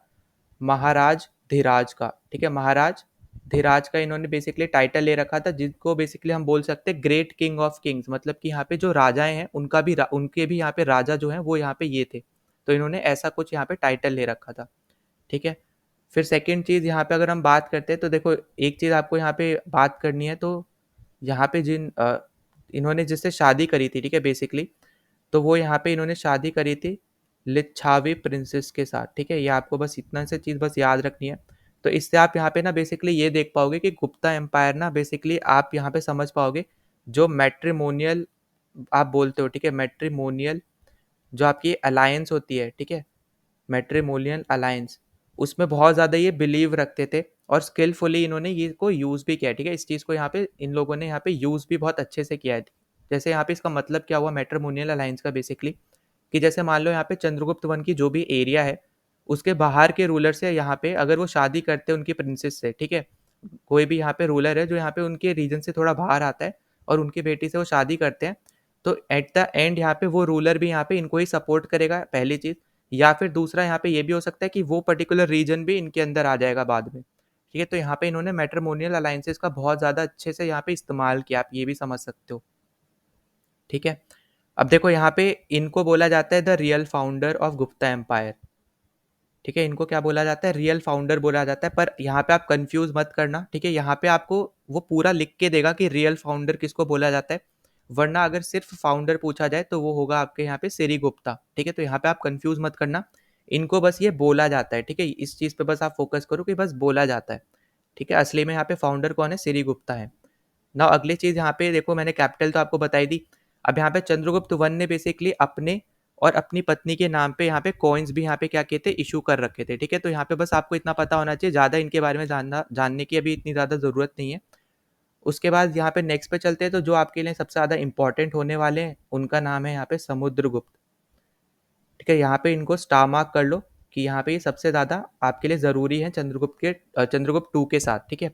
महाराज धीराज का। ठीक है, महाराज धीराज का इन्होंने बेसिकली टाइटल ले रखा था, जिसको बेसिकली हम बोल सकते हैं ग्रेट किंग ऑफ किंग्स, मतलब कि यहाँ पे जो राजाएं हैं उनके भी यहाँ पे राजा जो हैं वो यहाँ पे ये थे, तो इन्होंने ऐसा कुछ यहाँ पे टाइटल ले रखा था। ठीक है, फिर सेकंड चीज़ यहाँ पे अगर हम बात करते हैं, तो देखो एक चीज़ आपको यहाँ पे बात करनी है, तो यहाँ पे इन्होंने जिससे शादी करी थी, ठीक है बेसिकली, तो वो यहाँ पे इन्होंने शादी करी थी लिच्छावी प्रिंसेस के साथ। ठीक है, ये आपको बस इतना से चीज़ बस याद रखनी है। तो इससे आप यहाँ पे ना बेसिकली ये देख पाओगे कि गुप्ता एम्पायर ना बेसिकली आप यहाँ पे समझ पाओगे, जो मैट्रिमोनियल आप बोलते हो, ठीक है, मैट्रिमोनियल जो आपकी अलायंस होती है, ठीक है, मैट्रिमोनियल अलायंस, उसमें बहुत ज़्यादा ये बिलीव रखते थे और स्किलफुली इन्होंने ये को यूज़ भी किया। ठीक है, इस चीज़ को यहाँ पे इन लोगों ने यहाँ पे यूज़ भी बहुत अच्छे से किया है। जैसे यहाँ पे इसका मतलब क्या हुआ मैट्रिमोनियल अलायंस का, बेसिकली कि जैसे मान लो यहाँ पे चंद्रगुप्त वन की जो भी एरिया है, उसके बाहर के रूलर से यहाँ पे अगर वो शादी करते हैं उनकी प्रिंसेस से, ठीक है, कोई भी यहाँ पे रूलर है जो यहाँ पे उनके रीजन से थोड़ा बाहर आता है और उनकी बेटी से वो शादी करते हैं, तो एट द एंड यहाँ पे वो रूलर भी यहाँ पे इनको ही सपोर्ट करेगा, पहली चीज़। या फिर दूसरा यहाँ पे ये भी हो सकता है कि वो पर्टिकुलर रीजन भी इनके अंदर आ जाएगा बाद में। ठीक है, तो यहाँ पे इन्होंने मैट्रिमोनियल अलायंसेस का बहुत ज़्यादा अच्छे से यहाँ पे इस्तेमाल किया, आप ये भी समझ सकते हो। ठीक है, अब देखो यहाँ पे इनको बोला जाता है the real founder of Gupta empire. ठीक है, इनको क्या बोला जाता है, रियल फाउंडर बोला जाता है, पर यहाँ पे आप कंफ्यूज मत करना। ठीक है, यहाँ पे आपको वो पूरा लिख के देगा कि रियल फाउंडर किसको बोला जाता है, वरना अगर सिर्फ फाउंडर पूछा जाए तो वो होगा आपके यहाँ पे सिरीगुप्ता। ठीक है, तो यहाँ पे आप कंफ्यूज मत करना, इनको बस ये बोला जाता है। ठीक है, इस चीज़ पे बस आप फोकस करो कि बस बोला जाता है। ठीक है, असली में यहाँ पे फाउंडर कौन है, सिरीगुप्ता है ना। अगली चीज़ यहाँ पे देखो, मैंने कैपिटल तो आपको बताई दी। अब यहाँ पे चंद्रगुप्त वन ने बेसिकली अपने और अपनी पत्नी के नाम पे यहाँ पे कॉइन्स भी यहाँ पे क्या किए थे, इशू कर रखे थे। ठीक है, तो यहाँ पे बस आपको इतना पता होना चाहिए, ज़्यादा इनके बारे में जानने की अभी इतनी ज़्यादा ज़रूरत नहीं है। उसके बाद यहाँ पे नेक्स्ट पे चलते हैं, तो जो आपके लिए सबसे ज़्यादा इंपॉर्टेंट होने वाले हैं उनका नाम है यहाँ पे समुद्रगुप्त। ठीक है, यहाँ पे इनको स्टार मार्क कर लो कि यहाँ पे ये सबसे ज़्यादा आपके लिए ज़रूरी है चंद्रगुप्त टू के साथ। ठीक है,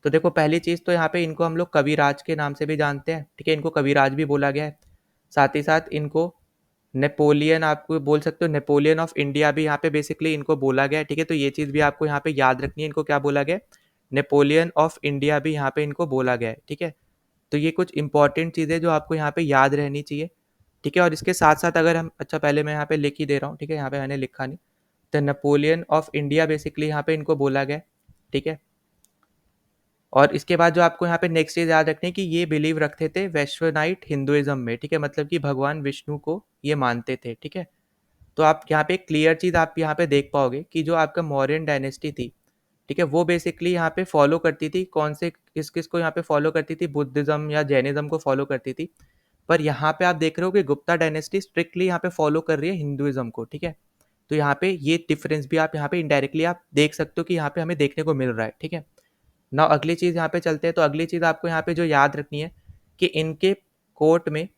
तो देखो पहली चीज़ तो यहाँ पे इनको हम लोग कविराज के नाम से भी जानते हैं। ठीक है, इनको कविराज भी बोला गया है। साथ ही साथ इनको नेपोलियन, आपको बोल सकते हो नेपोलियन ऑफ इंडिया भी यहाँ पे बेसिकली इनको बोला गया है। ठीक है, तो ये चीज़ भी आपको यहाँ पे याद रखनी है, इनको क्या बोला गया है, नेपोलियन ऑफ इंडिया भी यहाँ पे इनको बोला गया है। ठीक है, तो ये कुछ इंपॉर्टेंट चीज़ें जो आपको यहाँ पे याद रहनी चाहिए। ठीक है, और इसके साथ साथ अगर हम, अच्छा पहले मैं यहाँ पे लिख ही दे रहा हूँ, ठीक है, यहाँ पे मैंने लिखा नहीं, the Napoleon of India basically यहाँ पे इनको बोला गया है। ठीक है, और इसके बाद जो आपको यहाँ पे नेक्स्ट चीज़ याद रखनी है कि ये बिलीव रखते थे वैश्वनाइट हिंदुइज्म में। ठीक है, मतलब कि भगवान विष्णु को ये मानते थे। ठीक है, तो आप यहाँ पे एक क्लियर चीज़ आप यहाँ पे देख पाओगे कि जो आपका मौर्यन डायनेस्टी थी, ठीक है, वो बेसिकली यहाँ पे फॉलो करती थी कौन से, किस किस को यहाँ पे फॉलो करती थी, बुद्धिज्म या जैनिज्म को फॉलो करती थी। पर यहाँ पे आप देख रहे हो कि गुप्ता डायनेस्टी स्ट्रिक्टली यहाँ पे फॉलो कर रही है हिंदुइज्म को, ठीक है। तो यहाँ पे ये डिफरेंस भी आप यहाँ पे इनडायरेक्टली आप देख सकते हो कि यहाँ पे हमें देखने को मिल रहा है, ठीक है। ना अगली चीज़ यहाँ पे चलते हैं, तो अगली चीज़ आपको यहाँ पे जो याद रखनी है कि इनके कोर्ट में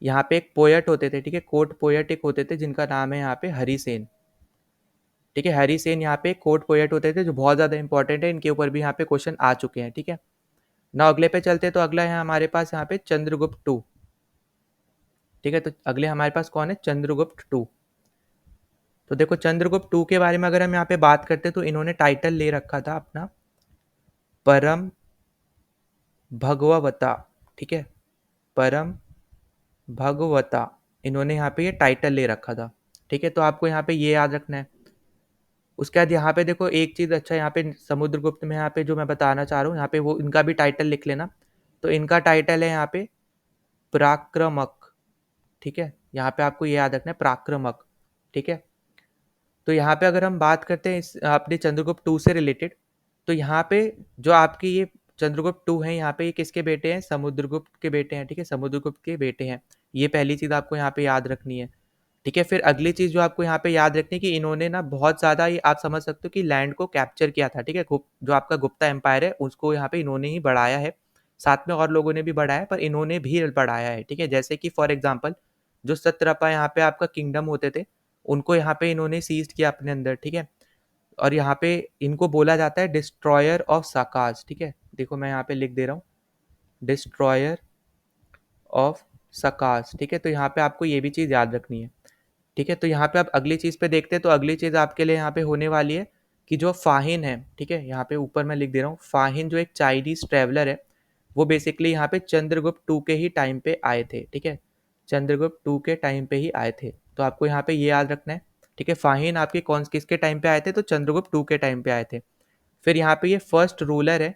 यहाँ पे एक पोएट होते थे, ठीक है, कोर्ट पोएट एक होते थे जिनका नाम है यहाँ पे हरि सेन, ठीक है। हरि सेन यहाँ पे कोर्ट पोएट होते थे जो बहुत ज़्यादा इंपॉर्टेंट है, इनके ऊपर भी यहाँ पे क्वेश्चन आ चुके हैं, ठीक है। ना अगले पे चलते हैं, तो अगला है हमारे पास यहाँ पे चंद्रगुप्त टू, ठीक है। तो अगले हमारे पास कौन है, चंद्रगुप्त टू। तो देखो चंद्रगुप्त टू के बारे में अगर हम यहाँ पे बात करते हैं तो इन्होंने टाइटल ले रखा था अपना परम भगवता, ठीक है, परम भगवता, इन्होंने यहाँ पे ये टाइटल ले रखा था, ठीक है। तो आपको यहाँ पे ये याद रखना है। उसके बाद यहाँ पे देखो एक चीज़ अच्छा यहाँ पे समुद्रगुप्त में यहाँ पे जो मैं बताना चाह रहा हूँ, यहाँ पे वो इनका भी टाइटल लिख लेना। तो इनका टाइटल है यहाँ पे पराक्रमक, ठीक है। यहाँ पे आपको ये याद रखना है पराक्रमक, ठीक है। तो यहाँ पे अगर हम बात करते हैं इस अपने चंद्रगुप्त टू से रिलेटेड, तो यहाँ पे जो आपकी ये चंद्रगुप्त टू है, यहाँ पे ये किसके बेटे हैं, समुद्रगुप्त के बेटे हैं, ठीक है, समुद्रगुप्त के बेटे हैं। ये पहली चीज़ आपको यहाँ पे याद रखनी है, ठीक है। फिर अगली चीज़ जो आपको यहाँ पे याद रखनी है कि इन्होंने ना बहुत ज़्यादा ये आप समझ सकते हो कि लैंड को कैप्चर किया था, ठीक है। जो आपका गुप्ता एम्पायर है उसको यहाँ पे इन्होंने ही बढ़ाया है, साथ में और लोगों ने भी बढ़ाया है, पर इन्होंने भी बढ़ाया है, ठीक है। जैसे कि फॉर एग्जाम्पल जो सत्रपा यहाँ पे आपका किंगडम होते थे, उनको यहाँ पे इन्होंने सीज किया अपने अंदर, ठीक है। और यहाँ पे इनको बोला जाता है डिस्ट्रॉयर ऑफ साकाज, ठीक है। देखो मैं यहाँ पे लिख दे रहा हूँ डिस्ट्रॉयर ऑफ सकाज, ठीक है। तो यहाँ पे आपको ये भी चीज़ याद रखनी है, ठीक है। तो यहाँ पे आप अगली चीज़ पे देखते हैं, तो अगली चीज़ आपके लिए यहाँ पे होने वाली है कि जो फाहिन है, ठीक है, यहाँ पे ऊपर मैं लिख दे रहा हूँ फाहिन, जो एक चाइनीज ट्रेवलर है, वो बेसिकली यहाँ पे चंद्रगुप्त टू के ही टाइम पे आए थे, ठीक है, चंद्रगुप्त टू के टाइम पे ही आए थे। तो आपको यहाँ पे ये याद रखना है, ठीक है। फाहिन आपके कौन किसके टाइम पे आए थे, तो चंद्रगुप्त टू के टाइम पे आए थे। फिर यहाँ पे ये फर्स्ट रूलर है,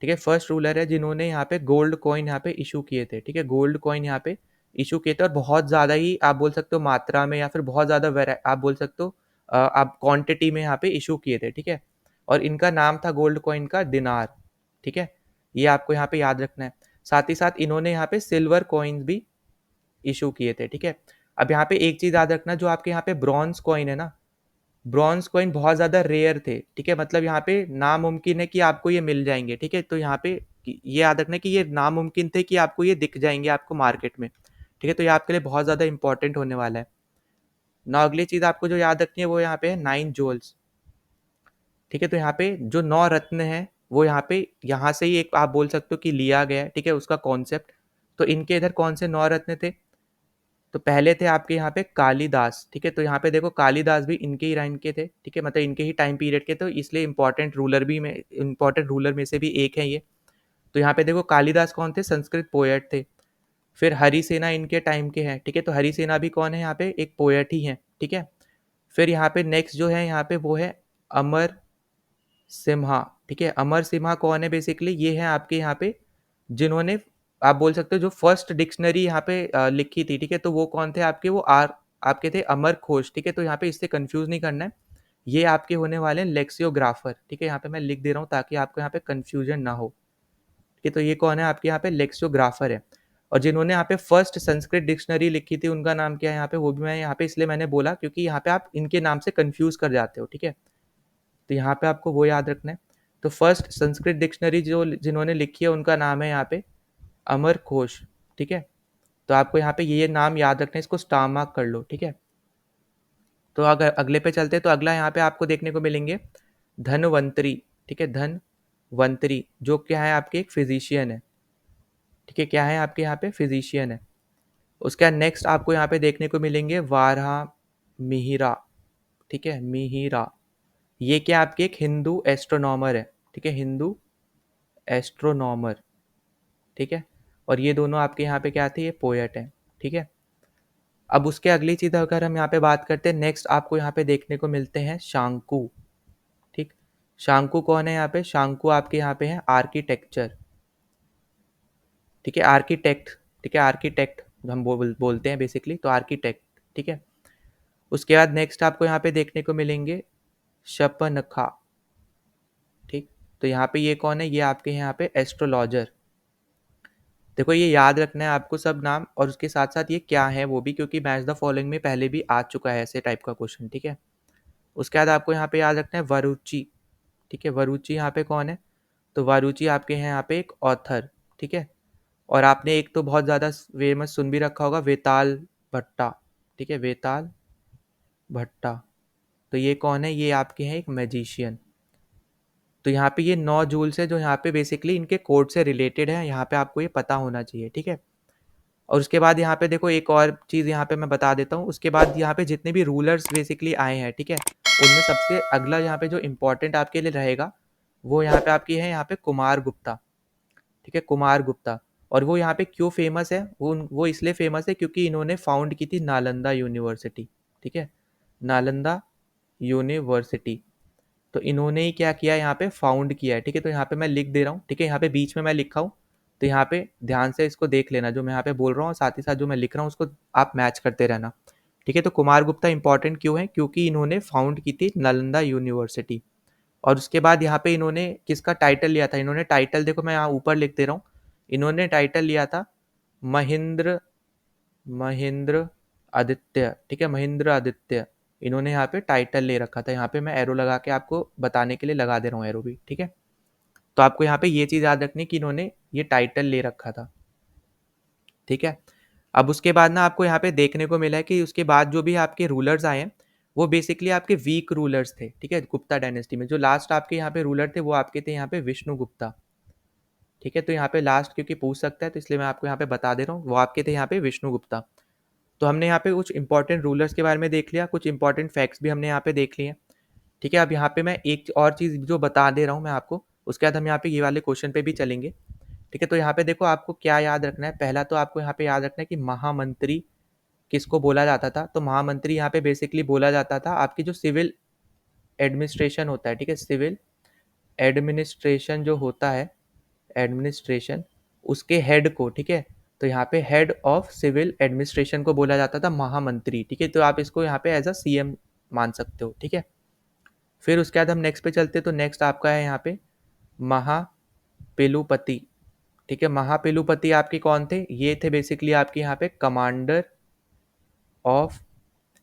ठीक है, फर्स्ट रूलर है जिन्होंने यहाँ पे गोल्ड कॉइन यहाँ पे इशू किए थे, ठीक है, गोल्ड कॉइन यहाँ पे इशू किए थे, और बहुत ज़्यादा ही आप बोल सकते हो मात्रा में, या फिर बहुत ज़्यादा आप बोल सकते हो आप क्वांटिटी में यहाँ पे इशू किए थे, ठीक है। और इनका नाम था गोल्ड कॉइन का दिनार, ठीक है, ये आपको यहाँ पे याद रखना है। साथ ही साथ इन्होंने यहाँ पे सिल्वर कॉइन्स भी इशू किए थे, ठीक है। अब यहाँ पे एक चीज़ याद रखना, जो आपके यहाँ पे ब्रॉन्ज कॉइन है ना, ब्रॉन्ज कॉइन बहुत ज़्यादा रेयर थे, ठीक है, मतलब यहाँ पे नामुमकिन है कि आपको ये मिल जाएंगे, ठीक है। तो यहाँ पे ये याद रखना कि ये नामुमकिन थे कि आपको ये दिख जाएंगे आपको मार्केट में, ठीक है। तो ये आपके लिए बहुत ज़्यादा इंपॉर्टेंट होने वाला है ना। अगली चीज़ आपको जो याद रखनी है वो यहाँ पे है 9 जोल्स, ठीक है। तो यहाँ पे जो 9 रत्न है वो यहाँ पे यहाँ से ही एक आप बोल सकते हो कि लिया गया है, ठीक है, उसका कॉन्सेप्ट। तो इनके इधर कौन से 9 रत्न थे, तो पहले थे आपके यहाँ पे कालिदास, ठीक है। तो यहाँ पे देखो कालिदास भी इनके ही टाइम के थे, ठीक है, मतलब इनके ही टाइम पीरियड के, तो इसलिए इंपॉर्टेंट रूलर में से भी एक है ये। तो यहाँ पे देखो कालिदास कौन थे, संस्कृत पोएट थे। फिर हरिसेना इनके टाइम के हैं, ठीक है, तो हरिसेना भी कौन है, यहाँ पे एक पोएट ही है, ठीक है। फिर यहाँ पे नेक्स्ट जो है यहाँ पे वो है अमर सिम्हा, ठीक है। अमर सिम्हा कौन है, बेसिकली ये है आपके यहाँ पे जिन्होंने आप बोल सकते हो जो फर्स्ट डिक्शनरी यहाँ पे लिखी थी, ठीक है। तो वो कौन थे आपके, वो आपके थे अमर खोज, ठीक है। तो यहाँ पे इससे कंफ्यूज नहीं करना है, ये आपके होने वाले हैं लेक्सियोग्राफर, ठीक है। यहाँ पे मैं लिख दे रहा हूँ ताकि आपको यहाँ पे कंफ्यूजन ना हो, ठीक है। तो ये कौन है आपके यहाँ पे लेक्सियोग्राफर है। और जिन्होंने यहाँ पे फर्स्ट संस्कृत डिक्शनरी लिखी थी उनका नाम क्या है यहाँ पे, वो भी मैं यहाँ पे इसलिए मैंने बोला क्योंकि यहाँ पे आप इनके नाम से कंफ्यूज कर जाते हो, ठीक है। तो यहाँ पे आपको वो याद रखना है। तो फर्स्ट संस्कृत डिक्शनरी जो जिन्होंने लिखी है उनका नाम है यहाँ पे अमर घोष, ठीक है। तो आपको यहाँ पे ये नाम याद रखना है, इसको स्टार मार्क कर लो, ठीक है। तो अगर अगले पे चलते हैं, तो अगला यहाँ पे आपको देखने को मिलेंगे धनवंतरी, ठीक है, धनवंतरी जो क्या है आपके एक फिजिशियन है, ठीक है, क्या है आपके यहाँ पे फिजिशियन है। उसके बाद नेक्स्ट आपको यहाँ पे देखने को मिलेंगे वारहा मिहिरा, ठीक है, मिहिरा, ये क्या आपके एक हिंदू एस्ट्रोनॉमर है, ठीक है, हिंदू एस्ट्रोनॉमर, ठीक है। और ये दोनों आपके यहाँ पे क्या थे, ये पोएट हैं, ठीक है। अब उसके अगली चीज़ अगर हम यहाँ पे बात करते हैं, नेक्स्ट आपको यहाँ पे देखने को मिलते हैं शांकु, ठीक। शांकु कौन है यहाँ पे, शांकु आपके यहाँ पे है आर्किटेक्चर, ठीक है, आर्किटेक्ट, ठीक है, आर्किटेक्ट हम बोलते हैं बेसिकली, तो आर्किटेक्ट, ठीक है। उसके बाद नेक्स्ट आपको यहाँ पे देखने को मिलेंगे शपनखा, ठीक। तो यहाँ पे ये कौन है, ये आपके यहाँ पे एस्ट्रोलॉजर, देखो ये याद रखना है आपको सब नाम, और उसके साथ-साथ ये क्या है वो भी, क्योंकि मैच द फॉलोइंग में पहले भी आ चुका है ऐसे टाइप का क्वेश्चन, ठीक है? उसके बाद आपको यहाँ पे याद रखना है वरुचि, ठीक है? वरुचि यहाँ पे कौन है? तो वरुचि आपके हैं यहाँ पे एक ऑथर, ठीक है? और आपने एक तो बहुत ज़्यादा फेमस सुन भी रखा होगा, वेताल भट्टा, ठीक है? वेताल भट्टा। तो ये कौन है? ये आपके हैं एक मैजिशियन। तो यहाँ पे ये 9 जूल्स है जो यहाँ पे बेसिकली इनके कोड से रिलेटेड है, यहाँ पे आपको ये पता होना चाहिए, ठीक है? और उसके बाद यहाँ पे देखो एक और चीज़ यहाँ पे मैं बता देता हूँ, उसके बाद यहाँ पे जितने भी रूलर्स बेसिकली आए हैं, ठीक है? उनमें सबसे अगला यहाँ पे जो इम्पोर्टेंट आपके लिए रहेगा, वो यहाँ पे आपकी है यहाँ पे कुमार गुप्ता, ठीक है? कुमार गुप्ता। और वो यहाँ पे क्यों फेमस है? वो इसलिए फेमस है क्योंकि इन्होंने फाउंड की थी नालंदा यूनिवर्सिटी, ठीक है? नालंदा यूनिवर्सिटी। तो इन्होंने ही क्या किया, यहाँ पे फाउंड किया है, ठीक है? तो यहाँ पे मैं लिख दे रहा हूँ, ठीक है? यहाँ पे बीच में मैं लिखा हूँ, तो यहाँ पे ध्यान से इसको देख लेना, जो मैं यहाँ पे बोल रहा हूँ साथ ही साथ जो मैं लिख रहा हूँ उसको आप मैच करते रहना, ठीक है? तो कुमार गुप्ता इंपॉर्टेंट क्यों है? क्योंकि इन्होंने फाउंड की थी नालंदा यूनिवर्सिटी। और उसके बाद यहाँ पे इन्होंने किसका टाइटल लिया था? इन्होंने टाइटल देखो मैं यहाँ ऊपर लिख दे रहा हूँ, इन्होंने टाइटल लिया था महेंद्र महेंद्र आदित्य, ठीक है? महेंद्र आदित्य, इन्होंने यहाँ पे टाइटल ले रखा था। यहाँ पे मैं एरो लगा के आपको बताने के लिए लगा दे रहा हूँ एरो भी, ठीक है? तो आपको यहाँ पे ये चीज़ याद रखनी कि इन्होंने ये टाइटल ले रखा था, ठीक है? अब उसके बाद ना आपको यहाँ पे देखने को मिला है कि उसके बाद जो भी आपके रूलर्स आए हैं, वो बेसिकली आपके वीक रूलर्स थे, ठीक है? गुप्ता डायनेस्टी में जो लास्ट आपके यहाँ पे रूलर थे, वो आपके थे यहाँ पे विष्णु गुप्ता, ठीक है? तो यहाँ पे लास्ट क्योंकि पूछ सकता है, तो इसलिए मैं आपको यहाँ पे बता दे रहा हूँ, वो आपके थे यहाँ पे विष्णु गुप्ता। तो हमने यहाँ पे कुछ इंपॉर्टेंट रूलर्स के बारे में देख लिया, कुछ इंपॉर्टेंट फैक्ट्स भी हमने यहाँ पे देख लिए हैं, ठीक है? अब यहाँ पे मैं एक और चीज़ जो बता दे रहा हूँ मैं आपको, उसके बाद हम यहाँ पे ये वाले क्वेश्चन पे भी चलेंगे, ठीक है? तो यहाँ पे देखो आपको क्या याद रखना है, पहला तो आपको यहाँ पे याद रखना है कि महामंत्री किसको बोला जाता था? तो महामंत्री यहाँ पे बेसिकली बोला जाता था आपकी जो सिविल एडमिनिस्ट्रेशन होता है, ठीक है? सिविल एडमिनिस्ट्रेशन जो होता है, एडमिनिस्ट्रेशन, उसके हेड को, ठीक है? तो यहाँ पे हेड ऑफ सिविल एडमिनिस्ट्रेशन को बोला जाता था महामंत्री, ठीक है? तो आप इसको यहाँ पे एज अ सीएम मान सकते हो, ठीक है? फिर उसके बाद हम नेक्स्ट पे चलते, तो नेक्स्ट आपका है यहाँ पे महापेलुपति, ठीक है? महापेलुपति आपके कौन थे? ये थे बेसिकली आपके यहाँ पे कमांडर ऑफ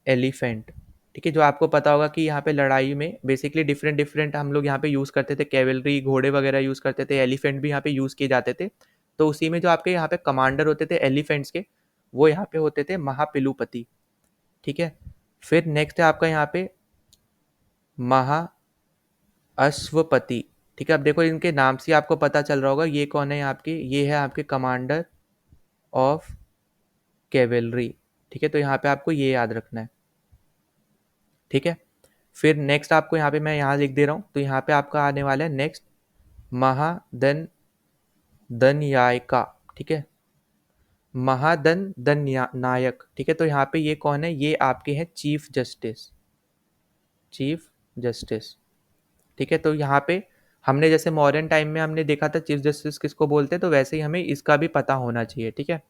एलिफेंट, ठीक है? जो आपको पता होगा कि यहाँ पे लड़ाई में बेसिकली डिफरेंट डिफरेंट हम लोग यहाँ पे यूज़ करते थे, कैवलरी घोड़े वगैरह यूज़ करते थे, एलिफेंट भी यहाँ पे यूज़ किए जाते थे। तो उसी में जो आपके यहाँ पे कमांडर होते थे एलिफेंट्स के, वो यहाँ पे होते थे महापिलुपति, ठीक है? फिर नेक्स्ट है आपका यहाँ पे महा अश्वपति, ठीक है? अब देखो इनके नाम से आपको पता चल रहा होगा ये कौन है आपके, ये है आपके कमांडर ऑफ कैवलरी, ठीक है? तो यहाँ पे आपको ये याद रखना है, ठीक है? फिर नेक्स्ट आपको यहाँ पे मैं यहाँ लिख दे रहा हूँ, तो यहाँ पे आपका आने वाला है नेक्स्ट महादन दनयायका, ठीक है? महादन नायक, ठीक है? तो यहाँ पे ये कौन है? ये आपके हैं चीफ जस्टिस, चीफ जस्टिस, ठीक है? तो यहाँ पे हमने जैसे मॉडर्न टाइम में हमने देखा था चीफ जस्टिस किसको बोलते हैं, तो वैसे ही हमें इसका भी पता होना चाहिए, ठीक है?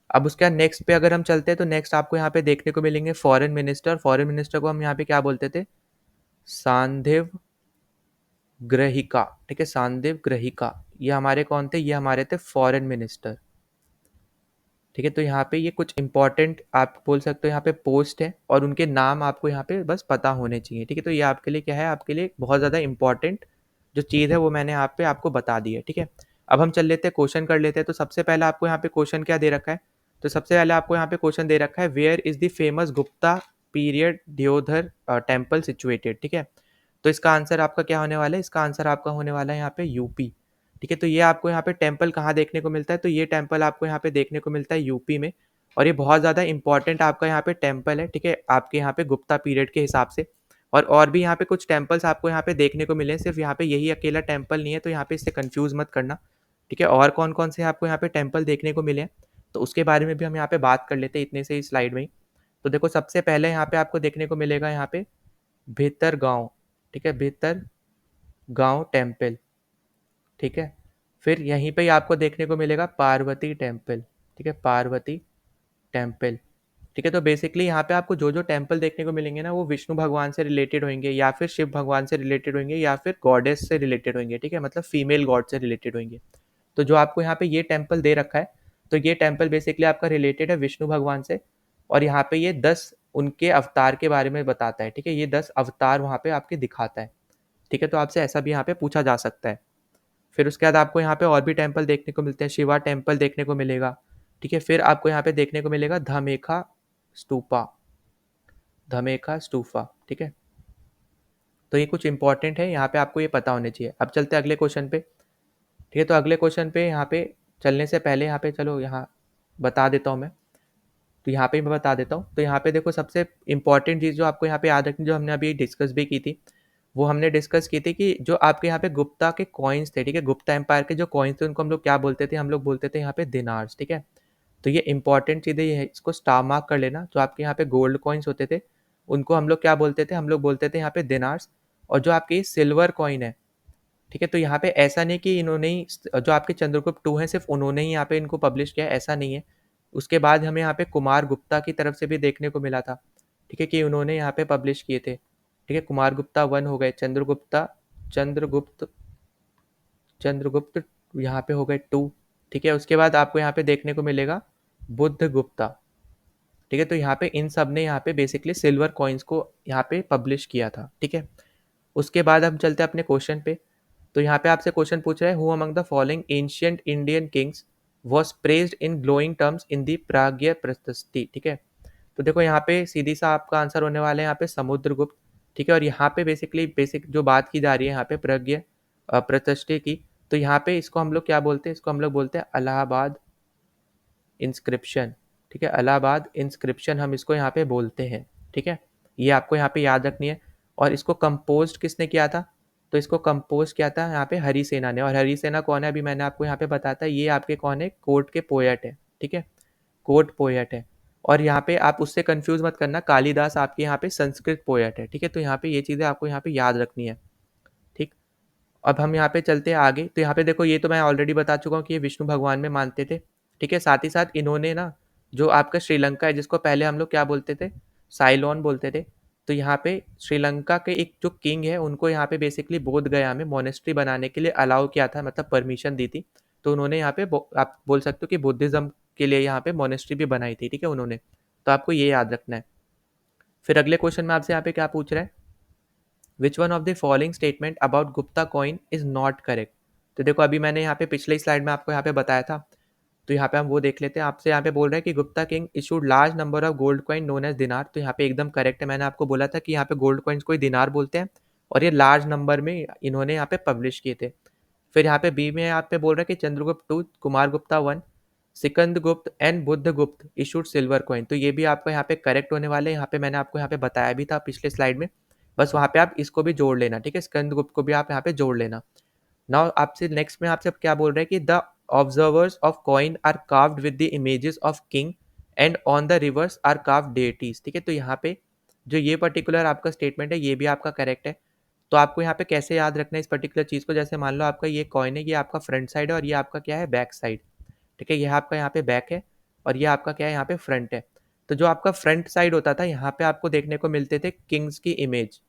अब उसके बाद नेक्स्ट पे अगर हम चलते हैं, तो नेक्स्ट आपको यहाँ पे देखने को मिलेंगे फॉरेन मिनिस्टर। फॉरेन मिनिस्टर को हम यहाँ पे क्या बोलते थे? सांधिव ग्रहिका, ठीक है? सांधिव ग्रहिका, ये हमारे कौन थे? ये हमारे थे फॉरेन मिनिस्टर, ठीक है? तो यहाँ पे ये कुछ इंपॉर्टेंट आप बोल सकते हो यहाँ पे पोस्ट है, और उनके नाम आपको यहाँ पे बस पता होने चाहिए, ठीक है? तो ये आपके लिए क्या है? आपके लिए बहुत ज़्यादा इंपॉर्टेंट जो चीज़ है वो मैंने यहाँ पे आपको बता दी है, ठीक है? अब हम चल लेते हैं क्वेश्चन कर लेते हैं। तो सबसे पहले आपको यहाँ पे क्वेश्चन क्या दे रखा है? तो सबसे पहले आपको यहाँ पे क्वेश्चन दे रखा है, where is the famous Gupta period Deogarh temple situated, ठीक है? तो इसका आंसर आपका क्या होने वाला है? इसका आंसर आपका होने वाला है यहाँ पे यूपी, ठीक है? तो ये आपको यहाँ पे टेम्पल कहाँ देखने को मिलता है? तो ये टेम्पल आपको यहाँ पे देखने को मिलता है यूपी में, और ये बहुत ज़्यादा इंपॉर्टेंट आपका यहाँ पे टेम्पल है, ठीक है? आपके यहाँ पे गुप्ता पीरियड के हिसाब से। और भी यहाँ पे कुछ टेम्पल्स आपको यहाँ पे देखने को मिले हैं, सिर्फ यहाँ पे यही अकेला टेम्पल नहीं है, तो यहाँ पे इससे कंफ्यूज मत करना, ठीक है? और कौन कौन से आपको यहाँ पे टेम्पल देखने को मिले हैं, तो उसके बारे में भी हम यहाँ पे बात कर लेते हैं इतने से ही स्लाइड में ही। तो देखो सबसे पहले यहाँ पे आपको देखने को मिलेगा यहाँ पे भीतर गाँव, ठीक है? भीतर गाँव टेम्पल, ठीक है? फिर यहीं पे ही आपको देखने को मिलेगा पार्वती टेम्पल, ठीक है? पार्वती टेम्पल, ठीक है? तो बेसिकली यहाँ पे आपको जो जो टेम्पल देखने को मिलेंगे ना, वो विष्णु भगवान से रिलेटेड होंगे, या फिर शिव भगवान से रिलेटेड होंगे, या फिर गॉडेस से रिलेटेड होंगे, ठीक है? मतलब फीमेल गॉड से रिलेटेड होंगे। तो जो आपको यहाँ पे ये टेम्पल दे रखा है, तो ये टेम्पल बेसिकली आपका रिलेटेड है विष्णु भगवान से, और यहाँ पे ये 10 उनके अवतार के बारे में बताता है, ठीक है, ये 10 अवतार वहाँ पे आपके दिखाता है, ठीक है, तो आपसे ऐसा भी यहाँ पे पूछा जा सकता है। फिर उसके बाद आपको यहाँ पे और भी टेम्पल देखने को मिलते हैं, शिवा टेम्पल देखने को मिलेगा, ठीक है, फिर आपको यहाँ पे देखने को मिलेगा धमेखा स्तूपा, धमेखा स्तूपा, ठीक है, तो ये कुछ इंपॉर्टेंट है, यहाँ पे आपको ये पता होने चाहिए। अब चलते हैं अगले क्वेश्चन पे, ठीक है, तो अगले क्वेश्चन पे यहाँ पे चलने से पहले यहाँ पे चलो यहाँ बता देता हूँ मैं, तो यहाँ पे मैं बता देता हूँ। तो यहाँ पे देखो सबसे इंपॉर्टेंट चीज़ जो आपको यहाँ पे याद रखनी, जो हमने अभी डिस्कस भी की थी, वो हमने डिस्कस की थी कि जो आपके यहाँ पे गुप्ता के कॉइन्स थे, ठीक है, गुप्ता एम्पायर के जो कॉइन्स थे उनको हम लोग क्या बोलते थे, हम लोग बोलते थे यहाँ पे दिनार्स, ठीक है, तो ये इंपॉर्टेंट चीज़ें ये है, इसको स्टार मार्क कर लेना। जो आपके यहाँ पे गोल्ड कॉइन्स होते थे उनको हम लोग क्या बोलते थे, हम लोग बोलते थे यहाँ पे दिनार्स, और जो आपकी सिल्वर कॉइन है, ठीक है, तो यहाँ पे ऐसा नहीं कि इन्होंने ही जो आपके चंद्रगुप्त टू हैं सिर्फ उन्होंने ही यहाँ पे इनको पब्लिश किया है, ऐसा नहीं है। उसके बाद हमें यहाँ पे कुमार गुप्ता की तरफ से भी देखने को मिला था, ठीक है, कि उन्होंने यहाँ पे पब्लिश किए थे, ठीक है, कुमार गुप्ता वन हो गए, चंद्रगुप्ता चंद्रगुप्त चंद्रगुप्त यहाँ पे हो गए टू, ठीक है, उसके बाद आपको यहाँ पे देखने को मिलेगा बुद्ध गुप्ता, ठीक है, तो यहाँ पे इन सब ने यहाँ पे बेसिकली सिल्वर कॉइन्स को यहाँ पे पब्लिश किया था, ठीक है। उसके बाद हम चलते हैं अपने क्वेश्चन पे। तो यहाँ पे आपसे क्वेश्चन पूछ रहा है, who among the following ancient Indian kings was praised in glowing terms in the Prayag Prashasti, ठीक है, तो देखो यहाँ पे सीधी सा आपका आंसर होने वाला है यहाँ पे समुद्रगुप्त, ठीक है, और यहाँ पे बेसिकली बेसिक जो बात की जा रही है यहाँ पे प्राज्ञ प्रशस्ति की, तो यहाँ पे इसको हम लोग क्या बोलते हैं, इसको हम लोग बोलते हैं इलाहाबाद इंस्क्रिप्शन, ठीक है, इलाहाबाद इंस्क्रिप्शन हम इसको यहाँ पे बोलते हैं, ठीक है, ये आपको यहाँ पे याद रखनी है। और इसको कंपोज किसने किया था, तो इसको कंपोज किया था यहाँ पे हरिसेना ने, और हरिसेना कौन है अभी मैंने आपको यहाँ पे बताया था, ये आपके कौन है, कोर्ट के पोएट है, ठीक है, कोर्ट पोएट है। और यहाँ पे आप उससे कंफ्यूज मत करना, कालिदास आपके यहाँ पे संस्कृत पोएट है, ठीक है, तो यहाँ पे ये चीज़ें आपको यहाँ पे याद रखनी है, ठीक। अब हम यहाँ पे चलते हैं आगे, तो यहाँ पे देखो ये तो मैं ऑलरेडी बता चुका हूँ कि ये विष्णु भगवान में मानते थे, ठीक है, साथ ही साथ इन्होंने ना जो आपका श्रीलंका है जिसको पहले हम लोग क्या बोलते थे, साइलोन बोलते थे, तो यहाँ पे श्रीलंका के एक जो किंग है उनको यहाँ पे बेसिकली बोध गया में मोनेस्ट्री बनाने के लिए अलाउ किया था, मतलब परमिशन दी थी, तो उन्होंने यहाँ पे आप बोल सकते हो कि बुद्धिज्म के लिए यहाँ पे मोनेस्ट्री भी बनाई थी, ठीक है, उन्होंने, तो आपको ये याद रखना है। फिर अगले क्वेश्चन में आपसे यहाँ पे क्या पूछ रहा है, which one of the following statement about Gupta coin is not correct, तो देखो अभी मैंने यहाँ पे पिछले स्लाइड में आपको यहाँ पे बताया था, तो यहाँ पे हम वो देख लेते हैं। आपसे यहाँ पे बोल रहा है कि Gupta king issued large number of gold coin known as dinar, तो यहाँ पे एकदम करेक्ट है, मैंने आपको बोला था कि यहाँ पे गोल्ड कॉइन्स को ही दिनार बोलते हैं, और ये लार्ज नंबर में इन्होंने यहाँ पे पब्लिश किए थे। फिर यहाँ पे बी में यहाँ पे बोल रहा है कि चंद्रगुप्त टू, कुमार गुप्ता वन, सिकंद गुप्त एंड बुद्ध गुप्त इशूड सिल्वर कॉइन, तो ये भी आपको यहाँ पे करेक्ट होने वाले हैं, यहाँ पे मैंने आपको यहाँ पे बताया भी था पिछले स्लाइड में, बस वहाँ पे आप इसको भी जोड़ लेना, ठीक है, स्कंद गुप्त को भी आप यहाँ पे जोड़ लेना। नाउ आपसे नेक्स्ट में आपसे क्या बोल रहे हैं कि the observers of coin are carved with the images of king and on the reverse are carved deities, ठीक है, तो यहाँ पे जो ये पर्टिकुलर आपका स्टेटमेंट है ये भी आपका करेक्ट है। तो आपको यहाँ पे कैसे याद रखना है इस पर्टिकुलर चीज़ को, जैसे मान लो आपका ये कॉइन है, ये आपका फ्रंट साइड है और ये आपका क्या है, बैक साइड, ठीक है, ये आपका यहाँ पे बैक है और ये आपका क्या है, यहाँ पे फ्रंट है। तो जो आपका फ्रंट साइड होता था यहाँ पे आपको देखने को मिलते थे किंग्स की इमेज,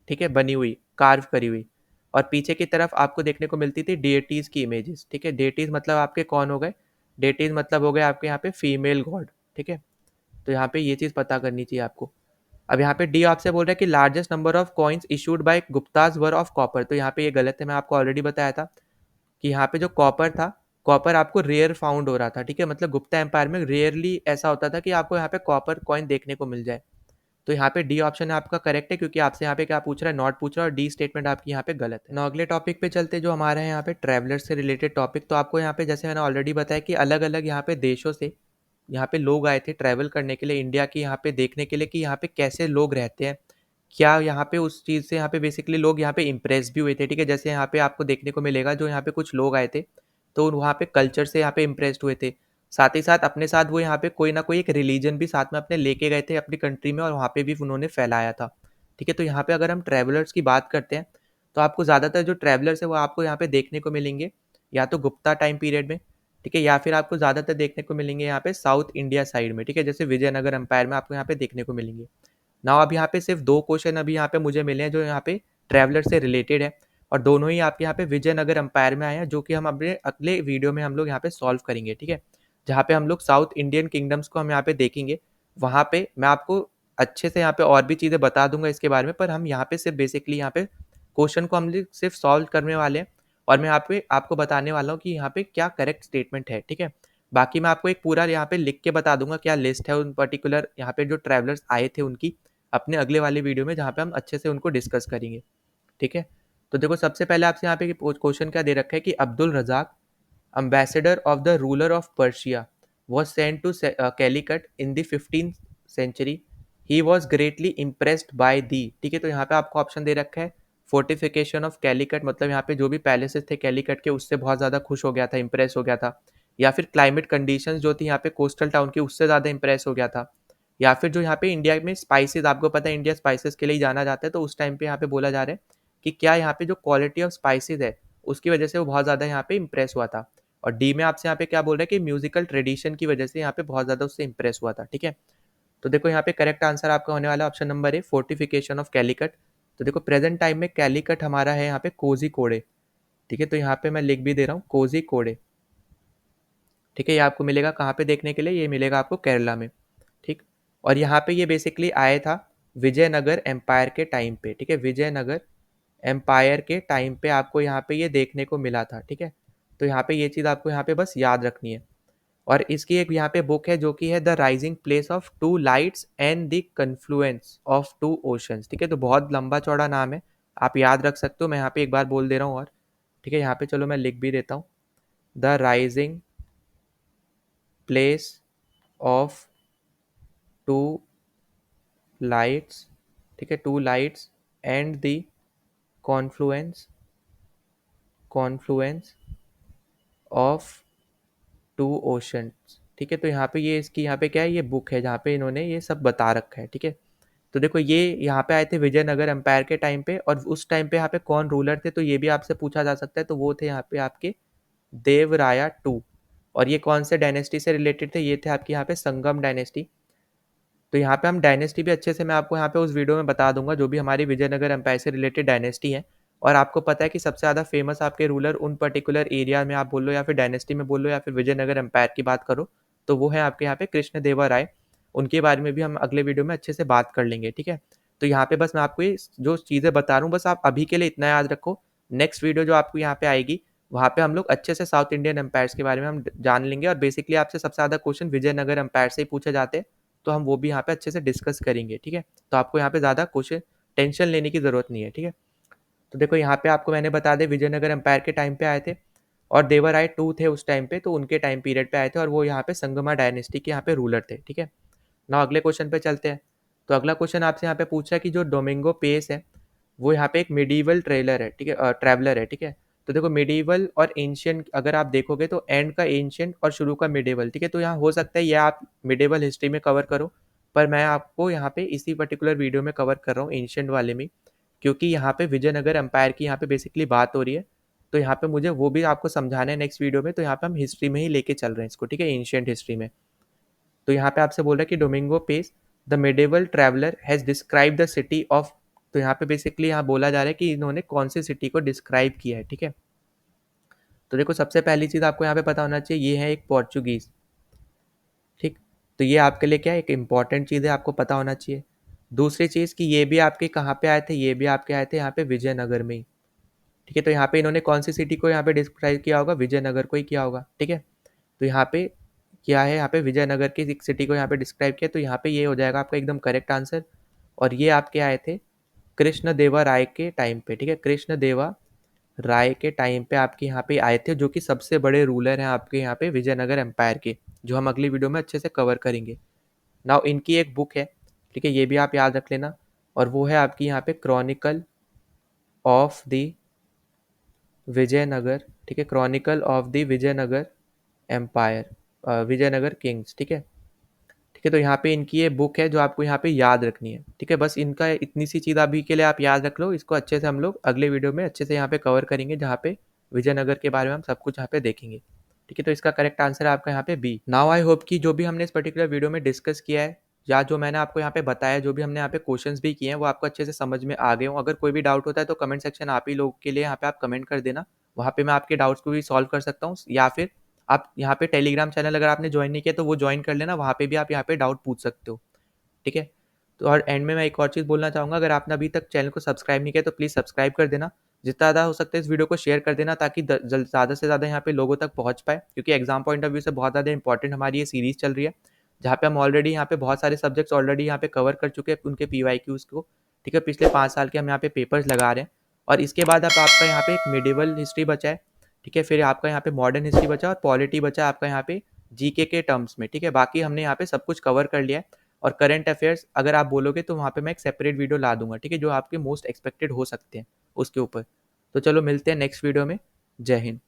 ठीक है, बनी हुई, कार्व करी हुई, और पीछे की तरफ आपको देखने को मिलती थी डेटीज की इमेजेस, ठीक है, डेटीज मतलब आपके कौन हो गए, डेटीज मतलब हो गए आपके यहाँ पे फीमेल गॉड, ठीक है, तो यहाँ पे ये चीज़ पता करनी चाहिए आपको। अब यहाँ पे डी आपसे बोल रहा है कि largest number of coins issued by Gupta's were of copper, तो यहाँ पे ये गलत है, मैं आपको ऑलरेडी बताया था कि यहाँ पे जो कॉपर था, कॉपर आपको रेयर फाउंड हो रहा था, ठीक है, मतलब गुप्ता एम्पायर में रेयरली ऐसा होता था कि आपको यहाँ पे कॉपर कॉइन देखने को मिल जाए, तो यहाँ पे डी ऑप्शन आपका करेक्ट है, क्योंकि आपसे यहाँ पे क्या पूछ रहा है, नॉट पूछ रहा है, और डी स्टेटमेंट आपकी यहाँ पे गलत है। ना अगले टॉपिक पे चलते जो हमारे यहाँ पे ट्रैवलर से रिलेटेड टॉपिक, तो आपको यहाँ पे जैसे मैंने ऑलरेडी बताया कि अलग अलग यहाँ पे देशों से यहाँ पे लोग आए थे ट्रैवल करने के लिए इंडिया की, यहाँ पे देखने के लिए कि यहाँ पे कैसे लोग रहते हैं, क्या यहाँ पे उस चीज़ से यहाँ पे बेसिकली लोग यहाँ पे इम्प्रेस भी हुए थे, ठीक है, जैसे यहाँ पे आपको देखने को मिलेगा जो यहाँ पे कुछ लोग आए थे तो वहाँ पे कल्चर से यहाँ पे इम्प्रेस्ड हुए थे, साथ ही साथ अपने साथ वो यहाँ पे कोई ना कोई एक रिलीजन भी साथ में अपने लेके गए थे अपनी कंट्री में और वहाँ पे भी उन्होंने फैलाया था, ठीक है, तो यहाँ पे अगर हम ट्रैवलर्स की बात करते हैं तो आपको ज़्यादातर जो ट्रैवलर्स है वो आपको यहाँ पे देखने को मिलेंगे या तो गुप्ता टाइम पीरियड में, ठीक है, या फिर आपको ज़्यादातर देखने को मिलेंगे यहाँ पे साउथ इंडिया साइड में, ठीक है, जैसे विजयनगर एम्पायर में आपको यहाँ पे देखने को मिलेंगे। ना अब यहाँ पे सिर्फ दो क्वेश्चन अभी यहाँ पे मुझे मिले हैं जो यहाँ पे ट्रैवलर से रिलेटेड है, और दोनों ही आपके यहाँ पे विजयनगर एम्पायर में आए हैं, जो कि हम अपने अगले वीडियो में हम लोग यहाँ पे सॉल्व करेंगे, ठीक है। जहाँ पे हम लोग साउथ इंडियन किंगडम्स को हम यहाँ पे देखेंगे। वहाँ पे मैं आपको अच्छे से यहाँ पे और भी चीज़ें बता दूंगा इसके बारे में, पर हम यहाँ पे सिर्फ बेसिकली यहाँ पे क्वेश्चन को हम लोग सिर्फ सॉल्व करने वाले हैं, और मैं यहाँ पे आपको बताने वाला हूँ कि यहाँ पे क्या करेक्ट स्टेटमेंट है, ठीक है। बाकी मैं आपको एक पूरा यहाँ पे लिख के बता दूंगा क्या लिस्ट है उन पर्टिकुलर यहाँ पे जो ट्रैवलर्स आए थे उनकी, अपने अगले वाले वीडियो में, जहाँ पे हम अच्छे से उनको डिस्कस करेंगे, ठीक है। तो देखो सबसे पहले आपसे यहाँ पे क्वेश्चन क्या दे रखा है कि Abdul Razzaq, ambassador of the ruler of Persia, was sent to Calicut in the 15th century. He was greatly impressed by the, ठीक है। तो यहाँ पे आपको ऑप्शन दे रखा है फोर्टिफिकेशन ऑफ कैलिकट, मतलब यहाँ पे जो भी पैलेसेस थे कैलिकट के उससे बहुत ज़्यादा खुश हो गया था, इंप्रेस हो गया था, या फिर क्लाइमेट कंडीशंस जो थी यहाँ पे कोस्टल टाउन की उससे ज़्यादा इंप्रेस हो गया था, या फिर जो यहाँ पे इंडिया में स्पाइसेस, आपको पता है इंडिया स्पाइसेस के लिए ही जाना जाता है, तो उस टाइम पे यहाँ पे बोला जा रहा है कि क्या यहाँ पे जो क्वालिटी ऑफ स्पाइसेस है उसकी वजह से वो बहुत ज़्यादा यहाँ पे इंप्रेस हुआ था। और डी में आपसे यहाँ पे क्या बोल रहा है कि म्यूजिकल ट्रेडिशन की वजह से यहाँ पे बहुत ज़्यादा उससे इंप्रेस हुआ था, ठीक है। तो देखो यहाँ पे करेक्ट आंसर आपका होने वाला option number A, fortification of Calicut. तो देखो प्रेजेंट टाइम में कैलिकट हमारा है यहाँ पे कोजी कोड़े, ठीक है। तो यहाँ पे मैं लिख भी दे रहा हूँ कोजी कोड़े, ठीक है। ये आपको मिलेगा कहाँ पे देखने के लिए, ये मिलेगा आपको केरला में, ठीक। और यहाँ पे ये बेसिकली आया था विजयनगर एम्पायर के टाइम पे, ठीक है। विजयनगर एम्पायर के टाइम पे आपको यहाँ पे ये देखने को मिला था, ठीक है। तो यहाँ पे ये चीज़ आपको यहाँ पे बस याद रखनी है। और इसकी एक यहाँ पे बुक है जो कि है the rising place of two lights and the confluence of two oceans, ठीक है। तो बहुत लंबा चौड़ा नाम है, आप याद रख सकते हो। मैं यहाँ पे एक बार बोल दे रहा हूँ और, ठीक है। यहाँ पे चलो मैं लिख भी देता हूँ, the rising place of two lights, ठीक है, two lights and the confluence confluence of two oceans, ठीक है। तो यहाँ पे ये इसकी यहाँ पे क्या है, ये बुक है जहाँ पे इन्होंने ये सब बता रखा है, ठीक है। तो देखो ये यहाँ पे आए थे विजयनगर एम्पायर के टाइम पे, और उस टाइम पे यहाँ पे कौन रूलर थे तो ये भी आपसे पूछा जा सकता है। तो वो थे यहाँ पे आपके देवराया टू, और ये कौन से डायनेस्टी से रिलेटेड थे, ये थे आपके यहाँ पे संगम डायनेस्टी। तो यहाँ पे हम डायनेस्टी भी अच्छे से मैं आपको यहाँ पे उस वीडियो में बता दूंगा जो भी हमारी विजयनगर एम्पायर से रिलेटेड डायनेस्टी है। और आपको पता है कि सबसे ज़्यादा फेमस आपके रूलर उन पर्टिकुलर एरिया में आप बोल लो, या फिर डायनेस्टी में बोल लो, या फिर विजयनगर एम्पायर की बात करो, तो वो है आपके यहाँ पे कृष्ण देवा राय। उनके बारे में भी हम अगले वीडियो में अच्छे से बात कर लेंगे, ठीक है। तो यहाँ पे बस मैं आपको ये जो चीज़ें बता रहा हूँ बस आप अभी के लिए इतना याद रखो। नेक्स्ट वीडियो जो आपको यहाँ पे आएगी वहाँ पे हम लोग अच्छे से साउथ इंडियन एम्पायर्स के बारे में हम जान लेंगे, और बेसिकली आपसे सबसे ज़्यादा क्वेश्चन विजयनगर एम्पायर से ही पूछे जाते हैं, तो हम वो भी यहाँ पे अच्छे से डिस्कस करेंगे, ठीक है। तो आपको यहाँ पे ज़्यादा क्वेश्चन टेंशन लेने की ज़रूरत नहीं है, ठीक है। तो देखो यहाँ पे आपको मैंने बता दें विजयनगर एम्पायर के टाइम पे आए थे, और देवराय टू थे उस टाइम पे, तो उनके टाइम पीरियड पे आए थे, और वो यहाँ पे संगमा डायनेस्टी के यहाँ पे रूलर थे, ठीक है ना। अगले क्वेश्चन पे चलते हैं। तो अगला क्वेश्चन आपसे यहाँ पे पूछा है कि जो डोमिंगो पेस है वो यहाँ पे एक मिडीवल ट्रेलर है, ठीक है, ट्रैवलर है, ठीक है। तो देखो मिडीवल और एंशियंट अगर आप देखोगे तो एंड का एंशियंट और शुरू का मिडीवल, ठीक है। तो यहाँ हो सकता है ये आप मिडीवल हिस्ट्री में कवर करो, पर मैं आपको यहाँ पे इसी पर्टिकुलर वीडियो में कवर कर रहा हूँ एंशियंट वाले में, क्योंकि यहाँ पे विजयनगर एम्पायर की यहाँ पे बेसिकली बात हो रही है। तो यहाँ पे मुझे वो भी आपको समझाना है नेक्स्ट वीडियो में, तो यहाँ पे हम हिस्ट्री में ही लेके चल रहे हैं इसको, ठीक है, एंशियंट हिस्ट्री में। तो यहाँ पे आपसे बोल रहा है कि Domingo Paes the medieval traveller has describe the city of, तो यहाँ पे बेसिकली यहाँ बोला जा रहा है कि इन्होंने कौन सी सिटी को डिस्क्राइब किया है, ठीक है। तो देखो सबसे पहली चीज़ आपको यहाँ पे पता होना चाहिए, ये है एक पोर्चुगीज़, ठीक। तो ये आपके लिए क्या है, एक इंपॉर्टेंट चीज़ है, आपको पता होना चाहिए। दूसरी चीज़ कि ये भी आपके कहाँ पे आए थे, ये भी आपके आए थे यहाँ पे विजयनगर में ही, ठीक है। तो यहाँ पे इन्होंने कौन सी सिटी को यहाँ पे डिस्क्राइब किया होगा, विजयनगर को ही किया होगा, ठीक है। तो यहाँ पे क्या है, यहाँ पे विजयनगर की एक सिटी को यहाँ पे डिस्क्राइब किया, तो यहाँ पे ये हो जाएगा आपका एकदम करेक्ट आंसर। और ये आपके आए थे कृष्ण देवा राय के टाइम पे, ठीक है। कृष्ण देवा राय के टाइम पे आपके यहाँ पे आए थे, जो कि सबसे बड़े रूलर हैं आपके यहाँ पे विजयनगर एम्पायर के, जो हम अगली वीडियो में अच्छे से कवर करेंगे। नाउ इनकी एक बुक है, ठीक है, ये भी आप याद रख लेना, और वो है आपकी यहाँ पे क्रॉनिकल ऑफ द विजयनगर, ठीक है, chronicle of the Vijayanagar empire, Vijayanagar kings, ठीक है। ठीक है, तो यहाँ पे इनकी ये बुक है जो आपको यहाँ पे याद रखनी है, ठीक है। बस इनका इतनी सी चीज़ अभी के लिए आप याद रख लो, इसको अच्छे से हम लोग अगले वीडियो में अच्छे से यहाँ पे कवर करेंगे, जहाँ पे विजयनगर के बारे में हम सब कुछ यहाँ पे देखेंगे, ठीक है। तो इसका करेक्ट आंसर है आपका यहाँ पे बी। नाउ आई होप कि जो भी हमने इस पर्टिकुलर वीडियो में डिस्कस किया है, या जो मैंने आपको यहाँ पे बताया, जो भी हमने यहाँ पे क्वेश्चंस भी किए हैं, वो आपको अच्छे से समझ में आ गए हों। अगर कोई भी डाउट होता है तो कमेंट सेक्शन आप ही लोगों के लिए यहाँ पे आप कमेंट कर देना, वहाँ पे मैं आपके डाउट्स को भी सॉल्व कर सकता हूँ, या फिर आप यहाँ पे टेलीग्राम चैनल अगर आपने ज्वाइन नहीं किया तो वो ज्वाइन कर लेना, वहाँ पे भी आप यहाँ पे डाउट पूछ सकते हो, ठीक है। तो और एंड में मैं एक और चीज़ बोलना चाहूँगा, अगर आपने अभी तक चैनल को सब्सक्राइब नहीं किया तो प्लीज़ सब्सक्राइब कर देना, जितना ज़्यादा हो सकता है इस वीडियो को शेयर कर देना ताकि ज़्यादा से ज़्यादा यहाँ पे लोगों तक पहुँच पाए, क्योंकि एग्जाम पॉइंट ऑफ व्यू से बहुत ज़्यादा इंपॉर्टेंट हमारी ये सीरीज़ चल रही है, जहाँ पे हम ऑलरेडी यहाँ पे बहुत सारे सब्जेक्ट्स ऑलरेडी यहाँ पे कवर कर चुके हैं उनके PYQs को, ठीक है। पिछले 5 साल के हम यहाँ पे पेपर्स लगा रहे हैं और इसके बाद अब आपका यहाँ पे एक मिडिवल हिस्ट्री बचा है, ठीक है। फिर आपका यहाँ पे मॉडर्न हिस्ट्री बचा और पॉलिटी बचा आपका यहाँ पे जीके के टर्म्स में, ठीक है। बाकी हमने यहाँ पे सब कुछ कवर कर लिया है और करंट अफेयर्स अगर आप बोलोगे तो वहाँ पे मैं एक सेपरेट वीडियो ला दूंगा, ठीक है, जो आपके मोस्ट एक्सपेक्टेड हो सकते हैं उसके ऊपर। तो चलो मिलते हैं नेक्स्ट वीडियो में। जय हिंद।